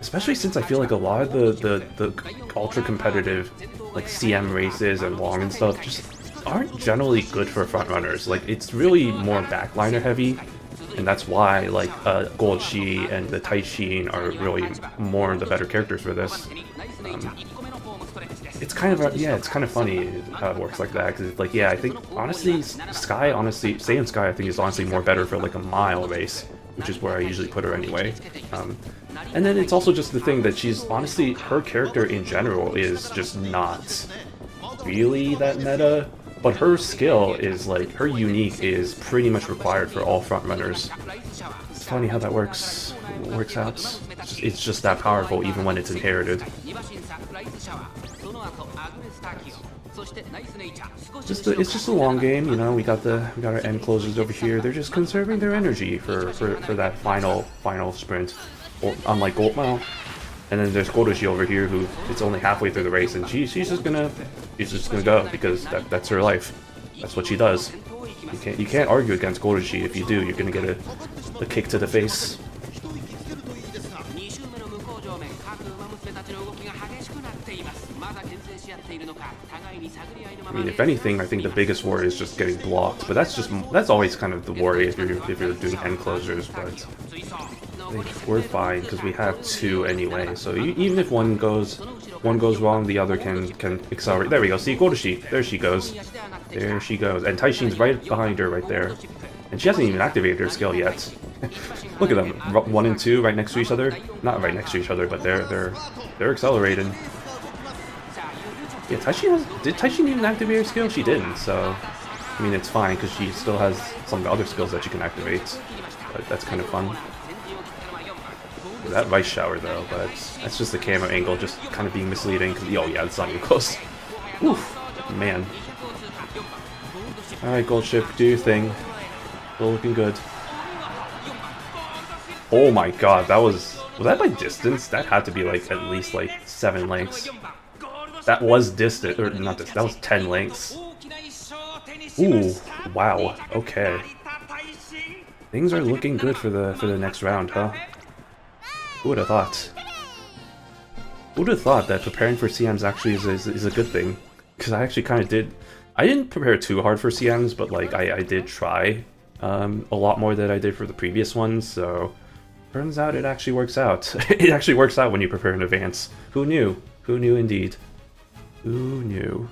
Especially since I feel like a lot of the ultra-competitive, like, CM races and long and stuff just aren't generally good for frontrunners. Like, it's really more backliner heavy, and that's why, like, Gold Shi and the Taishin are really more the better characters for this. It's kind of, yeah, it's kind of funny how it works like that, because it's like, yeah, I think, honestly, Saiyan Sky, I think, is honestly more better for, like, a mile race, which is where I usually put her anyway. And then it's also just the thing that she's, honestly, her character in general is just not really that meta, but her skill is, like, her unique is pretty much required for all frontrunners. It's funny how that works out. It's just that powerful even when it's inherited. It's just a long game, you know. We got our end closers over here. They're just conserving their energy for that final sprint. Or, unlike Goldmile. And then there's Godoshi over here, who it's only halfway through the race, and she's just gonna go because that's her life. That's what she does. You can't argue against Godoshi. If you do, you're gonna get a kick to the face. I mean, if anything, I think the biggest worry is just getting blocked, but that's always kind of the worry if you're doing end closers. But I think we're fine because we have 2 anyway. So even if one goes wrong, the other can accelerate. There we go. See, Godoshi. There she goes. There she goes. And Taishin's right behind her, right there. And she hasn't even activated her skill yet. Look at them, 1 and 2 right next to each other. Not right next to each other, but they're accelerating. Yeah, did Taishin even activate her skill? She didn't, so I mean it's fine because she still has some other skills that she can activate. But that's kind of fun. That rice shower though, but that's just the camera angle, just kind of being misleading. Cause, oh yeah, it's not even close. Oof, man. All right, Gold Ship, do your thing. Still looking good. Oh my God, was that by distance? That had to be like at least like 7 lengths. That was distant, or not distant. That was 10 lengths. Ooh, wow. Okay. Things are looking good for the next round, huh? Who would have thought? Who would have thought that preparing for CMs actually is a good thing? Because I actually kind of did. I didn't prepare too hard for CMs, but like I did try a lot more than I did for the previous ones. So turns out it actually works out. It actually works out when you prepare in advance. Who knew? Who knew indeed? Who knew?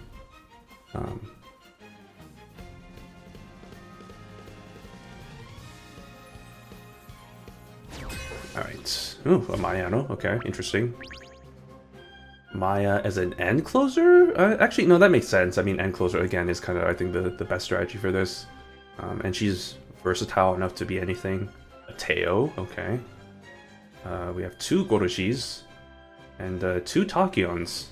Alright. Ooh, a Mayano. Okay, interesting. Maya as an end closer? Actually, no, that makes sense. I mean, end closer, again, is kind of, I think, the best strategy for this. And she's versatile enough to be anything. A Teo, okay. We have 2 Goroshis and 2 Takyons.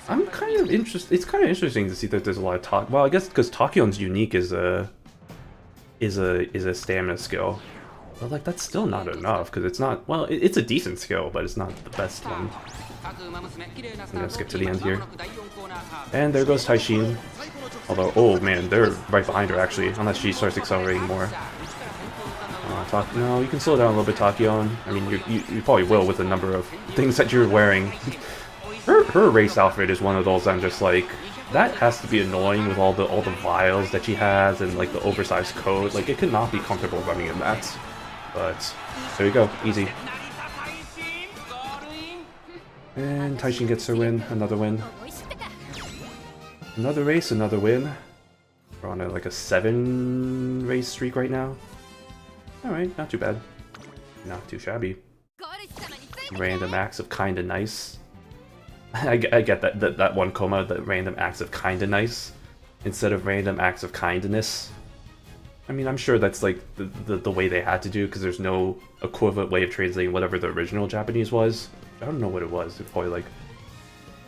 I'm kind of interested. It's kind of interesting to see that there's a lot of talk. Well, I guess because Takyon's unique is a stamina skill, but like that's still not enough because it's not. Well, it's a decent skill, but it's not the best one. I'm gonna skip to the end here, and there goes Taishin. Although, oh man, they're right behind her actually, unless she starts accelerating more. No, you can slow down a little bit, Takyon. I mean, you probably will with the number of things that you're wearing. Her race outfit is one of those I'm just like, that has to be annoying with all the vials that she has and like the oversized coat. Like it could not be comfortable running in that. But there we go, easy. And Taishin gets her win, another win. Another race, another win. We're on like a 7 race streak right now. Alright, not too bad. Not too shabby. Random acts of kinda nice. I get that one coma, the random acts of kinda nice, instead of random acts of kindness. I mean, I'm sure that's like the way they had to do, because there's no equivalent way of translating whatever the original Japanese was. I don't know what it was. It's probably like,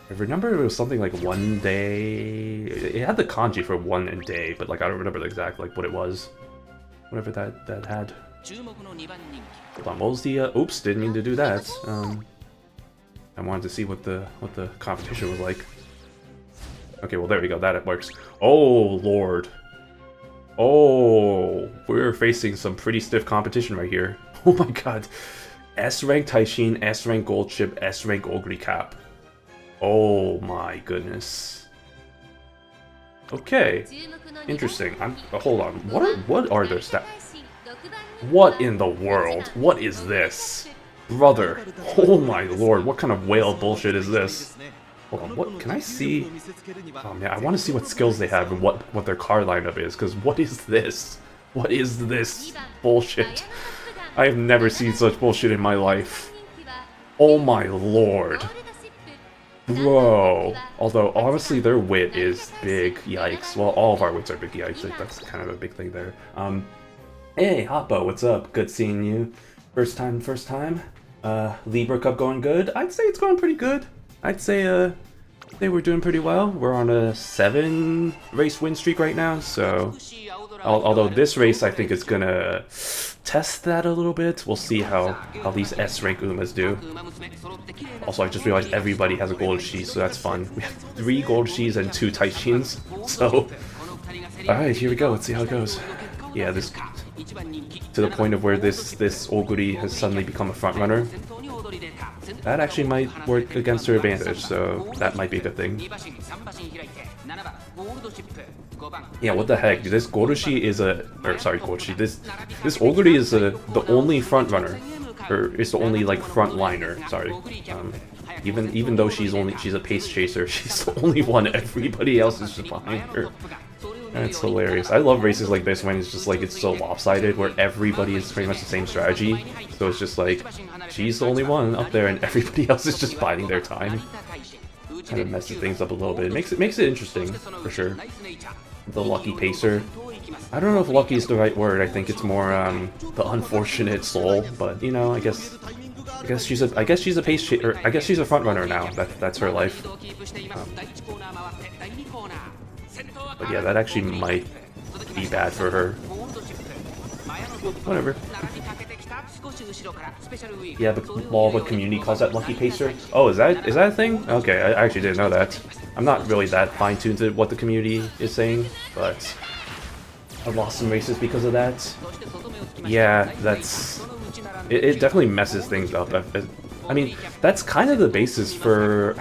I remember it was something like 1 day. It had the kanji for 1 and day, but like I don't remember the exact like what it was. Whatever that had. Hold on, what was the? Oops, didn't mean to do that. I wanted to see what the competition was like. Okay, well there we go. That works. Oh lord. Oh, we're facing some pretty stiff competition right here. Oh my god. S rank Taishin, S rank Gold Ship, S rank Ogre Cap. Oh my goodness. Okay. Interesting. Hold on. What are their stats? What in the world? What is this? Brother. Oh my lord, what kind of whale bullshit is this? Hold on, what can I see? Oh man, I want to see what skills they have and what their card lineup is, because what is this? What is this bullshit? I have never seen such bullshit in my life. Oh my lord. Bro. Although, obviously their wit is big, yikes. Well, all of our wits are big, yikes. Like, that's kind of a big thing there. Hey, Hotbo, what's up? Good seeing you. First time. Libra Cup going good? I'd say it's going pretty good. I'd say, we're doing pretty well. We're on a 7 race win streak right now, so... Although this race, I think, is gonna test that a little bit. We'll see how these S-rank Umas do. Also, I just realized everybody has a gold Shi, so that's fun. We have 3 gold Shis and 2 Taishins, so... Alright, here we go. Let's see how it goes. Yeah, this... To the point of where this Oguri has suddenly become a front runner. That actually might work against her advantage, so that might be a good thing. Yeah, what the heck? This Goroshi is Goroshi. This Oguri is the only front runner, or is the only like front liner. Sorry. Even though she's a pace chaser, she's the only one. Everybody else is just behind her. That's hilarious. I love races like this when it's just like it's so lopsided where everybody is pretty much the same strategy. So it's just like she's the only one up there and everybody else is just biding their time. Kind of messes things up a little bit. It makes it interesting for sure. The lucky pacer. I don't know if lucky is the right word. I think it's more the unfortunate soul. But you know, I guess she's a pace or I guess she's a front runner now. That's her life. But yeah, that actually might be bad for her. Whatever. Yeah, the community calls that lucky pacer. Oh, is that a thing? Okay, I actually didn't know that. I'm not really that fine-tuned to what the community is saying, but I've lost some races because of that. Yeah, it definitely messes things up. I mean, that's kind of the basis for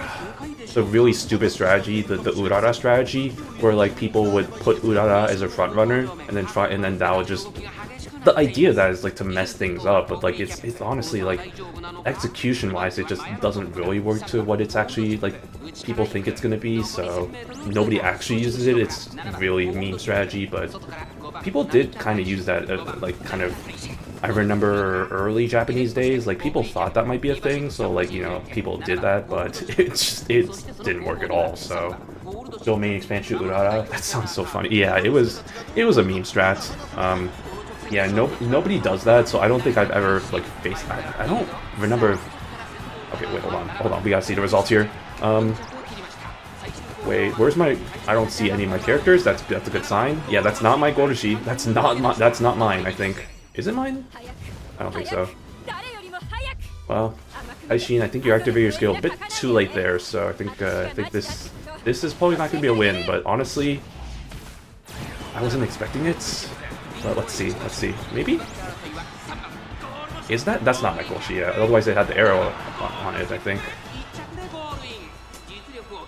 the really stupid strategy, the Urara strategy, where like people would put Urara as a front runner and then that would just. The idea of that is like to mess things up, but like it's honestly like execution-wise, it just doesn't really work to what it's actually like people think it's gonna be. So nobody actually uses it. It's really a meme strategy, but people did kind of use that like kind of. I remember early Japanese days, like people thought that might be a thing, so like you know people did that, but it didn't work at all. So domain expansion Urara, that sounds so funny. Yeah, it was a meme strat. Yeah, nobody does that, so I don't think I've ever like faced. I don't remember. Okay, wait, hold on. We gotta see the results here. Wait, where's my? I don't see any of my characters. That's a good sign. Yeah, that's not my Gorushi. That's not mine. I think. Is it mine? I don't think so. Well, Aishin, I think you activated your skill a bit too late there, so I think this is probably not gonna be a win. But honestly, I wasn't expecting it. But let's see. Maybe? Is that? That's not my Goshi, yeah. Otherwise it had the arrow on it, I think.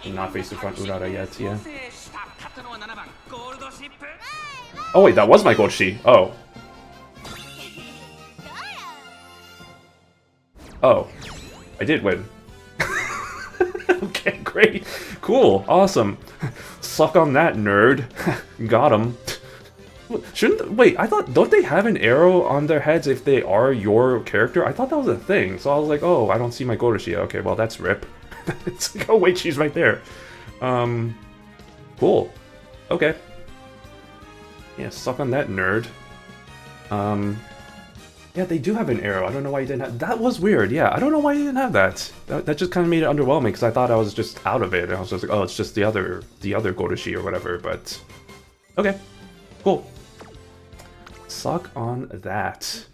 Not face the front Urara yet, yeah. Oh wait, that was my Goshi. Oh. Oh. I did win. Okay, great. Cool. Awesome. Suck on that, nerd. Got him. Wait, I thought, don't they have an arrow on their heads if they are your character? I thought that was a thing, so I was like, oh, I don't see my Gorushi. Okay, well, that's RIP. It's like, oh, wait, she's right there. Cool. Okay. Yeah, suck on that, nerd. Yeah, they do have an arrow. I don't know why you didn't have... That was weird, yeah. I don't know why you didn't have that. That just kind of made it underwhelming, because I thought I was just out of it. And I was just like, oh, it's just the other Gorushi or whatever, but... Okay. Cool. Suck on that.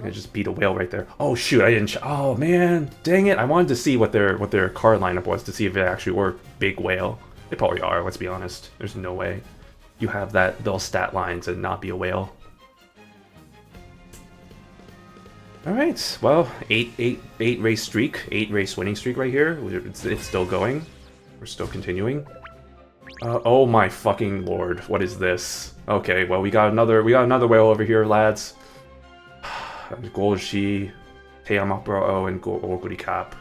I just beat a whale right there. Oh shoot, I didn't. Oh man, dang it! I wanted to see what their card lineup was to see if it actually were big whale. They probably are. Let's be honest. There's no way you have those stat lines and not be a whale. All right. Well, eight race streak, 8 race winning streak right here. It's still going. We're still continuing. Oh my fucking lord, what is this? Okay, well we got another whale over here, lads. Golshi, Teamapro, and Oguri Cap.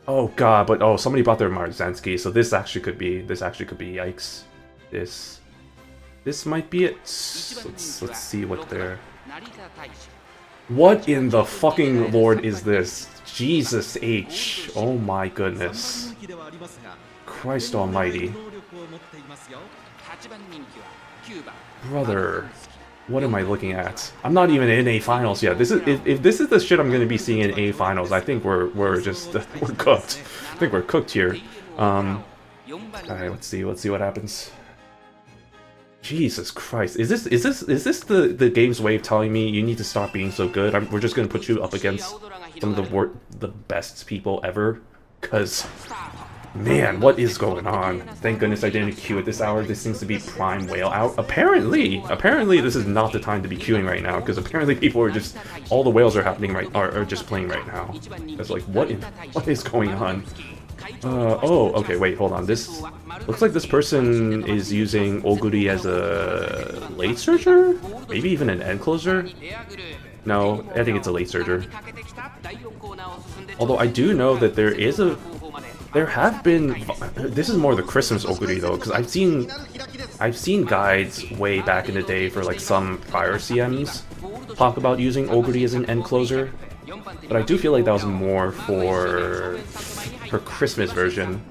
Oh god, but oh, somebody bought their Marzensky, so this actually could be yikes. This might be it. Let's see what they're. What in the fucking lord is this? Jesus H. Oh my goodness. Christ almighty. Brother, what am I looking at? I'm not even in A finals yet. This is if this is the shit I'm gonna be seeing in A finals, I think we're cooked. I think we're cooked here. Alright, let's see what happens. Jesus Christ. Is this the game's way of telling me you need to stop being so good? We're just gonna put you up against some of the best people ever? Cause man, what is going on? Thank goodness I didn't queue at this hour. This seems to be prime whale out. Apparently this is not the time to be queuing right now, because apparently people are just, all the whales are happening are just playing right now. It's like, what is going on? Oh, okay, wait, hold on. This looks like this person is using Oguri as a late surger? Maybe even an end closer? No, I think it's a late surger. Although I do know that there have been... This is more the Christmas Oguri though, because I've seen I've seen guides way back in the day for like some prior CMs talk about using Oguri as an end closer, but I do feel like that was more for her Christmas version.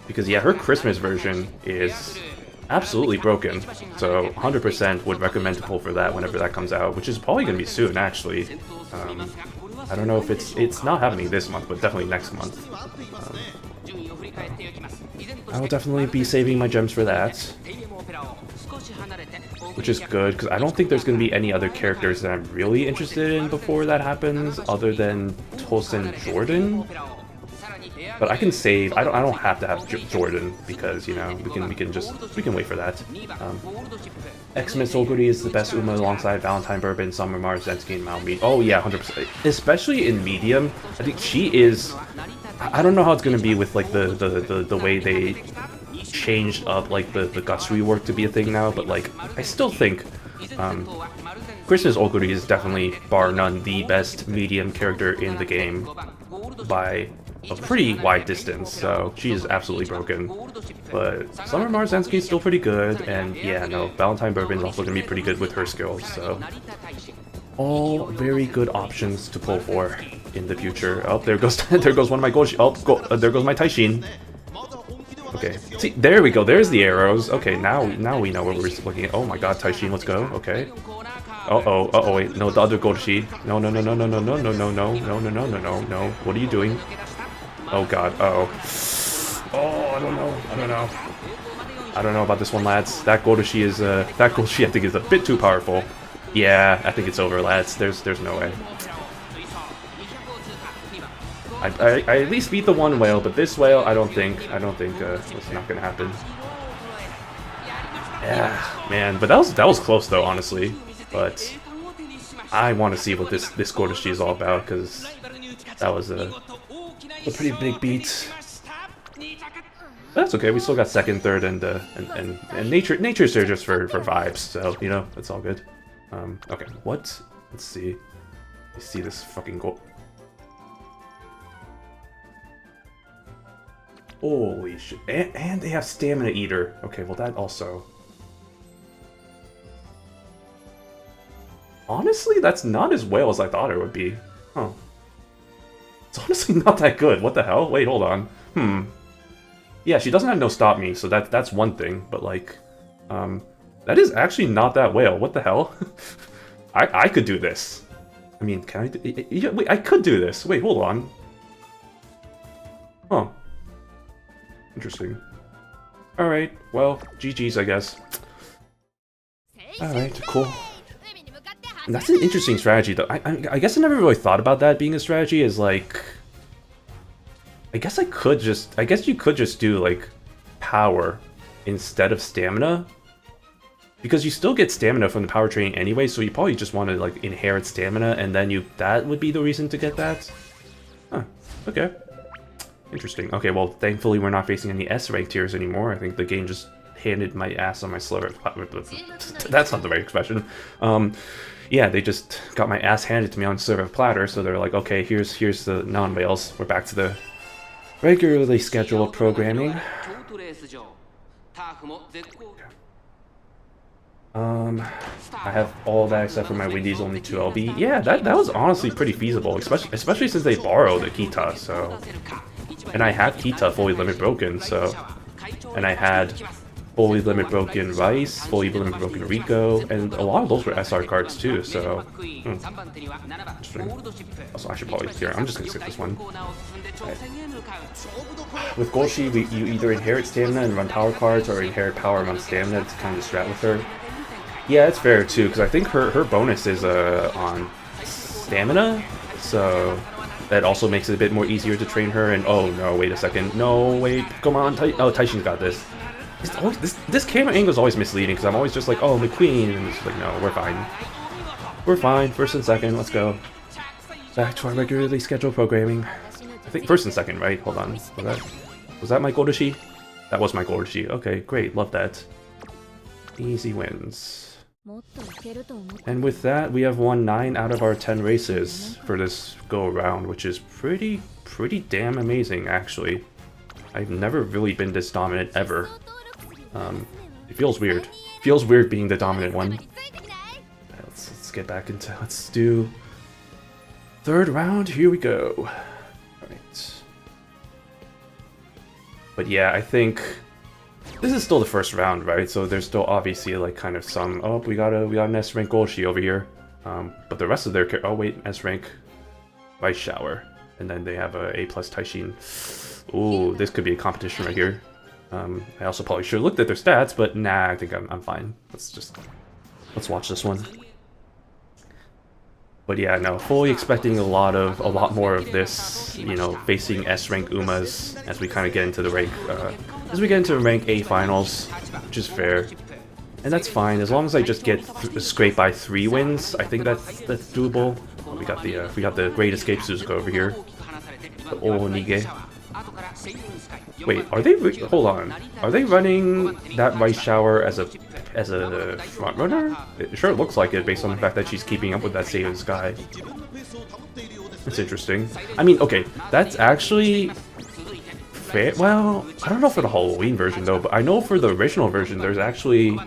Because yeah, her Christmas version is absolutely broken, so 100% would recommend to pull for that whenever that comes out, which is probably going to be soon, actually. I don't know if it's not happening this month, but definitely next month. I will definitely be saving my gems for that, which is good, because I don't think there's going to be any other characters that I'm really interested in before that happens, other than Tosin Jordan. But I can save. I don't have to have Jordan, because you know we can wait for that. Xmas Oguri is the best Uma alongside Valentine Bourbon, Summer Mars, Zensky, and Mao Meat. Oh yeah, 100%. Especially in medium, I think she is. I don't know how it's gonna be with like the way they changed up like the guts rework to be a thing now, but like I still think Christmas Oguri is definitely bar none the best medium character in the game by a pretty wide distance, so she is absolutely broken. But Summer Marzensky is still pretty good, and yeah, no, Valentine Bourbon is also going to be pretty good with her skills, so all very good options to pull for in the future. Oh, there goes there goes one of my gold. There goes my Taishin. Okay, see, there we go. There's the arrows. Okay, now we know what we're looking at. Oh my God, Taishin, let's go. Okay. Uh-oh, wait, no, the other Goshi. No. What are you doing? Oh God, oh, I don't know. I don't know about this one, lads. That Godoshi is, that Godoshi I think is a bit too powerful. Yeah, I think it's over, lads. There's no way. I at least beat the one whale, but this whale, I don't think, it's not gonna happen. Yeah, man, but that was close though, honestly. But I want to see what this Godoshi is all about, because that was a pretty big beat. But that's okay. We still got second, third, and nature's there just for vibes. So you know, it's all good. Okay, what? Let's see. Let's see this fucking goal. Holy shit! And they have Stamina Eater. Okay, well that also. Honestly, that's not as well as I thought it would be. Huh. It's honestly not that good. What the hell? Wait, hold on. Yeah, she doesn't have no stop me, so that's one thing. But like, that is actually not that whale. What the hell? I could do this. I mean, can I? Wait, I could do this. Wait, hold on. Huh. Interesting. All right. Well, GG's, I guess. All right. Cool. That's an interesting strategy, though. I guess I never really thought about that being a strategy. Is like, I guess you could just do like power instead of stamina, because you still get stamina from the power training anyway. So you probably just want to like inherit stamina, and then that would be the reason to get that. Huh. Okay. Interesting. Okay. Well, thankfully we're not facing any S rank tiers anymore. I think the game just handed my ass on my slur. That's not the right expression. Yeah, they just got my ass handed to me on silver platter, so they're like, okay, here's the non-whales. We're back to the regularly scheduled programming. I have all that except for my Windy's only 2 LB. Yeah, that was honestly pretty feasible, especially since they borrowed the Kita, so. And I had Kita fully limit broken, so. And I had fully limit broken Rice, fully limit broken Rico, and a lot of those were SR cards too, so. Interesting. Also, I should probably clear. I'm just gonna skip this one. Okay. With Golshi, you either inherit stamina and run power cards, or inherit power and run stamina. It's kind of strat with her. Yeah, it's fair too, because I think her bonus is on stamina, so that also makes it a bit more easier to train her. And oh no, wait a second, no wait, come on, Taishin's got this. This camera angle is always misleading, because I'm always just like, oh, McQueen, and it's like, no, we're fine. We're fine, first and second, let's go. Back to our regularly scheduled programming. I think first and second, right? Hold on, was that my Godoshi? That was my Godoshi. Okay, great, love that. Easy wins. And with that, we have won 9 out of our 10 races for this go-around, which is pretty damn amazing, actually. I've never really been this dominant, ever. It feels weird. It feels weird being the dominant one. Let's get back into, let's do third round. Here we go. All right. But yeah, I think this is still the first round, right? So there's still obviously like kind of some, oh, we got an S rank Golshi over here. But the rest of their, oh wait, S rank Vice Shower. And then they have a A+ Taishin. Ooh, this could be a competition right here. I also probably should have looked at their stats, but nah, I think I'm fine. Let's watch this one. But yeah, no, fully expecting a lot more of this, you know, facing S rank Umas as we kind of get into the rank A finals, which is fair, and that's fine as long as I just get scraped by 3 wins. I think that's doable. We got the Great Escape Suzuka over here, the Onige. Wait, are they? Hold on, are they running that Rice Shower as a front runner? It sure looks like it based on the fact that she's keeping up with that Seiya Sky. That's interesting. I mean, okay, that's actually fair. Well, I don't know for the Halloween version though, but I know for the original version there's actually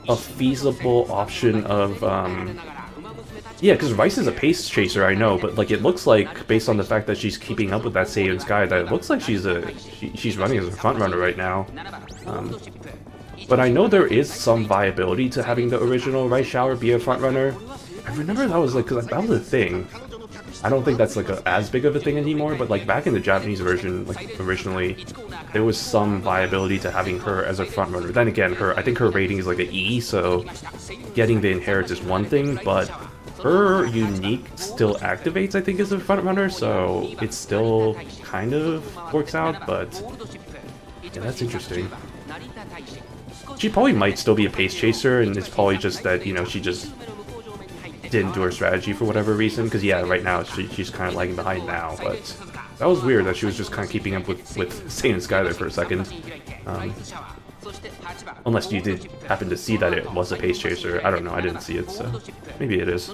a feasible option of yeah, because Rice is a pace chaser, I know, but like it looks like based on the fact that she's keeping up with that Seiya Sky, that it looks like she's running as a front runner right now. But I know there is some viability to having the original Rice Shower be a front runner. I remember that was like, cause that was a thing. I don't think that's like as big of a thing anymore, but like back in the Japanese version, like originally, there was some viability to having her as a front runner. Then again, I think her rating is like an E, so getting the inherit is one thing, but her unique still activates, I think, as a front runner, so it still kind of works out, but yeah, that's interesting. She probably might still be a pace chaser, and it's probably just that, you know, she just didn't do her strategy for whatever reason, because yeah, right now she's kind of lagging behind now, but that was weird that she was just kind of keeping up with Seiya Sky there for a second. Unless you did happen to see that it was a pace chaser. I don't know, I didn't see it, so maybe it is.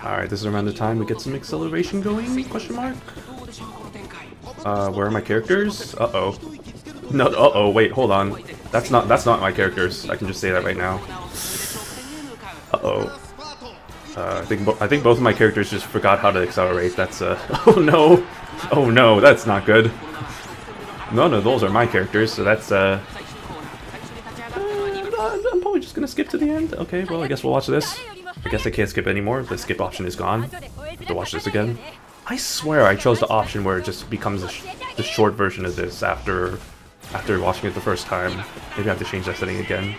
Alright, this is around the time we get some acceleration going, question mark? Where are my characters? Uh-oh. No, uh-oh, wait, hold on. That's not my characters. I can just say that right now. Uh-oh. I think both of my characters just forgot how to accelerate. That's oh no, that's not good. None of those are my characters, so that's I'm probably just gonna skip to the end. Okay, well I guess we'll watch this. I guess I can't skip anymore. The skip option is gone. Have to watch this again. I swear I chose the option where it just becomes the short version of this after watching it the first time. Maybe I have to change that setting again.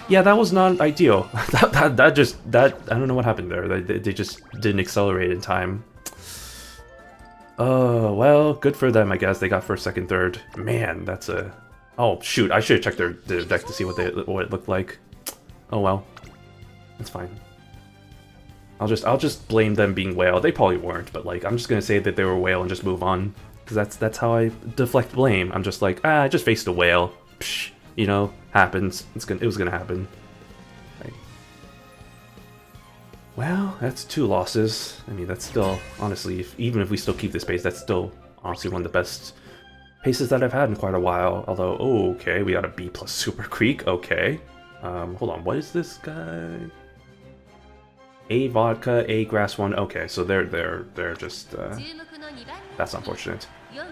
Yeah, that was not ideal. that I don't know what happened there. They just didn't accelerate in time. Well, good for them, I guess. They got first, second, third. Man, that's a... Oh shoot, I should have checked their deck to see what it looked like. Oh well, it's fine. I'll just blame them being whale. They probably weren't, but like I'm just gonna say that they were whale and just move on, because that's how I deflect blame. I'm just like, I just faced a whale. Psh. You know, happens. It was gonna happen. Right. Well, that's 2 losses. I mean, that's still, honestly, even if we still keep this pace, that's still honestly one of the best paces that I've had in quite a while. Although, oh, okay, we got a B+ Super Creek. Okay. Hold on, what is this guy? A vodka, A grass 1. Okay, so they're just. That's unfortunate.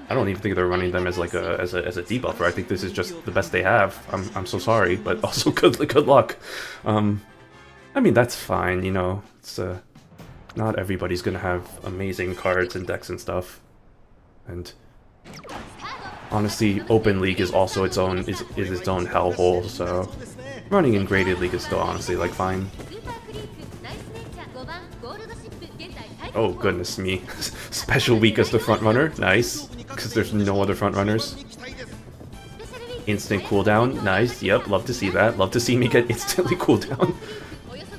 I don't even think they're running them as like a debuffer. I think this is just the best they have. I'm so sorry, but also good luck. I mean that's fine, you know. It's not everybody's gonna have amazing cards and decks and stuff. And honestly, Open League is also its own hellhole. So running in Graded League is still honestly like fine. Oh goodness me. Special week as the front runner, nice. Because there's no other front runners. Instant cooldown, nice, yep, love to see that. Love to see me get instantly cooldown.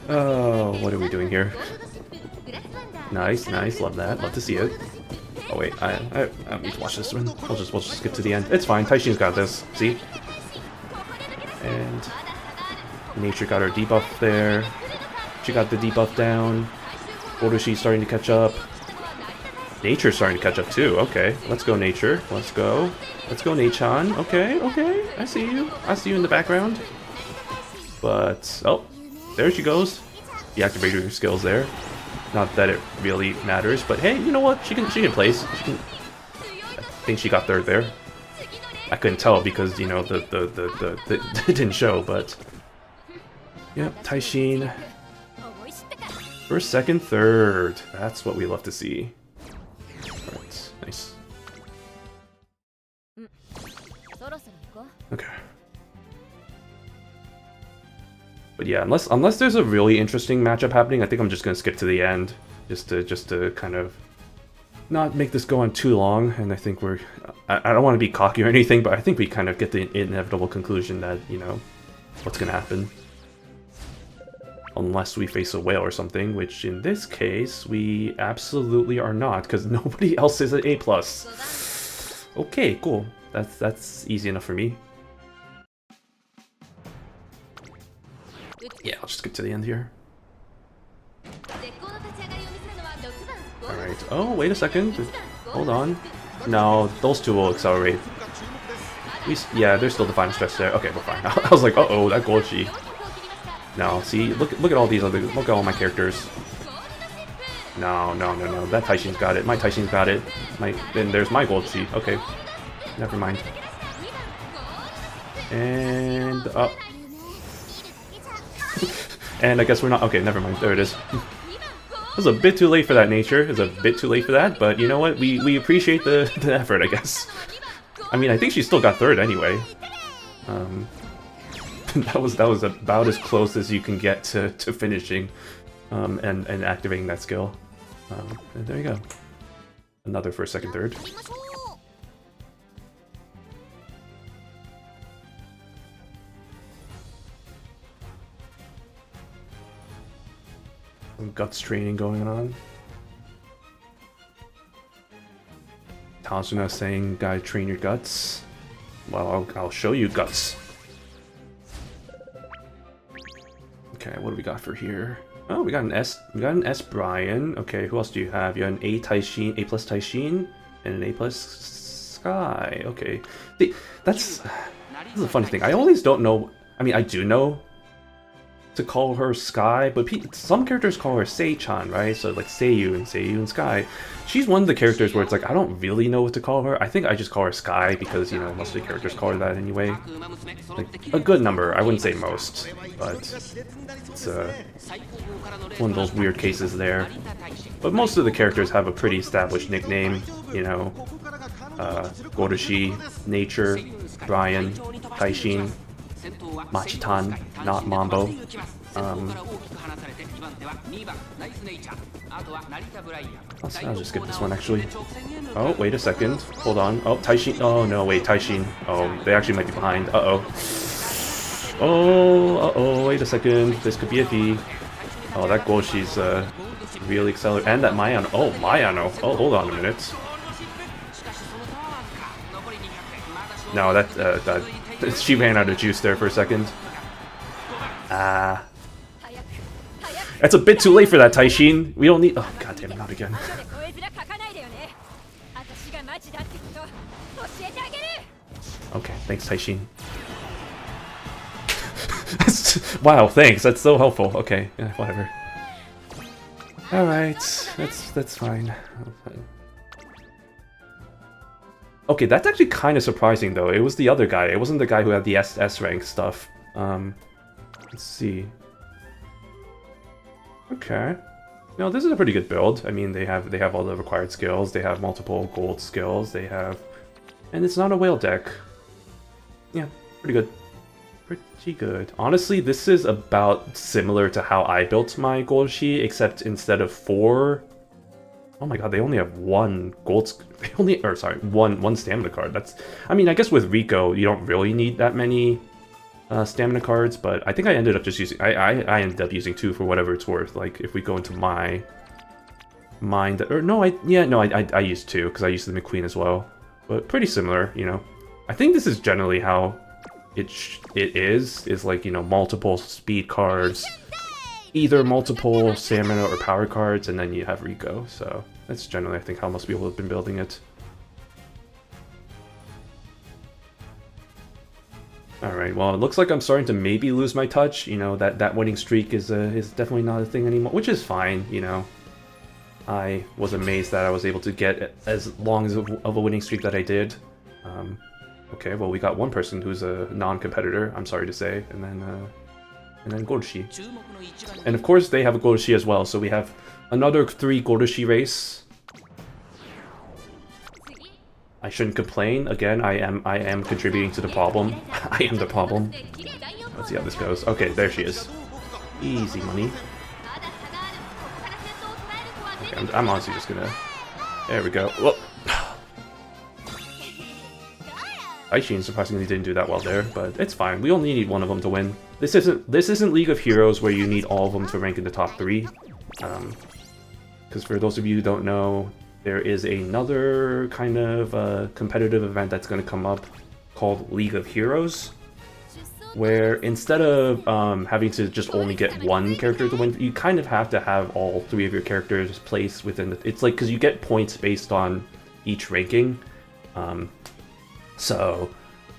Oh, what are we doing here? Nice, love that, love to see it. Oh wait, I need to watch this one. We'll just skip to the end. It's fine, Taishin's got this, see? And Nature got her debuff there. She got the debuff down. Goroshi's starting to catch up. Nature's starting to catch up too. Okay, let's go Nature. Let's go. Let's go Nachan. Okay, okay. I see you. I see you in the background. But, oh, there she goes. Deactivated her skills there. Not that it really matters, but hey, you know what? She can place. She can. I think she got third there. I couldn't tell because, you know, the it didn't show, but yep, Taishin. First, second, third. That's what we love to see. Alright, nice. Okay. But yeah, unless there's a really interesting matchup happening, I think I'm just gonna skip to the end, just to kind of not make this go on too long. And I think I don't want to be cocky or anything, but I think we kind of get the inevitable conclusion that, you know, what's gonna happen. Unless we face a whale or something, which in this case we absolutely are not, because nobody else is an A+. Okay, cool. That's easy enough for me. Yeah, I'll just get to the end here. Alright. Oh, wait a second. Hold on. No, those two will accelerate. Yeah, there's still the final stretch there. Okay, we're fine. I was like, uh-oh, that Golchi. No, see, look at all these other, look at all my characters. No, that Taishin's got it. My Taishin's got it. Then there's my Golchi. Okay, never mind. And up. And I guess we're not. Okay, never mind. There it is. It was a bit too late for that, Nature. It was a bit too late for that, but you know what? We appreciate the effort, I guess. I mean, I think she still got third anyway. That was about as close as you can get to finishing, and activating that skill. And there you go. Another first, second, third. Some guts training going on. Tasuna saying, "Guy, train your guts." Well, I'll show you guts. Okay, what do we got for here? Oh, we got an S. We got an S Brian. Okay, who else do you have? You have an A Taishin, A+ Taishin, and an A+ Sky. Okay, see, this is a funny thing. I always don't know. I mean, I do know to call her Sky, but some characters call her Sei-chan, right? So like Seiyu and Sky. She's one of the characters where it's like I don't really know what to call her. I think I just call her Sky because, you know, most of the characters call her that anyway. Like a good number, I wouldn't say most, but it's one of those weird cases there. But most of the characters have a pretty established nickname, you know. Goroshi, Nature, Brian, Taishin, Machitan, not Mambo. I'll just skip this one actually. Oh, wait a second. Hold on. Oh, Taishin. Oh, no, wait, Taishin. Oh, they actually might be behind. Uh-oh. Oh, uh-oh, wait a second. This could be a V. Oh, that Goshi's really accelerating. And that Mayano. Oh, Mayano. Oh, hold on a minute. No, that she ran out of juice there for a second. That's a bit too late for that, Taishin. We don't need. Oh, goddamn, not again. Okay, thanks, Taishin. Wow, thanks. That's so helpful. Okay, yeah, whatever. All right, that's fine. Okay, that's actually kind of surprising though. It was the other guy. It wasn't the guy who had the S rank stuff. Let's see. Okay. No, this is a pretty good build. I mean, they have all the required skills. They have multiple gold skills. They have, and it's not a whale deck. Yeah, pretty good. Pretty good. Honestly, this is about similar to how I built my Golshi, except instead of 4. Oh my god, they only have one one stamina card. That's, I mean, I guess with Rico, you don't really need that many stamina cards, but I think I ended up just using, I ended up using 2 for whatever it's worth. Like, if we go into my mind, or no, I used 2, because I used the McQueen as well. But pretty similar, you know. I think this is generally how it is like, you know, multiple speed cards, either multiple stamina or power cards, and then you have Rico. So that's generally, I think, how most people have been building it. Alright, well, it looks like I'm starting to maybe lose my touch. You know, that winning streak is definitely not a thing anymore, which is fine, you know. I was amazed that I was able to get as long of a winning streak that I did. Okay, well, we got one person who's a non-competitor, I'm sorry to say, and then Gorshi. And of course, they have a Gorshi as well, so we have another 3 Gorshi race. I shouldn't complain. Again, I am contributing to the problem. I am the problem. Let's see how this goes. Okay, there she is. Easy money. Okay, I'm honestly just gonna... There we go. Whoop. Aishin surprisingly didn't do that well there, but it's fine. We only need one of them to win. This isn't League of Heroes where you need all of them to rank in the top 3. Because for those of you who don't know, there is another kind of competitive event that's going to come up called League of Heroes, where instead of having to just only get one character to win, you kind of have to have all 3 of your characters placed within the... It's like, because you get points based on each ranking. So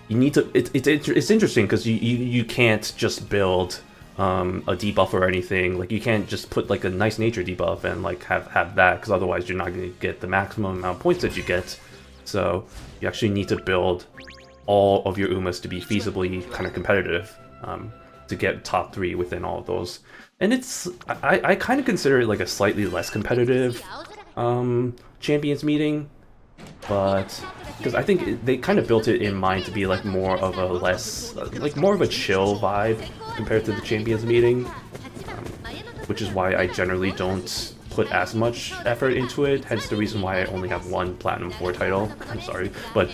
you need to... It's interesting because you can't just build a debuff or anything. Like, you can't just put like a nice nature debuff and like have that, because otherwise you're not going to get the maximum amount of points that you get. So you actually need to build all of your Umas to be feasibly kind of competitive to get top 3 within all of those. And it's I kind of consider it like a slightly less competitive champions meeting, but because I think they kind of built it in mind to be like more of a more of a chill vibe compared to the champions meeting, which is why I generally don't put as much effort into it, hence the reason why I only have 1 Platinum 4 title. I'm sorry, but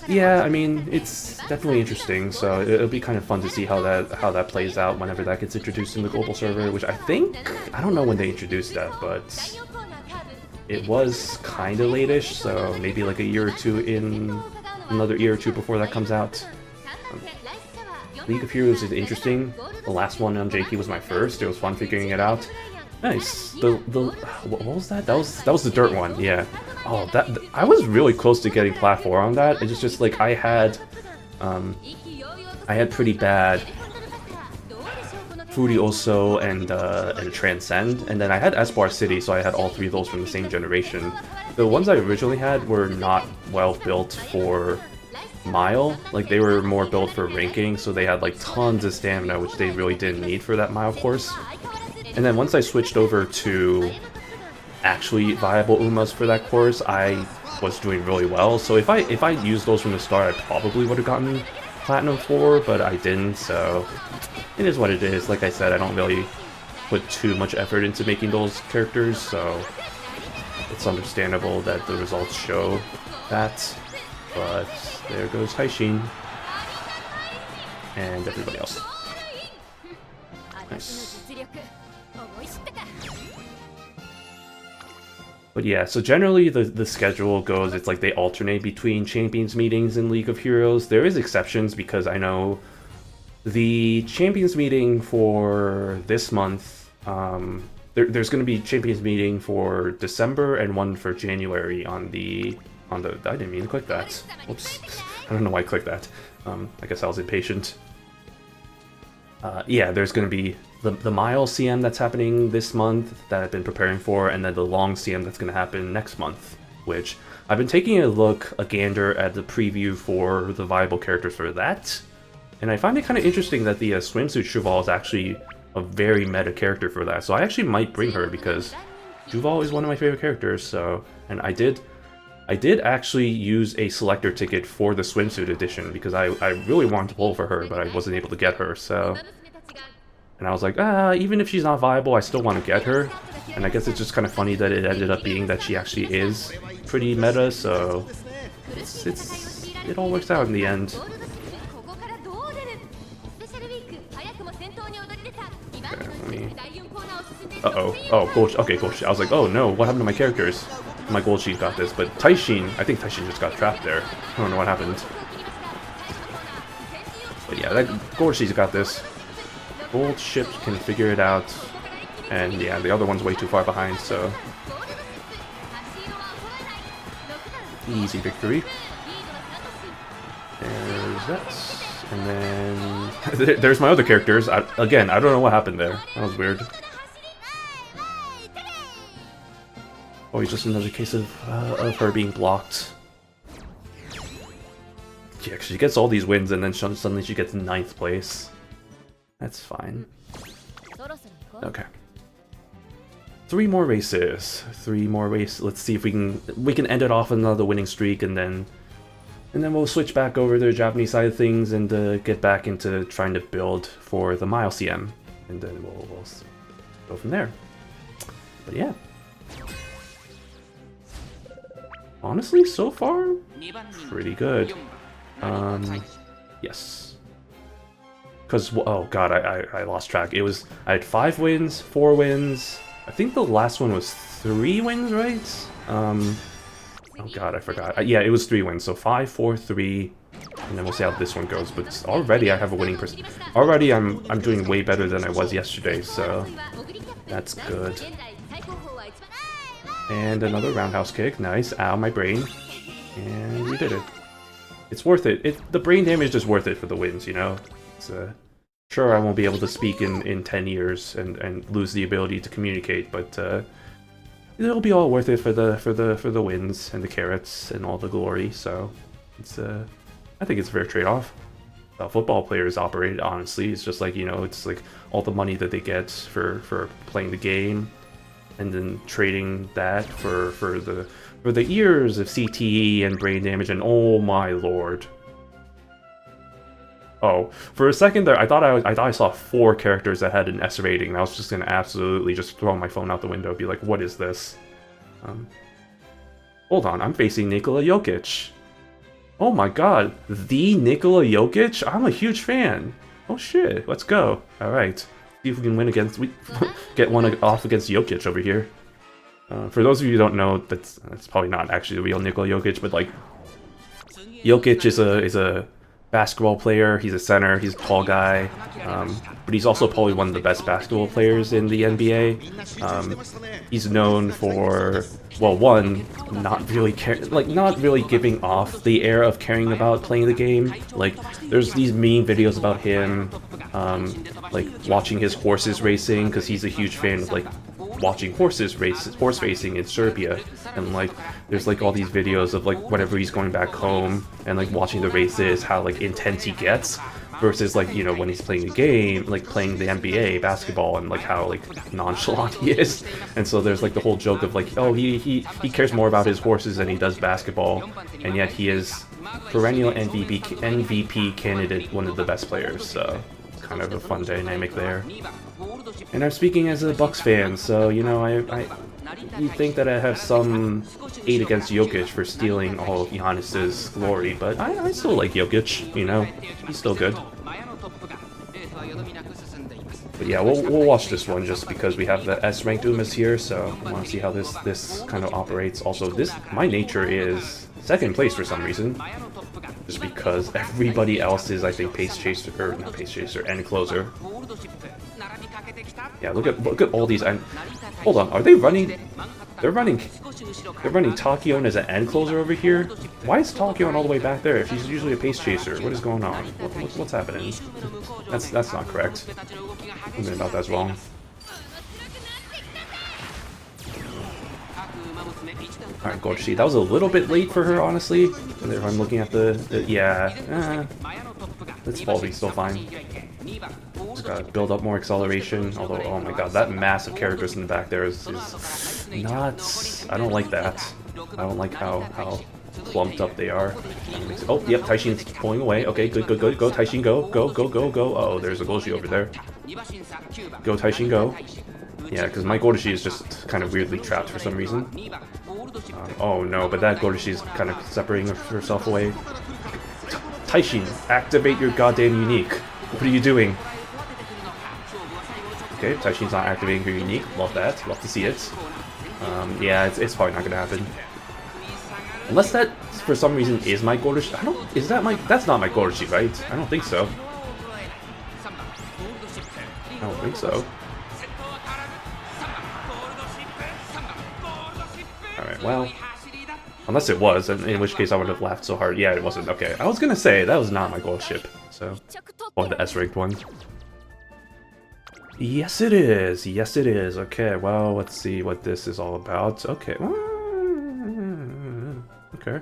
yeah, I mean, it's definitely interesting, so it'll be kind of fun to see how that plays out whenever that gets introduced in the global server, which I don't know when they introduced that, but it was kind of late-ish, so maybe like another year or two before that comes out. League of Heroes is interesting. The last one on JP was my first. It was fun figuring it out. Nice. What was that? That was the dirt one. Yeah. Oh, I was really close to getting Plat 4 on that. It's just like I had pretty bad Furioso and Transcend, and then I had Espoir City, so I had all 3 of those from the same generation. The ones I originally had were not well built for Mile. Like, they were more built for ranking, so they had like tons of stamina, which they really didn't need for that Mile course. And then once I switched over to actually viable Umas for that course, I was doing really well. So if I used those from the start, I probably would have gotten Platinum 4, but I didn't, so it is what it is. Like I said, I don't really put too much effort into making those characters, so it's understandable that the results show that. But there goes Haishin and everybody else. Nice. But yeah, so generally the schedule goes, it's like they alternate between Champions meetings in League of Heroes. There is exceptions, because I know the Champions meeting for this month, there's going to be Champions meeting for December and one for January on the I didn't mean to click that. Whoops. I don't know why I clicked that. I guess I was impatient. Yeah, there's going to be the Mile CM that's happening this month that I've been preparing for, and then the Long CM that's going to happen next month, which I've been taking a gander at the preview for the viable characters for that, and I find it kind of interesting that the Swimsuit Cheval is actually a very meta character for that, so I actually might bring her, because Cheval is one of my favorite characters, so, and I did actually use a selector ticket for the swimsuit edition, because I really wanted to pull for her, but I wasn't able to get her, so... And I was like, even if she's not viable, I still want to get her. And I guess it's just kind of funny that it ended up being that she actually is pretty meta, so... It all works out in the end. Okay, let me... Uh-oh. Oh, Gold... Okay, Gold... I was like, oh no, what happened to my characters? My Gold Sheet got this, but Taishin, I think Taishin just got trapped there. I don't know what happened. But yeah, that Gold Sheet's got this. Gold ship can figure it out. And yeah, the other one's way too far behind, so... Easy victory. There's that. And then... there's my other characters. Again, I don't know what happened there. That was weird. Oh, it's just another case of her being blocked. Yeah, she gets all these wins and then suddenly she gets 9th place. That's fine. Okay. 3 more races. 3 more races. Let's see if we can end it off with another winning streak, and then we'll switch back over to the Japanese side of things and get back into trying to build for the Mile CM, and then we'll go from there. But yeah. Honestly, so far, pretty good. Yes. Because, oh god, I lost track. I had 5 wins, 4 wins. I think the last one was 3 wins, right? Oh god, I forgot. Yeah, it was 3 wins. So 5, 4, 3, and then we'll see how this one goes. But already I have a winning percent. Already I'm doing way better than I was yesterday, so that's good. And another roundhouse kick. Nice. Ow, my brain. And we did it. It's worth it. The brain damage is worth it for the wins, you know? It's, sure, I won't be able to speak in 10 years and lose the ability to communicate, but it'll be all worth it for the wins and the carrots and all the glory. So it's I think it's a fair trade-off. Football players operate, honestly. It's just like, you know, it's like all the money that they get for playing the game, and then trading that for the years of CTE and brain damage, and oh my lord. Oh, for a second there, I thought I saw 4 characters that had an S rating, and I was just gonna absolutely just throw my phone out the window and be like, what is this? Hold on, I'm facing Nikola Jokic. Oh my god, the Nikola Jokic? I'm a huge fan. Oh shit, let's go. Alright, see if we can win against, get one off against Jokic over here. For those of you who don't know, that's probably not actually the real Nikola Jokic, but like, Jokic is a basketball player. He's a center. He's a tall guy, but he's also probably one of the best basketball players in the NBA. He's known for, well, one, not really giving off the air of caring about playing the game. Like, there's these meme videos about him, like watching his horses racing, because he's a huge fan of like watching horse racing in Serbia, and like there's like all these videos of like whenever he's going back home and like watching the races, how like intense he gets, versus like, you know, when he's playing a game, like playing the NBA basketball, and like how like nonchalant he is. And so there's like the whole joke of like, oh, he cares more about his horses than he does basketball, and yet he is perennial MVP candidate, one of the best players. So kind of a fun dynamic there. And I'm speaking as a Bucks fan, so, you know, you think that I have some hate against Jokic for stealing all of Giannis's glory, but I still like Jokic, you know, he's still good. But yeah, we'll watch this one just because we have the S-ranked Umas here, so I want to see how this kind of operates. Also, my nature is 2nd place for some reason, just because everybody else is, I think, pace chaser, or not pace chaser, end closer. Yeah, look at all these. Hold on, are they running? They're running Takion as an end closer over here. Why is Takion all the way back there if she's usually a pace chaser? What is going on? What's happening? That's not correct. Something about that's wrong. Alright, Gorshi, that was a little bit late for her, honestly. If I'm looking at yeah, it's probably still fine. Just gotta build up more acceleration, although, oh my god, that mass of characters in the back there is not... I don't like that. I don't like how clumped up they are. Oh, yep, Taishin's pulling away. Okay, good, go, Taishin, go. Oh, there's a Goshi over there. Go, Taishin, go. Yeah, because my Gorshi is just kind of weirdly trapped for some reason. Oh no, but that Gorshi is kind of separating herself away. Taishin, activate your goddamn unique. What are you doing? Okay, Taishin's not activating her unique. Love that. Love to see it. Yeah, it's probably not gonna happen. Unless that, for some reason, is my Gorshi. That's not my Gorshi, right? I don't think so. think so. Alright, well, unless it was, in which case I would have laughed so hard. Yeah, it wasn't. Okay, I was gonna say, that was not my gold ship, so... Or the S-ranked one. Yes, it is. Yes, it is. Okay, well, let's see what this is all about. Okay. Okay.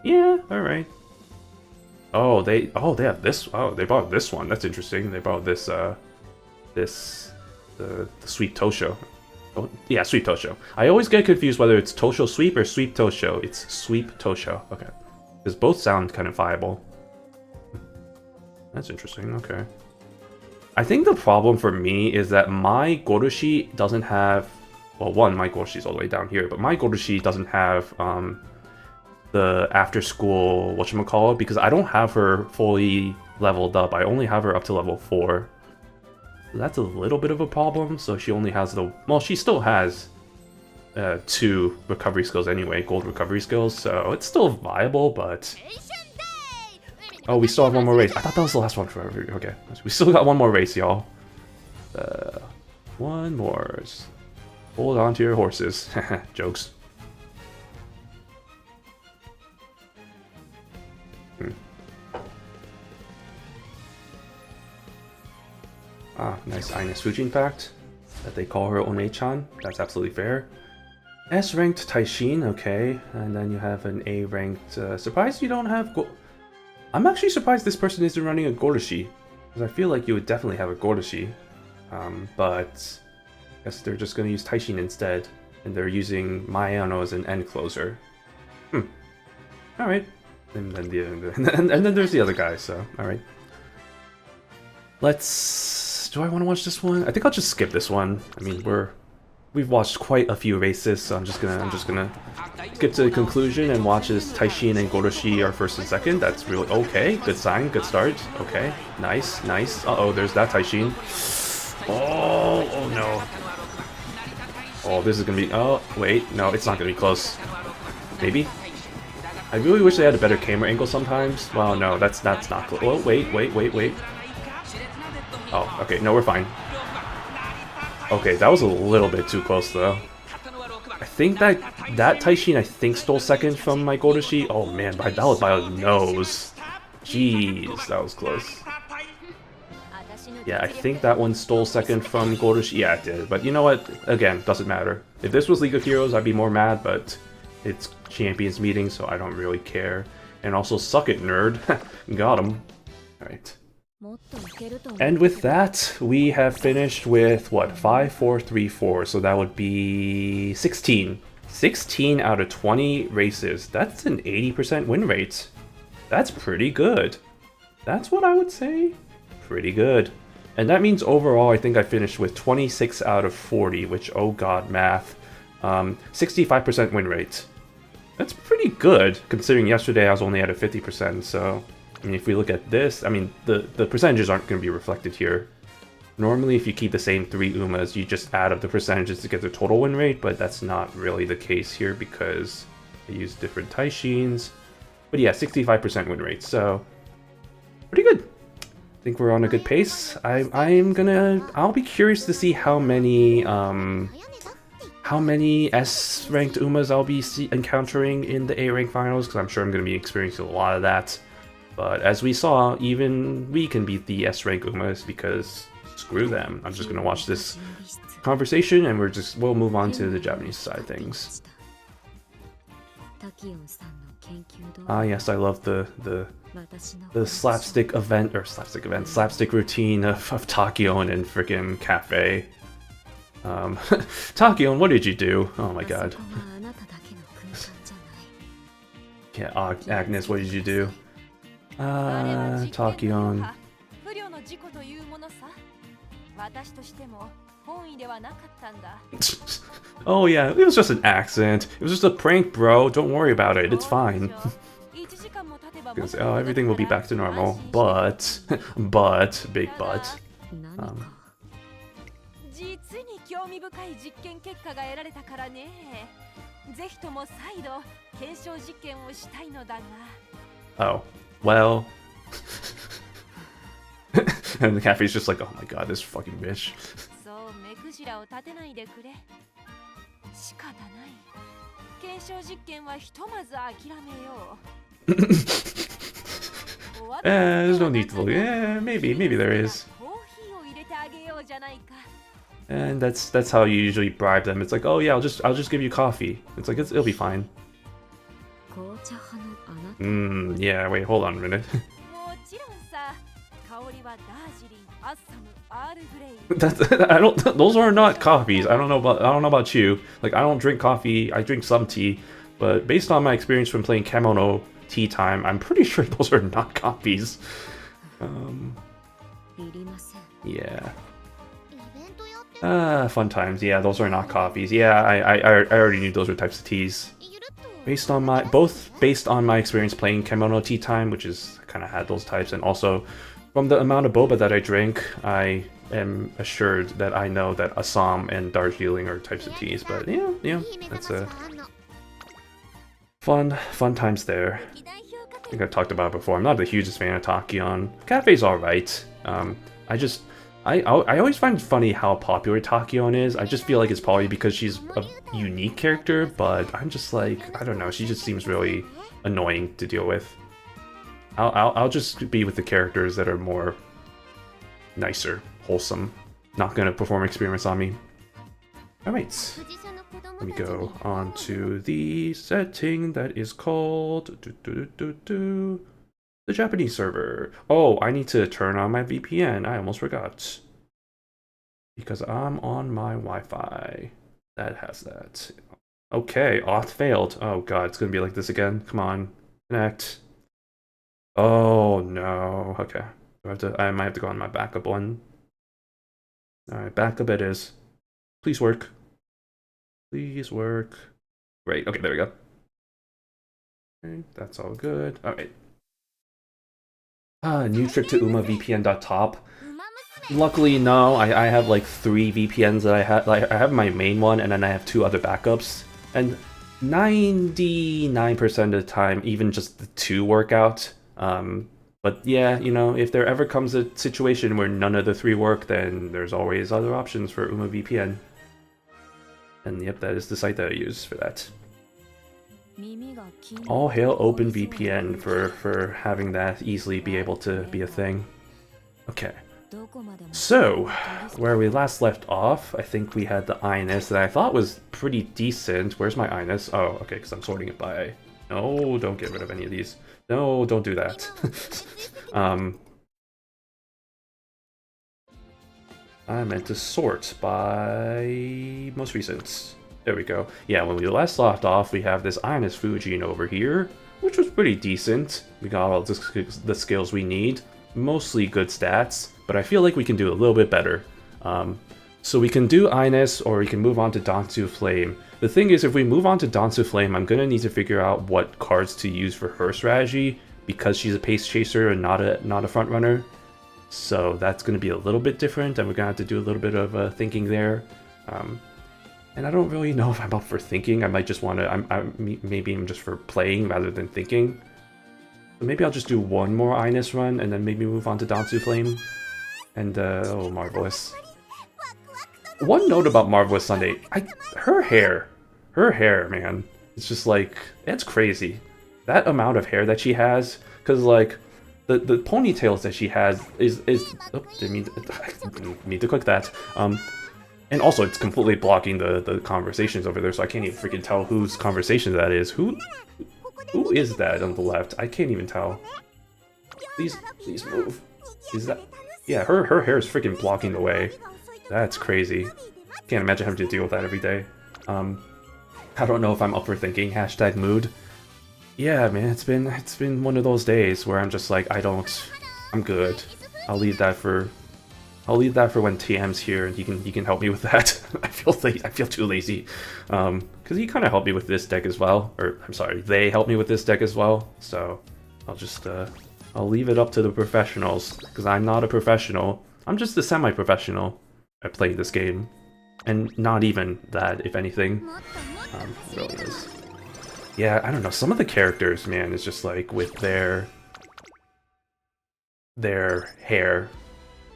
Yeah, alright. Oh, they have this. Oh, they bought this one. That's interesting. They bought this, the Sweep Tosho. Oh, yeah, Sweep Tosho. I always get confused whether it's Tosho Sweep or Sweep Tosho. It's Sweep Tosho. Okay. Because both sound kind of viable. That's interesting. Okay. I think the problem for me is that my Goroshi doesn't have... Well, one, my Goroshi's all the way down here, but my Goroshi doesn't have, the after-school whatchamacallit, because I don't have her fully leveled up. I only have her up to level 4. So that's a little bit of a problem, so she only has the... Well, she still has 2 recovery skills anyway, gold recovery skills, so it's still viable, but... Oh, we still have one more race. I thought that was the last one forever. Okay, we still got one more race, y'all. One more. Hold on to your horses. Jokes. Ah, nice Ines Fujin fact that they call her One-chan. That's absolutely fair. S-ranked Taishin, okay. And then you have an A-ranked... surprised you don't have... I'm actually surprised this person isn't running a Goroshi. Because I feel like you would definitely have a Goroshi. But... I guess they're just going to use Taishin instead. And they're using Mayano as an end closer. Alright. And then there's the other guy, so... Alright. Let's... Do I want to watch this one? I think I'll just skip this one. I mean, we've watched quite a few races, so I'm just gonna skip to the conclusion and watch as Taishin and Goroshi are first and second. That's really okay. Good sign, good start. Okay, nice, nice. Uh-oh, there's that Taishin. Oh no. Oh, this is gonna be... Oh, wait, no, it's not gonna be close. Maybe? I really wish they had a better camera angle sometimes. Well, no, that's not close. Oh, wait. Oh, okay, no, we're fine. Okay, that was a little bit too close, though. I think that Taishin, I think, stole second from my Goroshi. Oh, man, that was by a nose. Jeez, that was close. Yeah, I think that one stole second from Goroshi. Yeah, it did. But you know what? Again, doesn't matter. If this was League of Heroes, I'd be more mad, but it's Champions meeting, so I don't really care. And also, suck it, nerd. Got him. Alright. And with that, we have finished with, what, 5, 4, 3, 4. So that would be 16. 16 out of 20 races. That's an 80% win rate. That's pretty good. That's what I would say. Pretty good. And that means overall, I think I finished with 26 out of 40, which, oh god, math. 65% win rate. That's pretty good, considering yesterday I was only at a 50%, so... I mean, if we look at this, I mean, the percentages aren't going to be reflected here. Normally, if you keep the same 3 Umas, you just add up the percentages to get the total win rate, but that's not really the case here because I use different Taishins. But yeah, 65% win rate, so pretty good. I think we're on a good pace. I'll be curious to see how many S-ranked Umas I'll be encountering in the A-rank finals, because I'm sure I'm going to be experiencing a lot of that. But as we saw, even we can beat the S-rank Umas because screw them. I'm just gonna watch this conversation and we'll move on to the Japanese side of things. Ah yes, I love the slapstick routine of Takion and freaking Cafe. Takion, what did you do? Oh my god. Yeah, Agnes, what did you do? Takion. Oh yeah, it was just an accident. It was just a prank, bro. Don't worry about it. It's fine. Oh, everything will be back to normal. But, big but. Oh, well. And the cafe's just like, oh my god, this fucking bitch. There's no need to look. Yeah, maybe there is. And that's how you usually bribe them. It's like, oh yeah, I'll just give you coffee. It's like it'll be fine. Yeah, wait, hold on a minute. Those are not coffees. I don't know about you. Like, I don't drink coffee. I drink some tea, but based on my experience from playing Kemono Tea Time, I'm pretty sure those are not coffees. Yeah. Fun times. Yeah, those are not coffees. Yeah, I already knew those were types of teas. Based on my experience playing Kemono Tea Time, which is kind of had those types, and also from the amount of boba that I drink, I am assured that I know that Assam and Darjeeling are types of teas. But yeah, that's a fun times there. I think I've talked about it before. I'm not the hugest fan of Tachyon. Cafe's alright. I always find it funny how popular Tachyon is. I just feel like it's probably because she's a unique character, but I'm just like, I don't know, she just seems really annoying to deal with. I'll just be with the characters that are more nicer, wholesome, not gonna perform experiments on me. Alright, let me go on to the setting that is called the Japanese server. Oh, I need to turn on my VPN. I almost forgot. Because I'm on my Wi-Fi. That has that. Okay, auth failed. Oh god, it's gonna be like this again. Come on, connect. Oh no. Okay, I might have to go on my backup one. Alright, backup it is. Please work. Please work. Great, okay, there we go. Okay, that's all good. Alright. New trick to umavpn.top. Luckily, no. I have like 3 VPNs that I have. Like, I have my main one, and then I have 2 other backups. And 99% of the time, even just the 2 work out. But yeah, you know, if there ever comes a situation where none of the 3 work, then there's always other options for UmaVPN. And yep, that is the site that I use for that. All hail OpenVPN for having that easily be able to be a thing. Okay. So, where we last left off, I think we had the INS that I thought was pretty decent. Where's my INS? Oh, okay, because I'm sorting it by... No, don't get rid of any of these. No, don't do that. I meant to sort by most recent. There we go. Yeah, when we last left off, we have this INS Fujin over here, which was pretty decent. We got all the skills we need. Mostly good stats, but I feel like we can do a little bit better. So we can do INS, or we can move on to Dansu Flame. The thing is, if we move on to Dansu Flame, I'm going to need to figure out what cards to use for her strategy, because she's a pace chaser and not a front runner. So that's going to be a little bit different, and we're going to have to do a little bit of thinking there. And I don't really know if I'm up for thinking. I might just want to, maybe I'm just for playing rather than thinking. So maybe I'll just do one more INS run, and then maybe move on to Dansu Flame. And, oh, Marvelous. One note about Marvelous Sunday, her hair, man, it's just like, it's crazy. That amount of hair that she has, because, like, the ponytails that she has is oh, didn't mean to click that. And also, it's completely blocking the conversations over there, so I can't even freaking tell whose conversation that is. Who is that on the left? I can't even tell. Please move. Is that... Yeah, her hair is freaking blocking the way. That's crazy. Can't imagine having to deal with that every day. I don't know if I'm up for thinking. #mood. Yeah, man, it's been one of those days where I'm just like, I'm good. I'll leave that for when TM's here and he can help me with that. I feel too lazy. Because he kind of helped me with this deck as well. Or, I'm sorry, they helped me with this deck as well. So, I'll just, I'll leave it up to the professionals. Because I'm not a professional. I'm just a semi-professional at playing this game. And not even that, if anything. It really is. Yeah, I don't know. Some of the characters, man, is just like with their hair.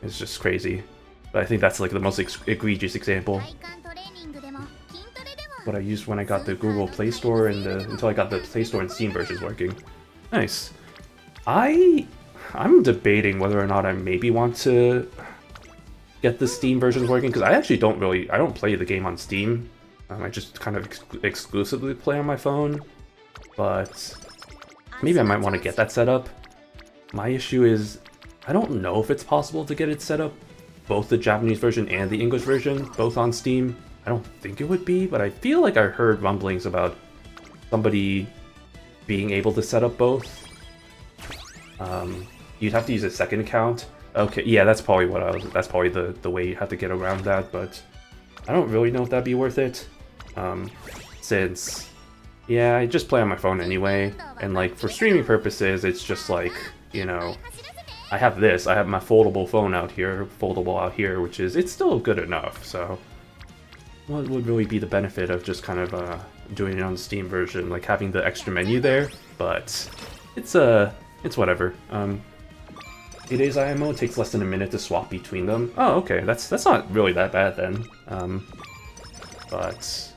It's just crazy. But I think that's like the most egregious example. What I used when I got the Google Play Store and until I got the Play Store and Steam versions working. Nice. I'm debating whether or not I maybe want to get the Steam versions working, because I actually don't play the game on Steam. I just kind of exclusively play on my phone. But maybe I might want to get that set up. My issue is I don't know if it's possible to get it set up, both the Japanese version and the English version, both on Steam. I don't think it would be, but I feel like I heard rumblings about somebody being able to set up both. You'd have to use a second account. Okay, yeah, that's probably that's probably the way you have to get around that, but I don't really know if that'd be worth it. Since, yeah, I just play on my phone anyway, and like for streaming purposes, it's just like, you know, I have my foldable phone out here, which is, it's still good enough, so what would really be the benefit of just kind of doing it on the Steam version, like having the extra menu there? But it's whatever. 8 days IMO takes less than a minute to swap between them. Oh, okay, that's not really that bad then. But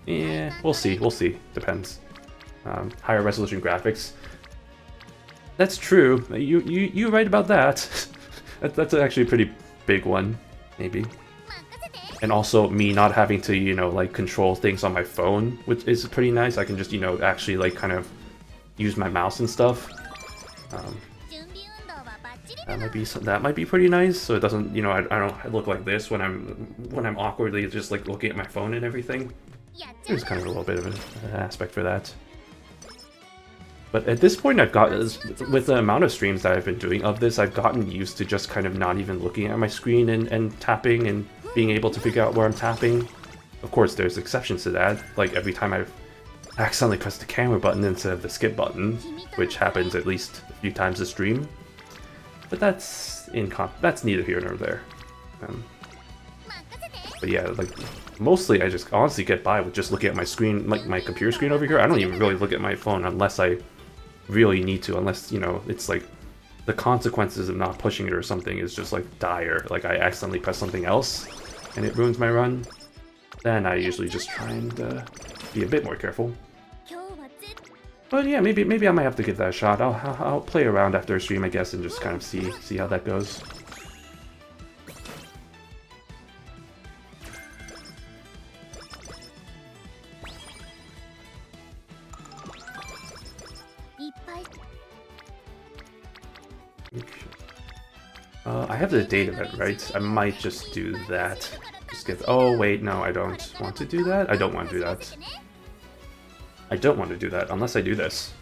yeah, we'll see. Depends. Higher resolution graphics. That's true. You're right about that. That's actually a pretty big one, maybe. And also me not having to, you know, like control things on my phone, which is pretty nice. I can just, you know, actually like kind of use my mouse and stuff. That might be pretty nice. So it doesn't, you know, I don't look like this when I'm awkwardly just like looking at my phone and everything. There's kind of a little bit of an aspect for that. But at this point, with the amount of streams that I've been doing of this, I've gotten used to just kind of not even looking at my screen and tapping and being able to figure out where I'm tapping. Of course, there's exceptions to that, like every time I've accidentally pressed the camera button instead of the skip button, which happens at least a few times a stream. But that's neither here nor there. But yeah, like mostly I just honestly get by with just looking at my screen, like my computer screen over here. I don't even really look at my phone unless I really need to, unless, you know, it's like the consequences of not pushing it or something is just like dire. Like I accidentally press something else and it ruins my run. Then I usually just try and be a bit more careful. But yeah, maybe I might have to give that a shot. I'll play around after a stream, I guess, and just kind of see how that goes. I have the date event, right? I might just do that. Just get. Oh wait, no, I don't want to do that. I don't want to do that. I don't want to do that unless I do this.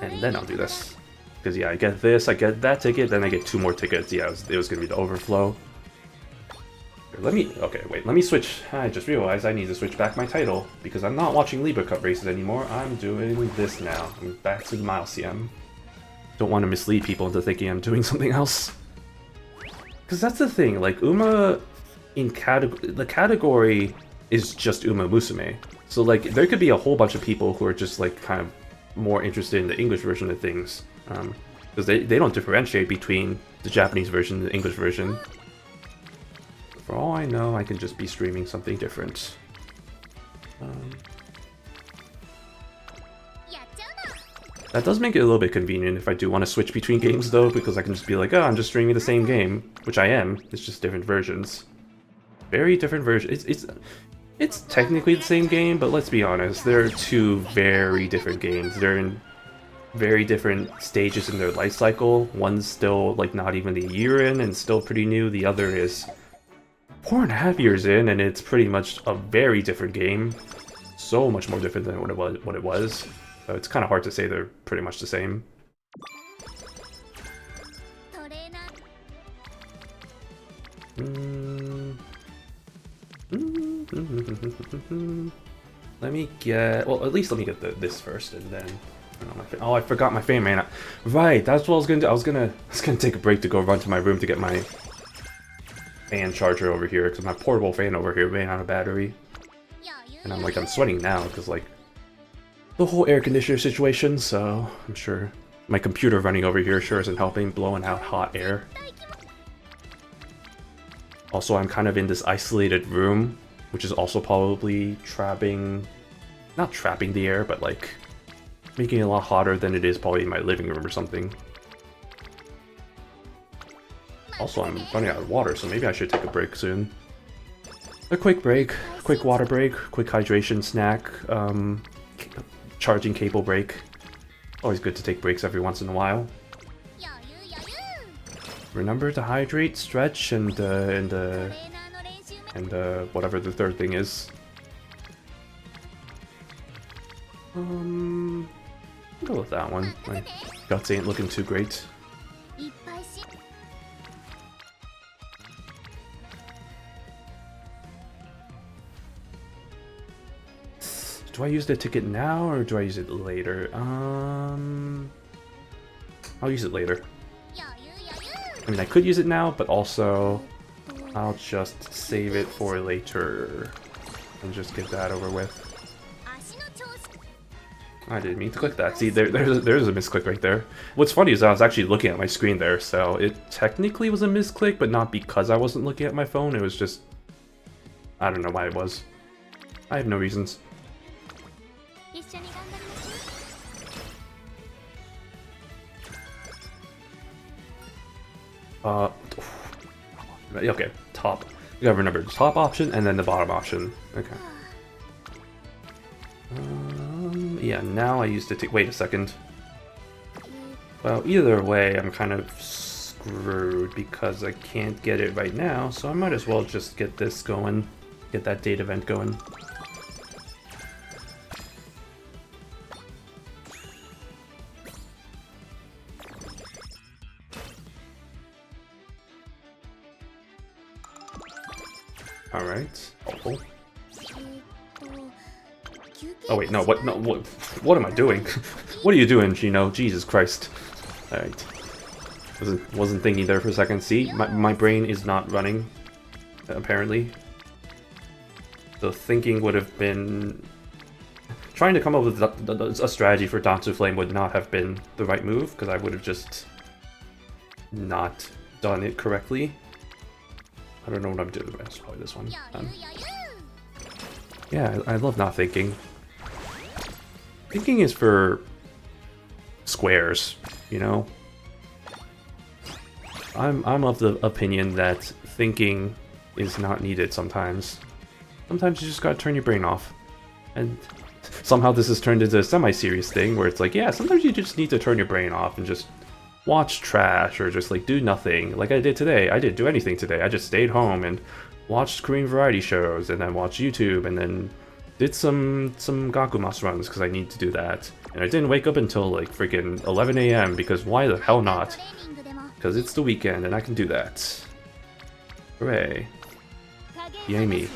And then I'll do this. Because yeah, I get this, I get that ticket, then I get 2 more tickets. Yeah, it was gonna be the overflow. Here, let me switch. I just realized I need to switch back my title because I'm not watching Libra Cup races anymore. I'm doing this now. I'm back to the Mileseum. Don't want to mislead people into thinking I'm doing something else. Because that's the thing, like the category is just Umamusume. So like there could be a whole bunch of people who are just like kind of more interested in the English version of things. Because they don't differentiate between the Japanese version and the English version. For all I know, I can just be streaming something different. That does make it a little bit convenient if I do want to switch between games though, because I can just be like, oh, I'm just streaming the same game, which I am. It's just different versions. Very different versions. It's technically the same game, but let's be honest, they're 2 very different games. They're in very different stages in their life cycle. One's still like not even a year in and still pretty new. The other is 4.5 years in, and it's pretty much a very different game. So much more different than what it was. So it's kind of hard to say they're pretty much the same. Let me get... Well, at least let me get this first, and then... Oh, I forgot my fan man. Right, that's what I was gonna do. I was gonna take a break to go run to my room to get my fan charger over here, because my portable fan over here ran out of battery. And I'm sweating now, because like... the whole air conditioner situation, so I'm sure my computer running over here sure isn't helping, blowing out hot air. Also, I'm kind of in this isolated room, which is also probably trapping... not trapping the air, but like making it a lot hotter than it is probably in my living room or something. Also, I'm running out of water, so maybe I should take a break soon. A quick break, quick water break, quick hydration snack, charging cable break. Always good to take breaks every once in a while. Remember to hydrate, stretch, and whatever the third thing is. I'll go with that one. My guts ain't looking too great. Do I use the ticket now or do I use it later? I'll use it later. I mean, I could use it now, but also I'll just save it for later and just get that over with. I didn't mean to click that. See, there's a misclick right there. What's funny is I was actually looking at my screen there, so it technically was a misclick, but not because I wasn't looking at my phone. It was just... I don't know why it was. I have no reasons. Okay, top. You gotta remember the top option and then the bottom option. Okay. Yeah, now I used it to... wait a second. Well, either way, I'm kind of screwed because I can't get it right now, so I might as well just get this going. Get that date event going. Alright. Oh wait, no, what am I doing? What are you doing, Gino? Jesus Christ. Alright. Wasn't thinking there for a second. See, my brain is not running, apparently. The thinking would have been... trying to come up with a strategy for Dansu Flame would not have been the right move, because I would have just not done it correctly. I don't know what I'm doing. It's probably this one. Yeah, I love not thinking. Thinking is for squares, you know? I'm of the opinion that thinking is not needed sometimes. Sometimes you just gotta turn your brain off. And somehow this has turned into a semi-serious thing where it's like, yeah, sometimes you just need to turn your brain off and just watch trash or just like do nothing like I did today. I didn't do anything today. I just stayed home and watched Korean variety shows and then watched YouTube and then did some Gakumas runs because I need to do that. And I didn't wake up until like freaking 11 AM because why the hell not? Because it's the weekend and I can do that. Hooray. Yay me.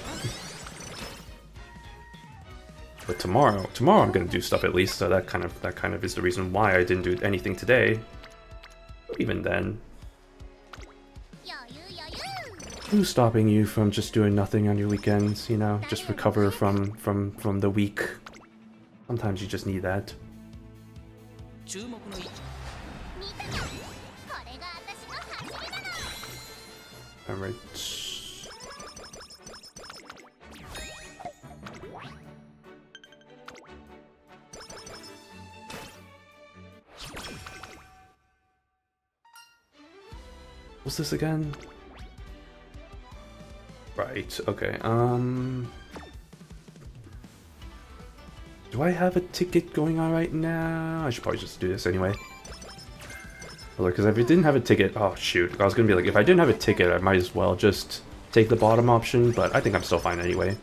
But tomorrow I'm gonna do stuff at least, so that kind of is the reason why I didn't do anything today. Even then, who's stopping you from just doing nothing on your weekends, you know? Just recover from the week. Sometimes you just need that. Alright. What's this again? Right, okay, do I have a ticket going on right now? I should probably just do this anyway. Because if I didn't have a ticket... oh, shoot. I was gonna be like, if I didn't have a ticket, I might as well just take the bottom option, but I think I'm still fine anyway.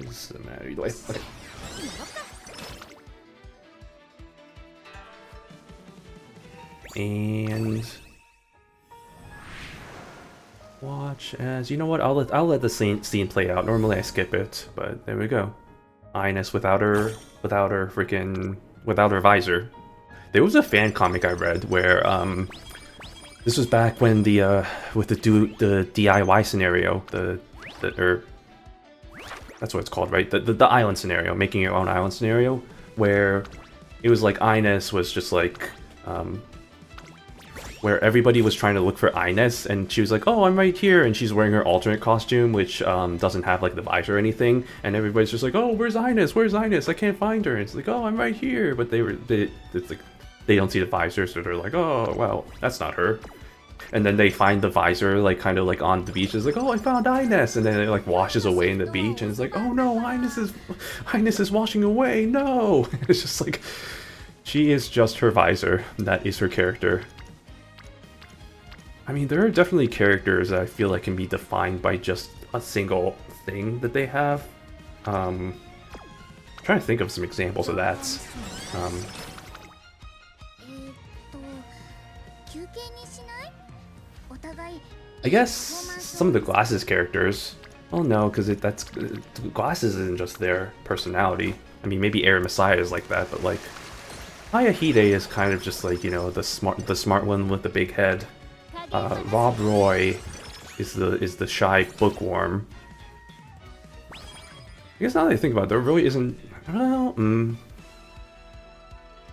Doesn't matter either way. Okay. And watch as... you know what? I'll let the scene play out. Normally I skip it, but there we go. Ines without her visor. There was a fan comic I read where this was back when the with the DIY scenario, That's what it's called, right? The island scenario, making your own island scenario, where it was like Ines was just like, where everybody was trying to look for Ines, and she was like, oh, I'm right here, and she's wearing her alternate costume, which doesn't have like the visor or anything, and everybody's just like, oh, where's Ines? Where's Ines? I can't find her. And it's like, oh, I'm right here, but it's like, they don't see the visor, so they're like, oh, well, that's not her. And then they find the visor, like, kind of like on the beach. It's like, oh, I found Ines, and then it like washes away in the beach, and it's like, oh no, Ines is washing away. No, it's just like, she is just her visor. That is her character. I mean, there are definitely characters that I feel like can be defined by just a single thing that they have. I'm trying to think of some examples of that. I guess some of the Glasses characters. Oh no, because Glasses isn't just their personality. I mean, maybe Air Messiah is like that, but like Ayahide is kind of just like, you know, the smart one with the big head. Rob Roy is the shy bookworm. I guess now that I think about it, there really isn't. Well,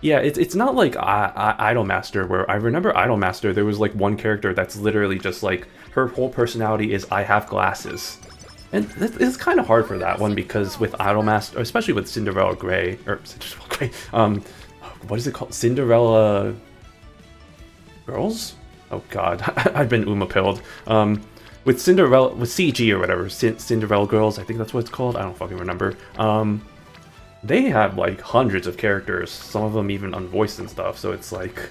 yeah, it's not like Idolmaster, where I remember Idolmaster, there was like one character that's literally just like, her whole personality is I have glasses. And it's kind of hard for that one, because with Idolmaster, especially with Cinderella Grey, what is it called? Cinderella Girls? Oh god, I've been Uma-pilled. With Cinderella, with CG or whatever, Cinderella Girls, I think that's what it's called, I don't fucking remember. They have like hundreds of characters, some of them even unvoiced and stuff, so it's like,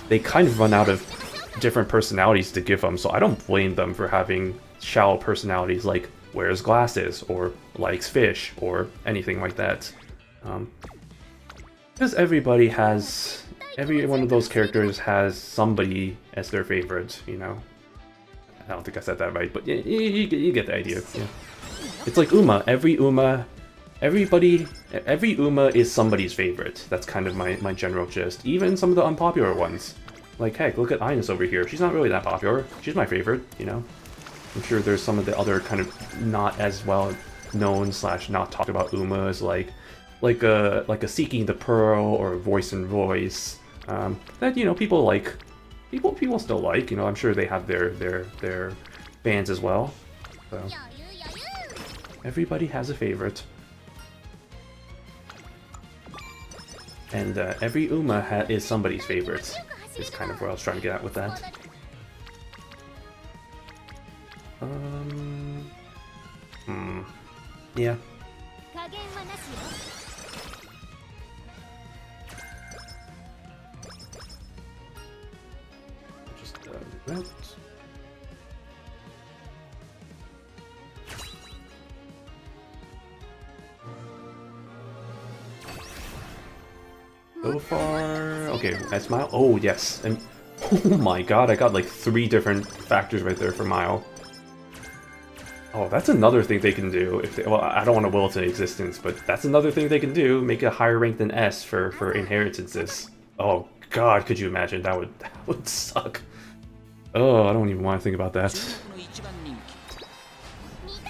they kind of run out of different personalities to give them, so I don't blame them for having shallow personalities like wears glasses, or likes fish, or anything like that. Because every one of those characters has somebody as their favorite, you know? I don't think I said that right, but you get the idea. Yeah. It's like Uma. Every Uma is somebody's favorite. That's kind of my general gist. Even some of the unpopular ones. Like, heck, look at Ines over here. She's not really that popular. She's my favorite, you know? I'm sure there's some of the other kind of not as well known / not talked about Umas, like a Seeking the Pearl or Voice and Voice, that, you know, people like. People still like, you know, I'm sure they have their fans as well. So everybody has a favorite. And every Uma is somebody's favorite, is kind of where I was trying to get at with that. Yeah. Just that. So far, okay, I smile. Oh yes, and oh my god, I got like 3 different factors right there for Mile. Oh, that's another thing they can do. If they, well, I don't want to will it to existence, but that's another thing they can do. Make a higher rank than S for inheritances. Oh god, could you imagine? That would suck. Oh, I don't even want to think about that.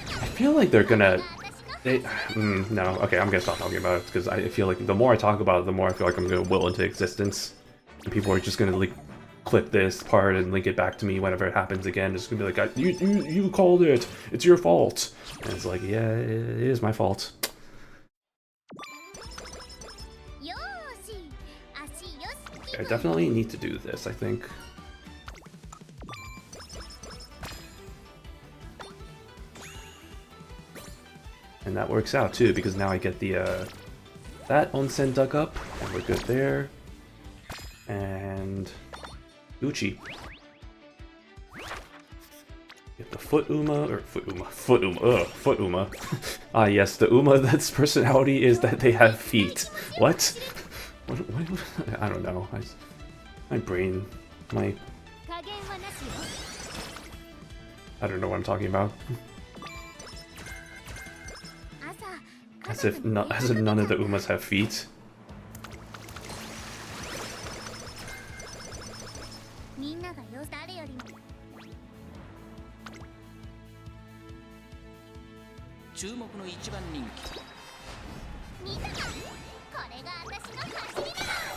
I feel like they're gonna. No, okay, I'm gonna stop talking about it, because I feel like the more I talk about it, the more I feel like I'm gonna will into existence. And people are just gonna like clip this part and link it back to me whenever it happens again. It's gonna be like, you called it, it's your fault. And it's like, yeah, it is my fault. I definitely need to do this, I think. And that works out too, because now I get the that onsen dug up, and we're good there. And Uchi. Get the foot Uma. Ah yes, the Uma that's personality is that they have feet. What? What? I don't know. My brain, I don't know what I'm talking about. As if none of the Umas have feet.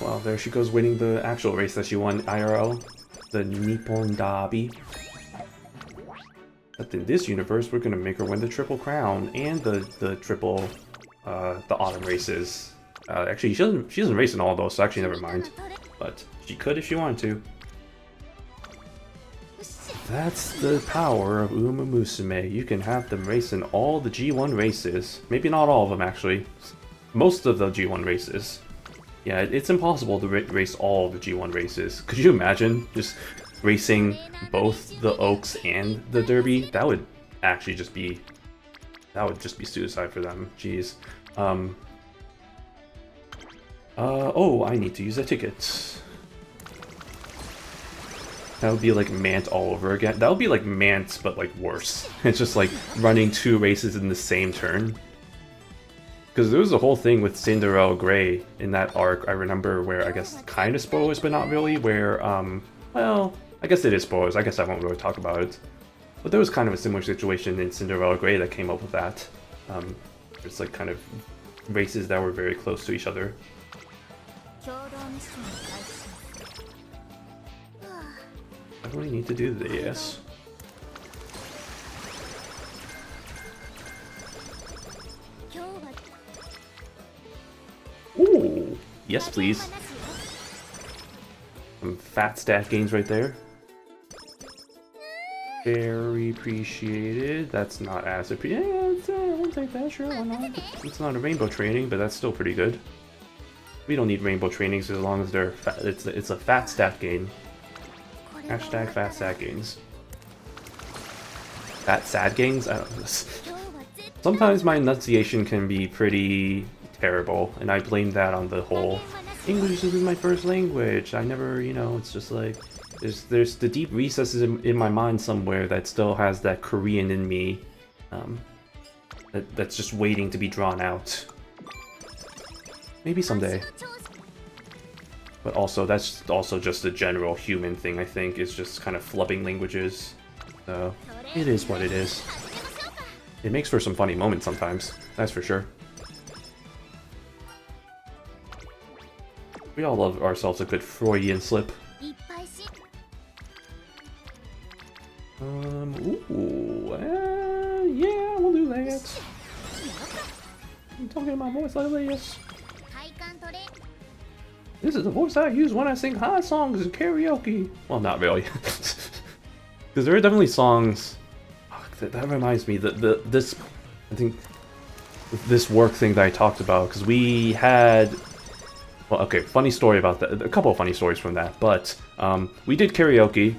Well, there she goes winning the actual race that she won IRL, the Nippon Derby. But in this universe, we're gonna make her win the Triple Crown and the triple, the autumn races. Actually, she doesn't race in all those, so actually never mind. But she could if she wanted to. That's the power of Umamusume. You can have them race in all the G1 races. Maybe not all of them, actually. Most of the G1 races. Yeah, it's impossible to race all the G1 races. Could you imagine just racing both the Oaks and the Derby? That would actually just be... that would just be suicide for them. Jeez. Oh, I need to use a ticket. That would be like Mant all over again. That would be like Mant, but like worse. It's just like running 2 races in the same turn. Because there was a whole thing with Cinderella Grey in that arc, I remember, where I guess kind of spoilers, but not really, where, well, I guess it is spoilers. I guess I won't really talk about it. But there was kind of a similar situation in Cinderella Grey that came up with that. It's like kind of races that were very close to each other. I really need to do this. Ooh, yes please. Some fat stat gains right there. Very appreciated. That's not as appreciated. Yeah, I'll take that, sure, why not? It's not a rainbow training, but that's still pretty good. We don't need rainbow trainings as long as they're fat. It's a fat stat gain. Hashtag fat stat gains. Fat sad gains? I don't know. Sometimes my enunciation can be pretty terrible, and I blame that on the whole English isn't my first language. I never, you know, it's just like there's the deep recesses in my mind somewhere that still has that Korean in me, that's just waiting to be drawn out. Maybe someday. But also, that's also just a general human thing, I think, is just kind of flubbing languages. So, it is what it is. It makes for some funny moments sometimes, that's for sure. We all love ourselves a good Freudian slip. Yeah, we'll do that. I'm talking my voice like this. This is the voice I use when I sing high songs in karaoke. Well, not really. Because there are definitely songs... Oh, that reminds me, this... I think... This work thing that I talked about, because we had... Well, okay, funny story about that. A couple of funny stories from that, but we did karaoke,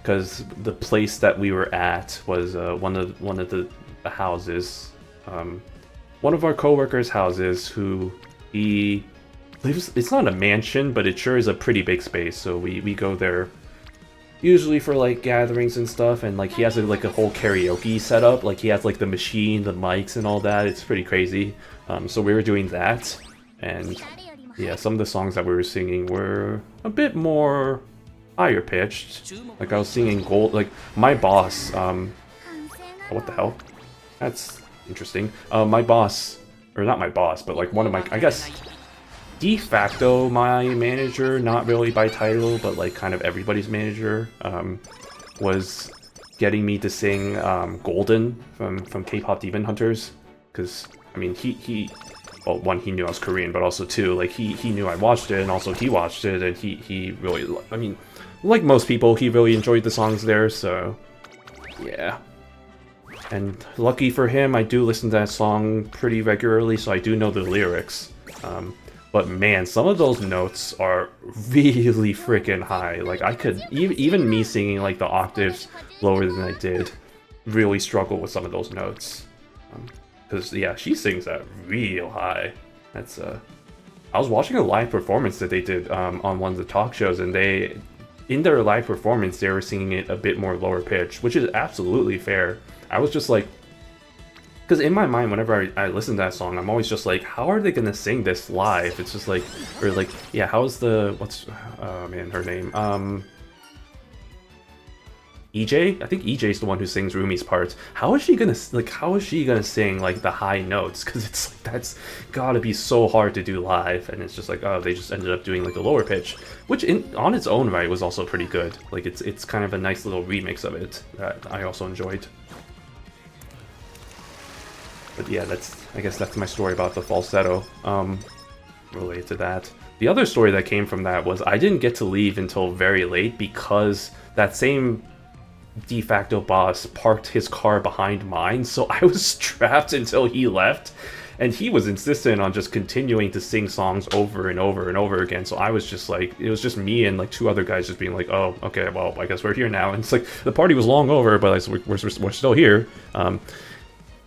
because the place that we were at was one of the houses. One of our co-workers' houses, who he... It's not a mansion, but it sure is a pretty big space, so we go there usually for like gatherings and stuff, and like he has like a whole karaoke setup, like he has like the machine, the mics and all that. It's pretty crazy. So we were doing that, and yeah, some of the songs that we were singing were a bit more higher pitched. Like I was singing Gold, like my boss, what the hell? That's interesting. My boss, or not my boss, but like one of my, I guess, de facto my manager, not really by title, but like kind of everybody's manager, was getting me to sing Golden from K-pop Demon Hunters, because I mean well, one, he knew I was Korean, but also two, like he knew I watched it, and also he watched it, and he really, I mean, like most people, he really enjoyed the songs there, so yeah. And lucky for him, I do listen to that song pretty regularly, so I do know the lyrics. But man, some of those notes are really freaking high. Like I could, even me singing like the octaves lower than I did, really struggle with some of those notes. Because yeah, she sings that real high. That's I was watching a live performance that they did on one of the talk shows, and in their live performance, they were singing it a bit more lower pitch, which is absolutely fair. I was just like, because in my mind, whenever I listen to that song, I'm always just like, how are they gonna sing this live? It's just like, or like, yeah, how's the, what's, oh man, her name? EJ? I think EJ's the one who sings Rumi's parts. How is she gonna sing like the high notes? Because it's like that's gotta be so hard to do live, and it's just like, oh, they just ended up doing like a lower pitch, which on its own right was also pretty good. Like it's kind of a nice little remix of it that I also enjoyed. But yeah, I guess that's my story about the falsetto. Related to that. The other story that came from that was I didn't get to leave until very late because that same de facto boss parked his car behind mine, so I was trapped until he left, and he was insistent on just continuing to sing songs over and over and over again. So I was just like, it was just me and like 2 other guys just being like, oh, okay, well, I guess we're here now. And it's like the party was long over, but like, we're still here.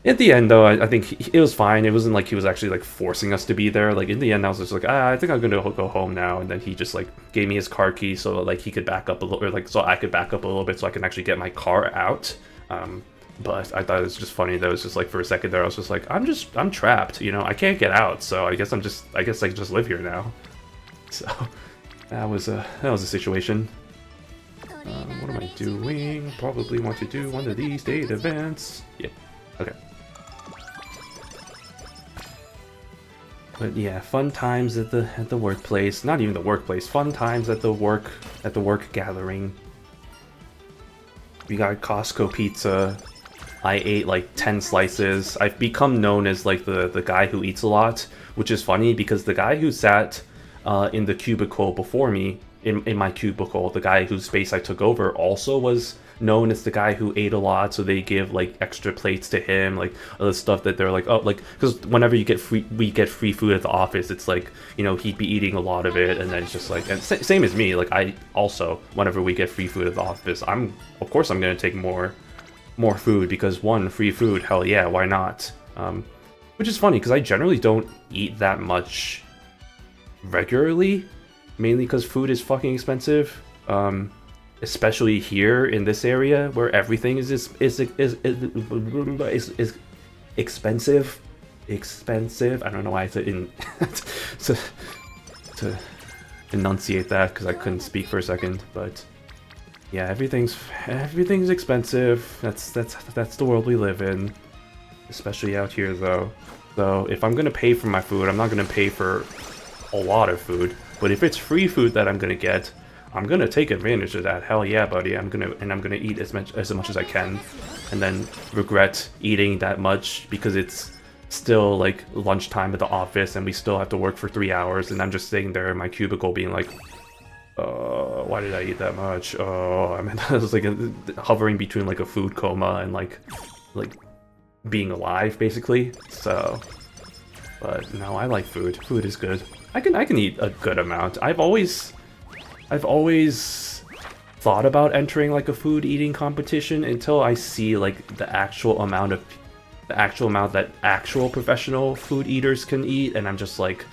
At the end, though, I think it was fine. It wasn't like he was actually like forcing us to be there. Like in the end, I was just like, I think I'm gonna go home now. And then he just like gave me his car key so that, like he could back up a little, or like so I could back up a little bit so I can actually get my car out. But I thought it was just funny that it was just like for a second there, I was just like, I'm trapped. You know, I can't get out. So I guess I just live here now. So that was a situation. What am I doing? Probably want to do one of these date events. Yep. Okay. But yeah, fun times at the workplace. Not even the workplace. Fun times at the work gathering. We got Costco pizza. I ate like 10 slices. I've become known as like the guy who eats a lot, which is funny because the guy who sat in the cubicle before me, in my cubicle, the guy whose space I took over also was known as the guy who ate a lot, so they give like extra plates to him, like other stuff that they're like, oh, like, because whenever we get free food at the office, it's like, you know, he'd be eating a lot of it, and then it's just like, and same as me, like I also, whenever we get free food at the office, of course I'm gonna take more food, because one, free food, hell yeah, why not? Which is funny because I generally don't eat that much regularly, mainly because food is fucking expensive. Especially here in this area where everything is expensive. I don't know why I said to enunciate that because I couldn't speak for a second, but yeah, everything's expensive. That's the world we live in, especially out here though. So if I'm gonna pay for my food, I'm not gonna pay for a lot of food, but if it's free food that I'm gonna get, I'm gonna take advantage of that. Hell yeah, buddy! I'm gonna eat as much as I can, and then regret eating that much because it's still like lunchtime at the office and we still have to work for 3 hours, and I'm just sitting there in my cubicle being like, why did I eat that much? Oh, I mean, I was like hovering between like a food coma and like being alive basically. So, but no, I like food. Food is good. I can eat a good amount. I've always thought about entering like a food eating competition until I see like the actual amount that actual professional food eaters can eat, and I'm just like,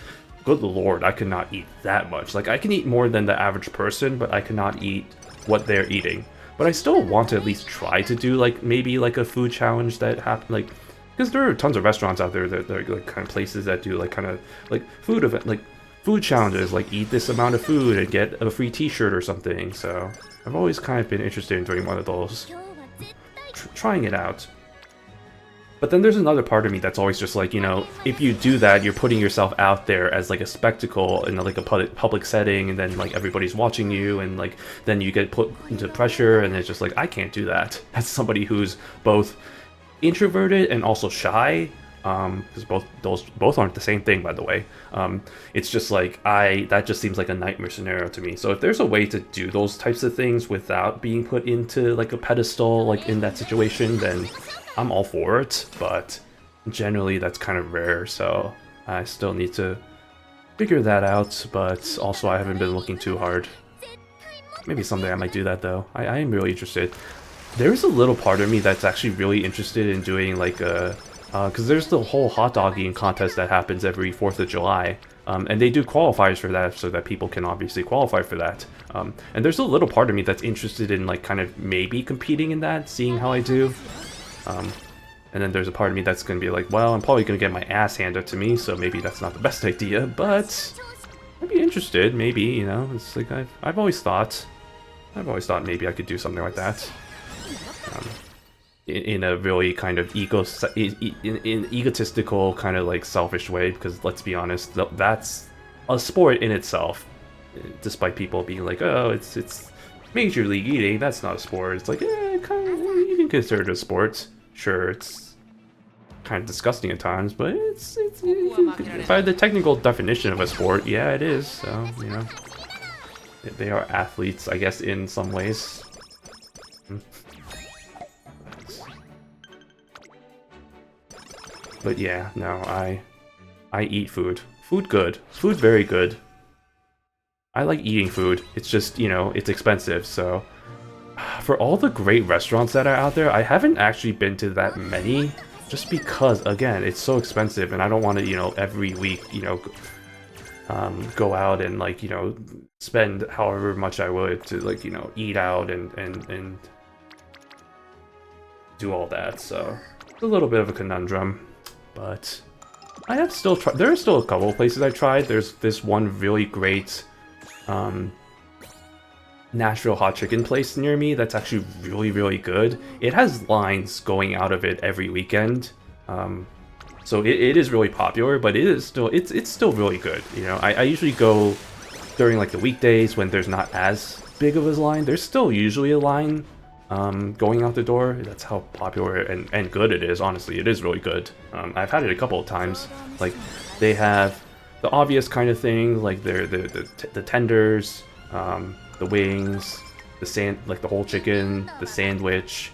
good lord, I could not eat that much. Like I can eat more than the average person, but I cannot eat what they're eating. But I still want to at least try to do like maybe like a food challenge that happen, like, because there are tons of restaurants out there that are like kind of places that do like kind of like food event, like food challenges, like eat this amount of food and get a free t-shirt or something. So I've always kind of been interested in doing one of those, trying it out. But then there's another part of me that's always just like, you know, if you do that, you're putting yourself out there as like a spectacle in like a public setting, and then like everybody's watching you, and like then you get put into pressure, and it's just like, I can't do that. As somebody who's both introverted and also shy, because both aren't the same thing, by the way. It's just like that just seems like a nightmare scenario to me. So if there's a way to do those types of things without being put into like a pedestal, like in that situation, then I'm all for it. But generally that's kind of rare, so I still need to figure that out. But also I haven't been looking too hard. Maybe someday I might do that though. I am really interested. There's a little part of me that's actually really interested in doing like a because there's the whole hot dog eating contest that happens every 4th of July, and they do qualifiers for that so that people can obviously qualify for that. And there's a little part of me that's interested in like kind of maybe competing in that, seeing how I do. And then there's a part of me that's going to be like, well, I'm probably going to get my ass handed to me, so maybe that's not the best idea, but I'd be interested, maybe, you know. It's like I've always thought maybe I could do something like that. in a really kind of egotistical kind of like selfish way, because let's be honest, that's a sport in itself. Despite people being like, oh, it's Major League Eating, that's not a sport. It's like, kind of, you can consider it a sport. Sure, it's kind of disgusting at times, but it's by the technical definition of a sport, yeah, it is. So, you know, they are athletes, I guess, in some ways. But yeah, no, I eat food. Food good. Food very good. I like eating food. It's just, you know, it's expensive, so for all the great restaurants that are out there, I haven't actually been to that many, just because, again, it's so expensive, and I don't want to, you know, every week, you know, go out and, like, you know, spend however much I would to, like, you know, eat out and do all that, so it's a little bit of a conundrum, but I have still tried. There are still a couple of places I tried. There's this one really great Nashville hot chicken place near me that's actually really, really good. It has lines going out of it every weekend, so it is really popular, but it is still it's still really good. You know, I usually go during like the weekdays when there's not as big of a line. There's still usually a line going out the door. That's how popular and good it is. Honestly, it is really good. I've had it a couple of times. Like, they have the obvious kind of thing, like the tenders, the wings, like the whole chicken, the sandwich.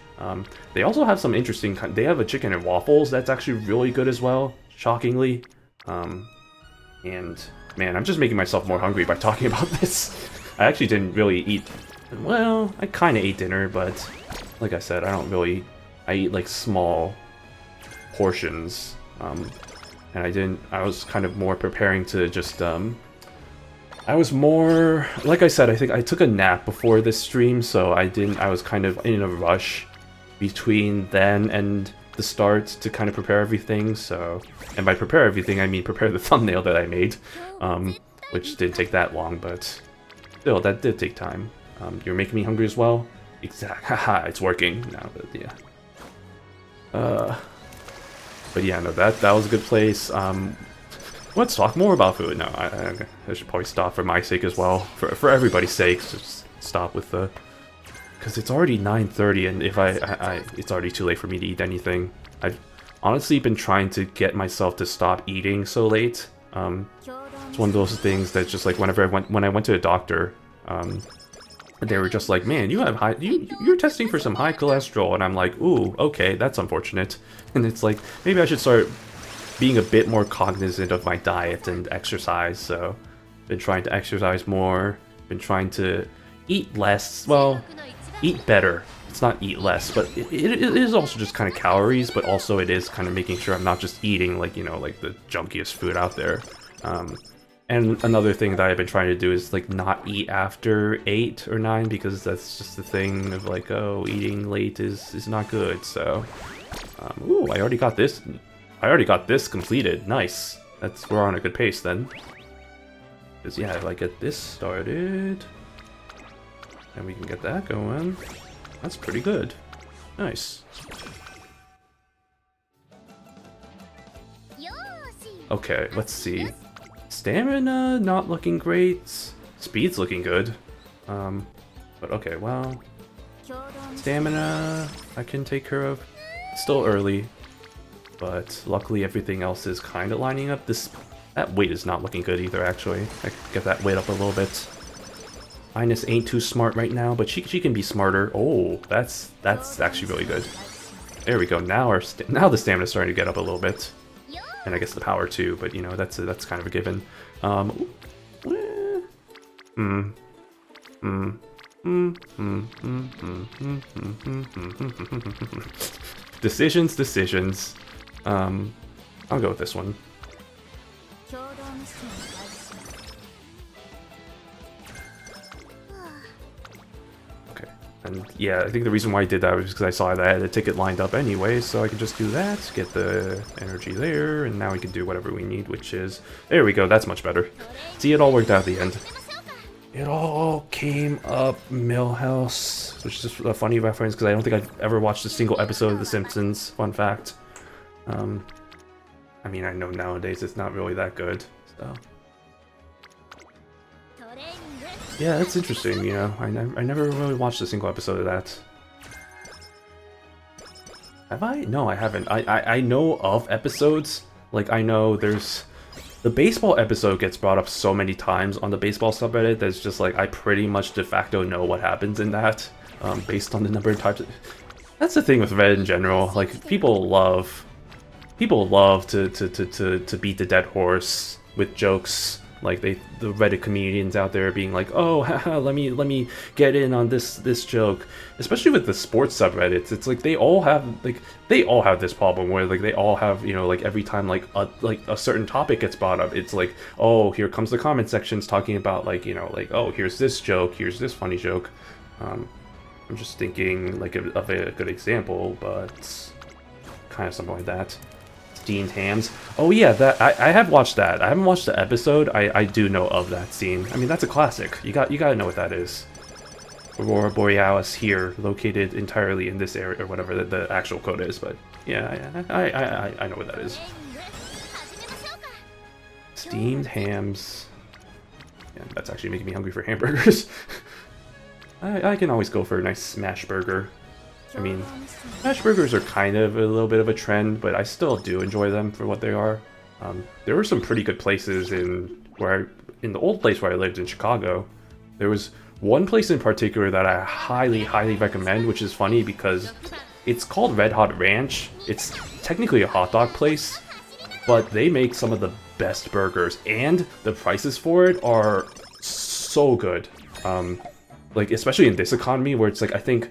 They also have some interesting they have a chicken and waffles that's actually really good as well, shockingly. And man, I'm just making myself more hungry by talking about this. I actually didn't really eat. Well, I kind of ate dinner, but like I said, I eat like small portions, and I was kind of more preparing to just, I was more, like I said, I think I took a nap before this stream, so I was kind of in a rush between then and the start to kind of prepare everything, so, and by prepare everything, I mean prepare the thumbnail that I made, which didn't take that long, but still, that did take time. You're making me hungry as well? Exactly. Haha, it's working now, but yeah. But yeah, no, that was a good place. Let's talk more about food. No, I should probably stop for my sake as well. For everybody's sake, just stop with the... Because it's already 9:30, and if it's already too late for me to eat anything. I've honestly been trying to get myself to stop eating so late. It's one of those things that's just like when I went to a doctor, they were just like, man, you're testing for some high cholesterol, and I'm like, ooh, okay, that's unfortunate. And it's like, maybe I should start being a bit more cognizant of my diet and exercise. So been trying to exercise more, been trying to eat less, well, eat better. It's not eat less, but it is also just kind of calories, but also it is kind of making sure I'm not just eating like, you know, like the junkiest food out there. And another thing that I've been trying to do is like not eat after 8 or 9, because that's just the thing of like, oh, eating late is not good. So, ooh, I already got this. I already got this completed. Nice. We're on a good pace then. Because yeah, if I get this started, and we can get that going, that's pretty good. Nice. Okay, let's see. Stamina not looking great. Speed's looking good. But okay, well, stamina I can take care of. Still early, but luckily everything else is kind of lining up. That weight is not looking good either, actually. I could get that weight up a little bit. Ines ain't too smart right now, but she can be smarter. Oh, that's actually really good. There we go. Now the stamina's starting to get up a little bit. And I guess the power too, but you know, that's kind of a given. Decisions. I'll go with this one. Okay, and yeah, I think the reason why I did that was because I saw that I had a ticket lined up anyway, so I could just do that, get the energy there, and now we can do whatever we need, which is... There we go, that's much better. See, it all worked out at the end. It all came up Millhouse, which is a funny reference because I don't think I've ever watched a single episode of The Simpsons. Fun fact. I mean, I know nowadays it's not really that good, so. Yeah, that's interesting, you know. I never really watched a single episode of that. Have I? No, I haven't. I know of episodes. Like, I know there's... The baseball episode gets brought up so many times on the baseball subreddit that's just like, I pretty much de facto know what happens in that, based on the number of times. That's the thing with Reddit in general. Like, people love to beat the dead horse with jokes. Like the Reddit comedians out there being like, oh, haha, let me get in on this joke. Especially with the sports subreddits, it's like they all have this problem where like they all have, you know, like every time like a certain topic gets brought up, it's like, oh, here comes the comment sections talking about like, you know, like, oh, here's this joke, here's this funny joke. I'm just thinking like of a good example, but kind of something like that. Steamed hams. Oh yeah, that I have watched that. I haven't watched the episode. I do know of that scene. I mean, that's a classic. You gotta know what that is. Aurora Borealis here, located entirely in this area, or whatever the actual code is. But yeah, I know what that is. Steamed hams. Yeah, that's actually making me hungry for hamburgers. I can always go for a nice smash burger. I mean, smash burgers are kind of a little bit of a trend, but I still do enjoy them for what they are. There were some pretty good places in the old place where I lived in Chicago. There was one place in particular that I highly recommend, which is funny because it's called Red Hot Ranch. It's technically a hot dog place, but they make some of the best burgers, and the prices for it are so good. Like, especially in this economy where it's like, I think,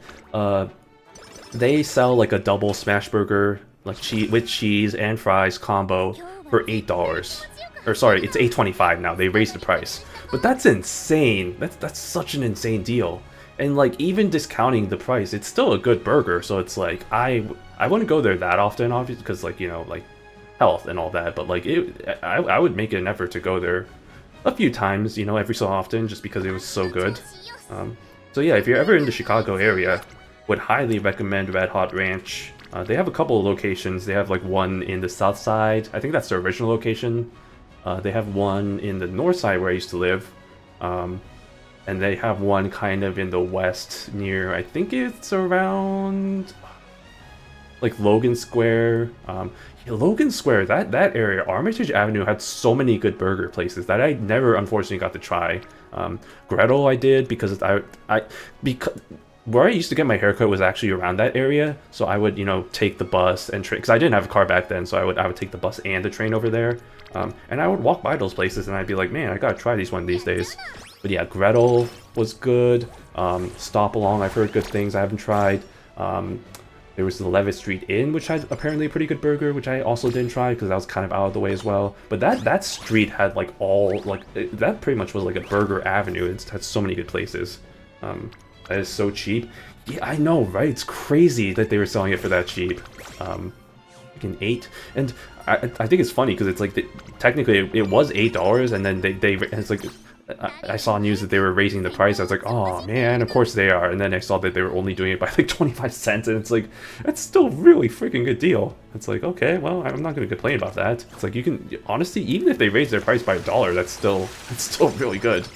they sell like a double smash burger, like with cheese and fries combo for $8. Or sorry, it's $8.25 now. They raised the price, but that's insane. That's such an insane deal. And like, even discounting the price, it's still a good burger. So it's like I wouldn't go there that often, obviously, because like, you know, like health and all that. But like, I would make an effort to go there a few times, you know, every so often, just because it was so good. So yeah, if you're ever in the Chicago area, would highly recommend Red Hot Ranch. They have a couple of locations. They have like one in the south side. I think that's their original location. They have one in the north side where I used to live. And they have one kind of in the west near, I think it's around like Logan Square. Yeah, Logan Square, that area, Armitage Avenue had so many good burger places that I never unfortunately got to try. Gretel I did because because where I used to get my haircut was actually around that area, so I would, you know, take the bus and train, because I didn't have a car back then, so I would take the bus and the train over there, and I would walk by those places and I'd be like, man, I gotta try these one of these days. But yeah, Gretel was good. Stop Along, I've heard good things. I haven't tried. There was the Levitt Street Inn, which had apparently a pretty good burger, which I also didn't try because I was kind of out of the way as well. But that street had like that pretty much was like a burger avenue. It had so many good places. That is so cheap. Yeah, I know, right? It's crazy that they were selling it for that cheap. Freaking $8. And I think it's funny because it's like technically it was $8, and then it's like I saw news that they were raising the price. I was like, oh man, of course they are. And then I saw that they were only doing it by like 25 cents, and it's like, that's still a really freaking good deal. It's like, okay, well, I'm not going to complain about that. It's like, you can honestly, even if they raise their price by $1, that's still really good.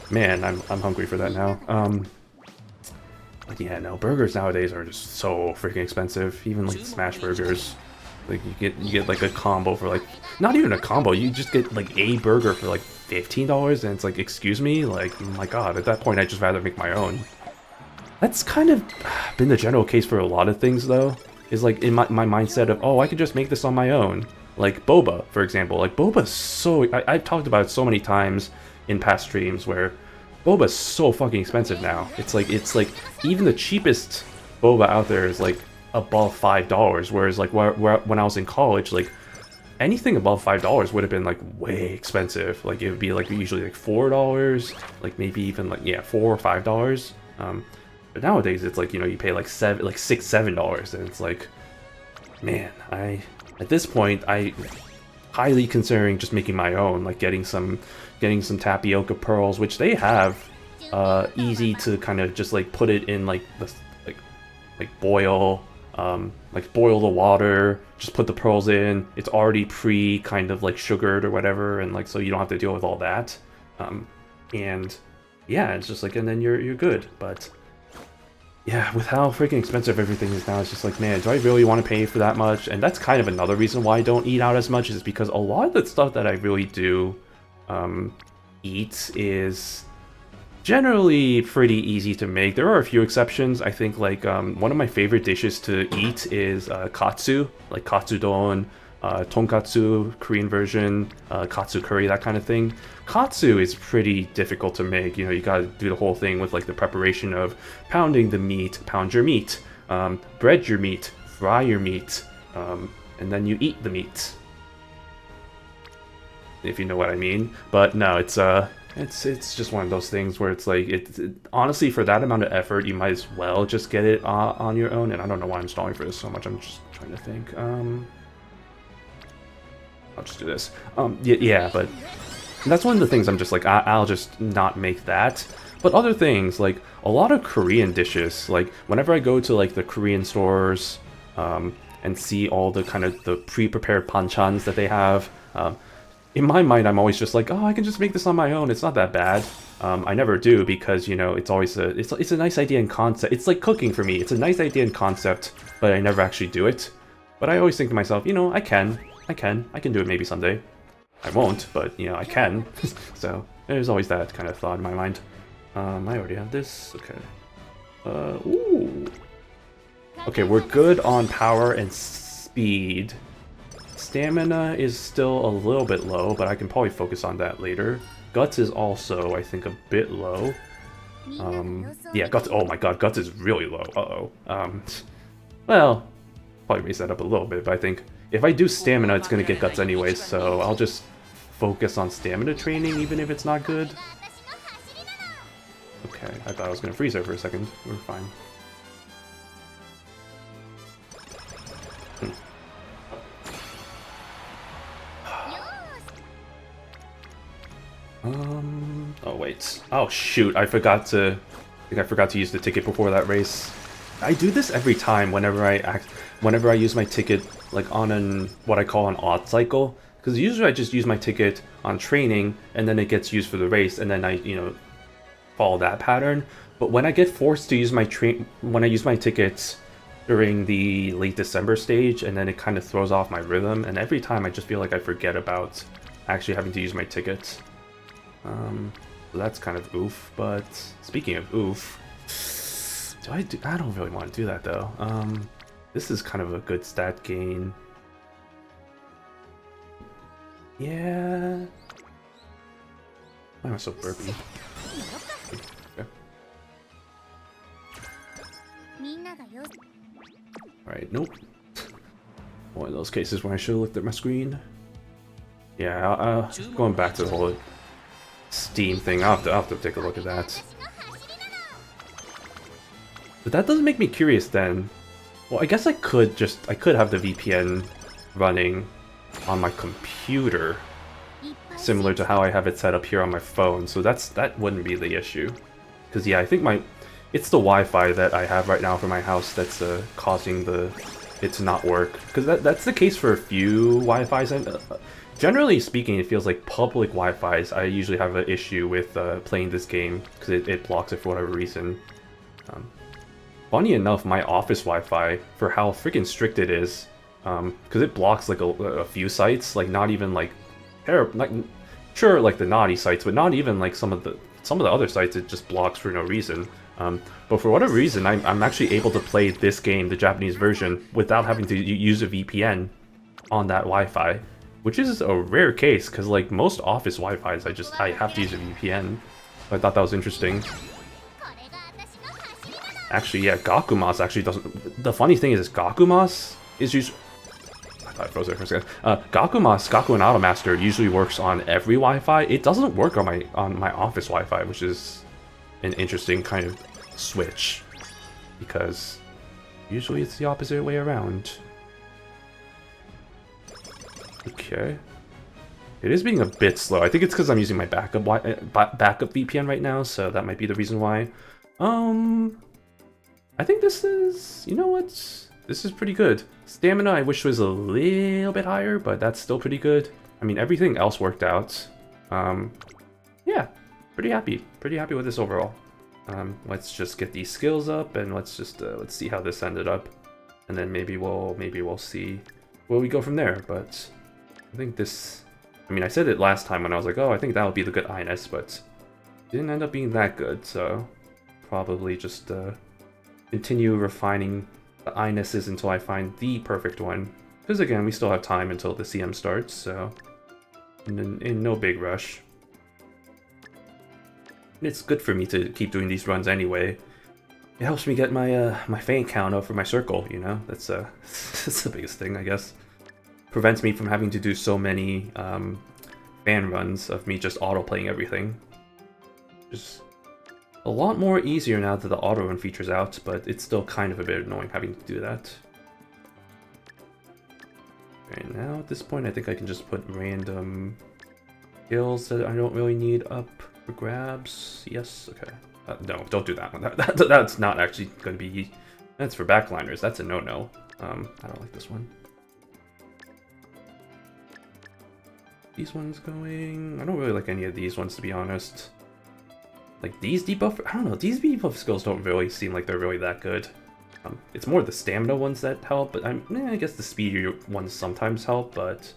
Man, I'm hungry for that now. But yeah, no, burgers nowadays are just so freaking expensive. Even like smash burgers, like you get like a combo for like, not even a combo. You just get like a burger for like $15, and it's like, excuse me, like, oh my god. At that point, I'd just rather make my own. That's kind of been the general case for a lot of things, though. Is like in my mindset of, oh, I could just make this on my own. Like boba, for example. Like boba's so, I've talked about it so many times in past streams where boba's so fucking expensive now. It's like even the cheapest boba out there is like above $5, whereas like when I was in college, like anything above $5 would have been like way expensive. Like it would be like usually like $4, like maybe even like, yeah, $4 or $5. But nowadays it's like, you know, you pay like $6, $7, and it's like, man, at this point I highly considering just making my own, like getting some tapioca pearls, which they have. Easy to kind of just like put it in like the boil, like boil the water, just put the pearls in. It's already pre kind of like sugared or whatever, and like so you don't have to deal with all that. And yeah, it's just like, and then you're good. But yeah, with how freaking expensive everything is now, it's just like, man, do I really want to pay for that much? And that's kind of another reason why I don't eat out as much, is because a lot of the stuff that I really do eat is generally pretty easy to make. There are a few exceptions. I think like one of my favorite dishes to eat is katsu, like katsudon, tonkatsu, Korean version, katsu curry, that kind of thing. Katsu is pretty difficult to make. You know, you gotta do the whole thing with like the preparation of pounding the meat, pound your meat, bread your meat, fry your meat, and then you eat the meat. If you know what I mean. But no, it's just one of those things where it's like, honestly, for that amount of effort, you might as well just get it on your own. And I don't know why I'm stalling for this so much. I'm just trying to think. I'll just do this. Yeah, but that's one of the things I'm just like, I'll just not make that. But other things, like a lot of Korean dishes, like whenever I go to like the Korean stores and see all the kind of the pre-prepared banchans that they have, in my mind, I'm always just like, oh, I can just make this on my own. It's not that bad. I never do because, you know, it's always it's a nice idea and concept. It's like cooking for me. It's a nice idea and concept, but I never actually do it. But I always think to myself, you know, I can do it maybe someday. I won't, but, you know, I can. So there's always that kind of thought in my mind. I already have this. Okay. Ooh. Okay, we're good on power and speed. Stamina is still a little bit low, but I can probably focus on that later. Guts is also, I think, a bit low. Yeah, Guts, oh my god, Guts is really low. Uh-oh. Well, probably raise that up a little bit, but I think if I do Stamina, it's going to get Guts anyways, so I'll just focus on Stamina training, even if it's not good. Okay, I thought I was going to freeze there for a second. We're fine. Oh wait. Oh shoot, I forgot to use the ticket before that race. I do this every time whenever I use my ticket like on what I call an odd cycle, because usually I just use my ticket on training and then it gets used for the race and then I, you know, follow that pattern. But when I get forced to use my tickets during the late December stage, and then it kind of throws off my rhythm, and every time I just feel like I forget about actually having to use my tickets. So that's kind of oof, but speaking of oof, I don't really want to do that though. This is kind of a good stat gain. Yeah. Why am I so burpy? Okay. Alright, nope. One of those cases where I should have looked at my screen. Yeah, going back to the whole Steam thing, I'll have to take a look at that. But that doesn't make me curious then. Well, I guess I could have the VPN running on my computer, similar to how I have it set up here on my phone, so that wouldn't be the issue. Because yeah, I think it's the Wi-Fi that I have right now for my house that's causing it to not work. Because that's the case for a few Wi-Fis, and generally speaking, it feels like public Wi-Fis, I usually have an issue with playing this game, because it blocks it for whatever reason. Funny enough, my office Wi-Fi, for how freaking strict it is, because it blocks like a few sites, like not even like, sure, like the naughty sites, but not even like some of the other sites it just blocks for no reason. But for whatever reason, I'm actually able to play this game, the Japanese version, without having to use a VPN on that Wi-Fi, which is a rare case, because like most office Wi-Fis, I have to use a VPN. I thought that was interesting. Actually, yeah, Gakumas actually doesn't. The funny thing is Gakumas is usually. I thought I froze there for a second. Gaku and Automaster usually works on every Wi-Fi. It doesn't work on my office Wi-Fi, which is an interesting kind of switch, because usually it's the opposite way around. Okay. It is being a bit slow. I think it's because I'm using my backup VPN right now, so that might be the reason why. I think this is, you know what? This is pretty good. Stamina I wish was a little bit higher, but that's still pretty good. I mean, everything else worked out. Yeah, pretty happy. Pretty happy with this overall. Let's just get these skills up, and let's see how this ended up, and then maybe we'll see where we go from there. But I think this. I mean, I said it last time when I was like, oh, I think that would be the good Ines, but it didn't end up being that good. So probably just continue refining the Ines's until I find the perfect one. Because again, we still have time until the CM starts, so in no big rush. It's good for me to keep doing these runs anyway. It helps me get my my faint count up for my circle, you know? That's that's the biggest thing, I guess. Prevents me from having to do so many fan runs of me just auto-playing everything. Just a lot more easier now that the auto run feature's out, but it's still kind of a bit annoying having to do that. Right now, at this point, I think I can just put random skills that I don't really need up for grabs. Yes, okay. No, don't do that one. That's not actually going to be... That's for backliners. That's a no-no. I don't like this one. These ones going... I don't really like any of these ones, to be honest. Like, these debuff... I don't know, these debuff skills don't really seem like they're really that good. It's more the stamina ones that help, but I guess the speedier ones sometimes help, but...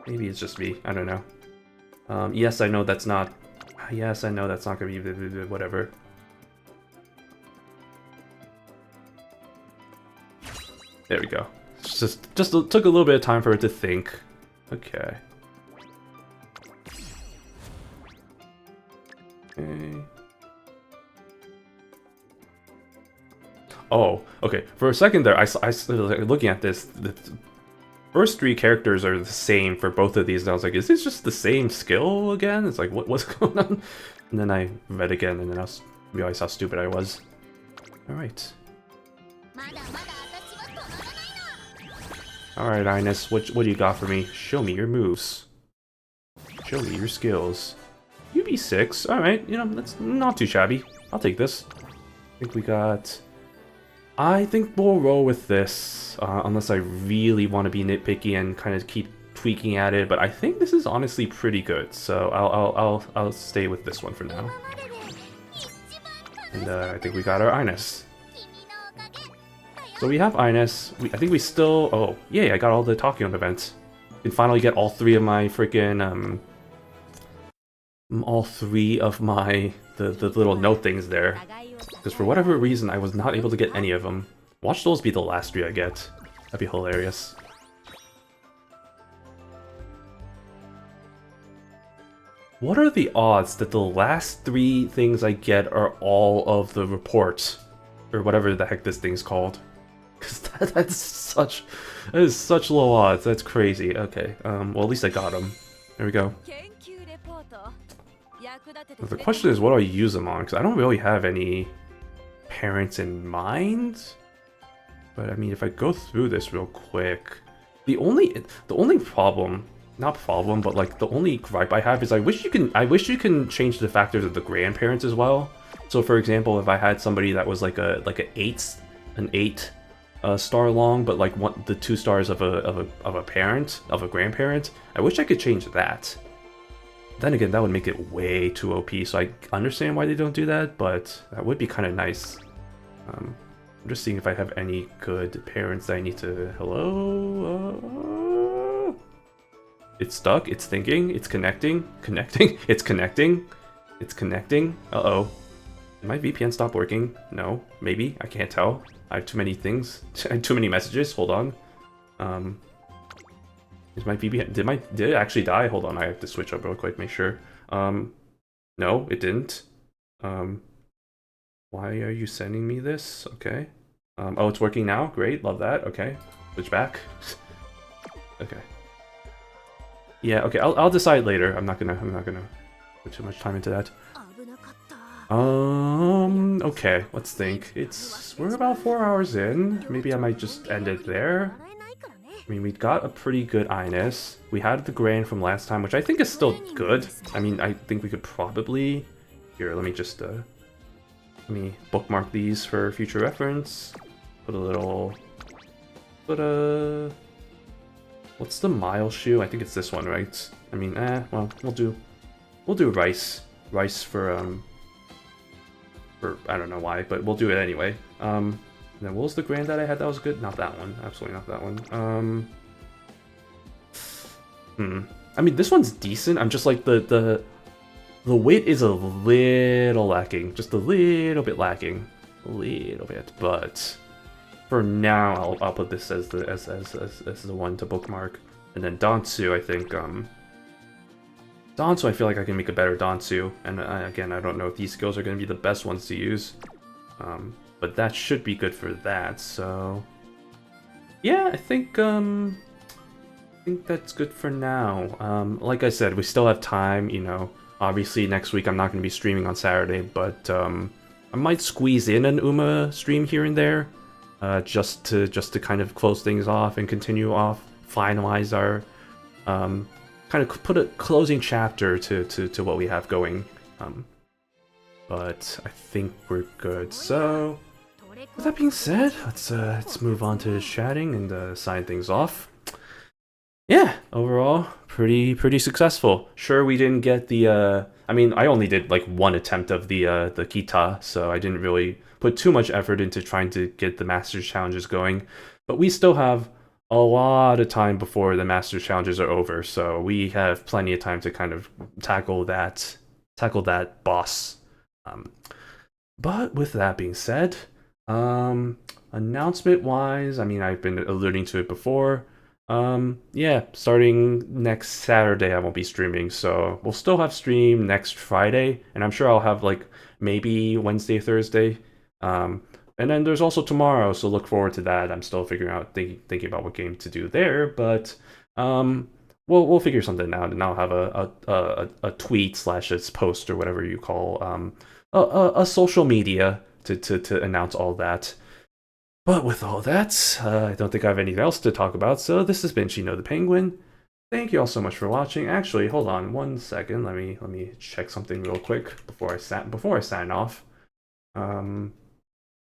Maybe it's just me. I don't know. Yes, I know that's not... Yes, I know that's not going to be... whatever. There we go. It's just took a little bit of time for it to think. Okay. Okay. Oh, okay. For a second there, I looking at this, the first three characters are the same for both of these, and I was like, is this just the same skill again? It's like, what's going on? And then I read again, and then I realized how stupid I was. Alright. Alright, Ines, what do you got for me? Show me your moves. Show me your skills. UB6, alright, you know, that's not too shabby. I'll take this. I think we got... I think we'll roll with this, unless I really want to be nitpicky and kind of keep tweaking at it, but I think this is honestly pretty good, so I'll stay with this one for now. And I think we got our Ines. So we have Ines. I think we still... Oh, yay, I got all the Tachyon events. And finally get all three of my freaking... all three of my... The little note things there. Because for whatever reason, I was not able to get any of them. Watch those be the last three I get. That'd be hilarious. What are the odds that the last three things I get are all of the reports? Or whatever the heck this thing's called. Because that is such low odds. That's crazy. Okay, well at least I got them. There we go. The question is, what do I use them on? Because I don't really have any parents in mind. But I mean, if I go through this real quick, the only problem, not problem, but like the only gripe I have is I wish you can change the factors of the grandparents as well. So for example, if I had somebody that was like an 8 star long, but like the 2 stars of a grandparent, I wish I could change that. Then again, that would make it way too OP, so I understand why they don't do that, but that would be kind of nice. I'm just seeing if I have any good parents that I need to... Hello? It's stuck, it's thinking, it's connecting, it's connecting, it's connecting. Uh-oh. Did my VPN stop working? No, maybe, I can't tell. I have too many things, too many messages, hold on. Is my VPN, did it actually die? Hold on, I have to switch up real quick, make sure. No, it didn't. Why are you sending me this? Okay. Oh, it's working now, great, love that, okay. Switch back. Okay. Yeah, okay, I'll decide later. I'm not gonna put too much time into that. Okay, let's think. We're about 4 hours in. Maybe I might just end it there. I mean, we got a pretty good Ines. We had the Grand from last time, which I think is still good. I mean, I think we could probably... Here, let me just... let me bookmark these for future reference. Put a little... Put a... What's the Mile shoe? I think it's this one, right? I mean, well, we'll do rice. Rice for I don't know why, but we'll do it anyway. Then what was the Grand that I had that was good? Not that one. Absolutely not that one. I mean, this one's decent. I'm just like the weight is a little lacking. Just a little bit lacking. A little bit, but for now I'll put this as the one to bookmark. And then Dansu, I think Dansu, I feel like I can make a better Dansu, and again, I don't know if these skills are going to be the best ones to use, but that should be good for that. So yeah, I think that's good for now. Like I said, we still have time. You know, obviously next week I'm not going to be streaming on Saturday, but I might squeeze in an Uma stream here and there, just to kind of close things off and finalize our kind of put a closing chapter to what we have going. But I think we're good. So with that being said, let's move on to chatting and sign things off. Yeah, overall pretty successful. Sure, we didn't get the I mean, I only did like one attempt of the Kita, so I didn't really put too much effort into trying to get the Masters challenges going, but we still have a lot of time before the Masters challenges are over, so we have plenty of time to kind of tackle that boss. But with that being said, announcement wise, I mean, I've been alluding to it before. Yeah, starting next Saturday I won't be streaming, so we'll still have stream next Friday, and I'm sure I'll have like maybe Wednesday, Thursday. And then there's also tomorrow, so look forward to that. I'm still figuring out, thinking about what game to do there, but we'll figure something out, and I'll have a tweet / a post or whatever you call a social media to announce all that. But with all that, I don't think I have anything else to talk about. So this has been Chino the Penguin. Thank you all so much for watching. Actually, hold on 1 second. Let me check something real quick before I sign off.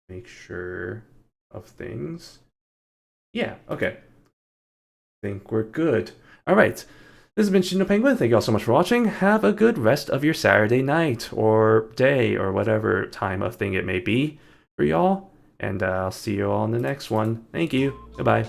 Make sure of things. Yeah, okay. Think we're good. All right. This has been Chino Penguin. Thank you all so much for watching. Have a good rest of your Saturday night or day or whatever time of thing it may be for y'all. And I'll see you all in the next one. Thank you. Goodbye.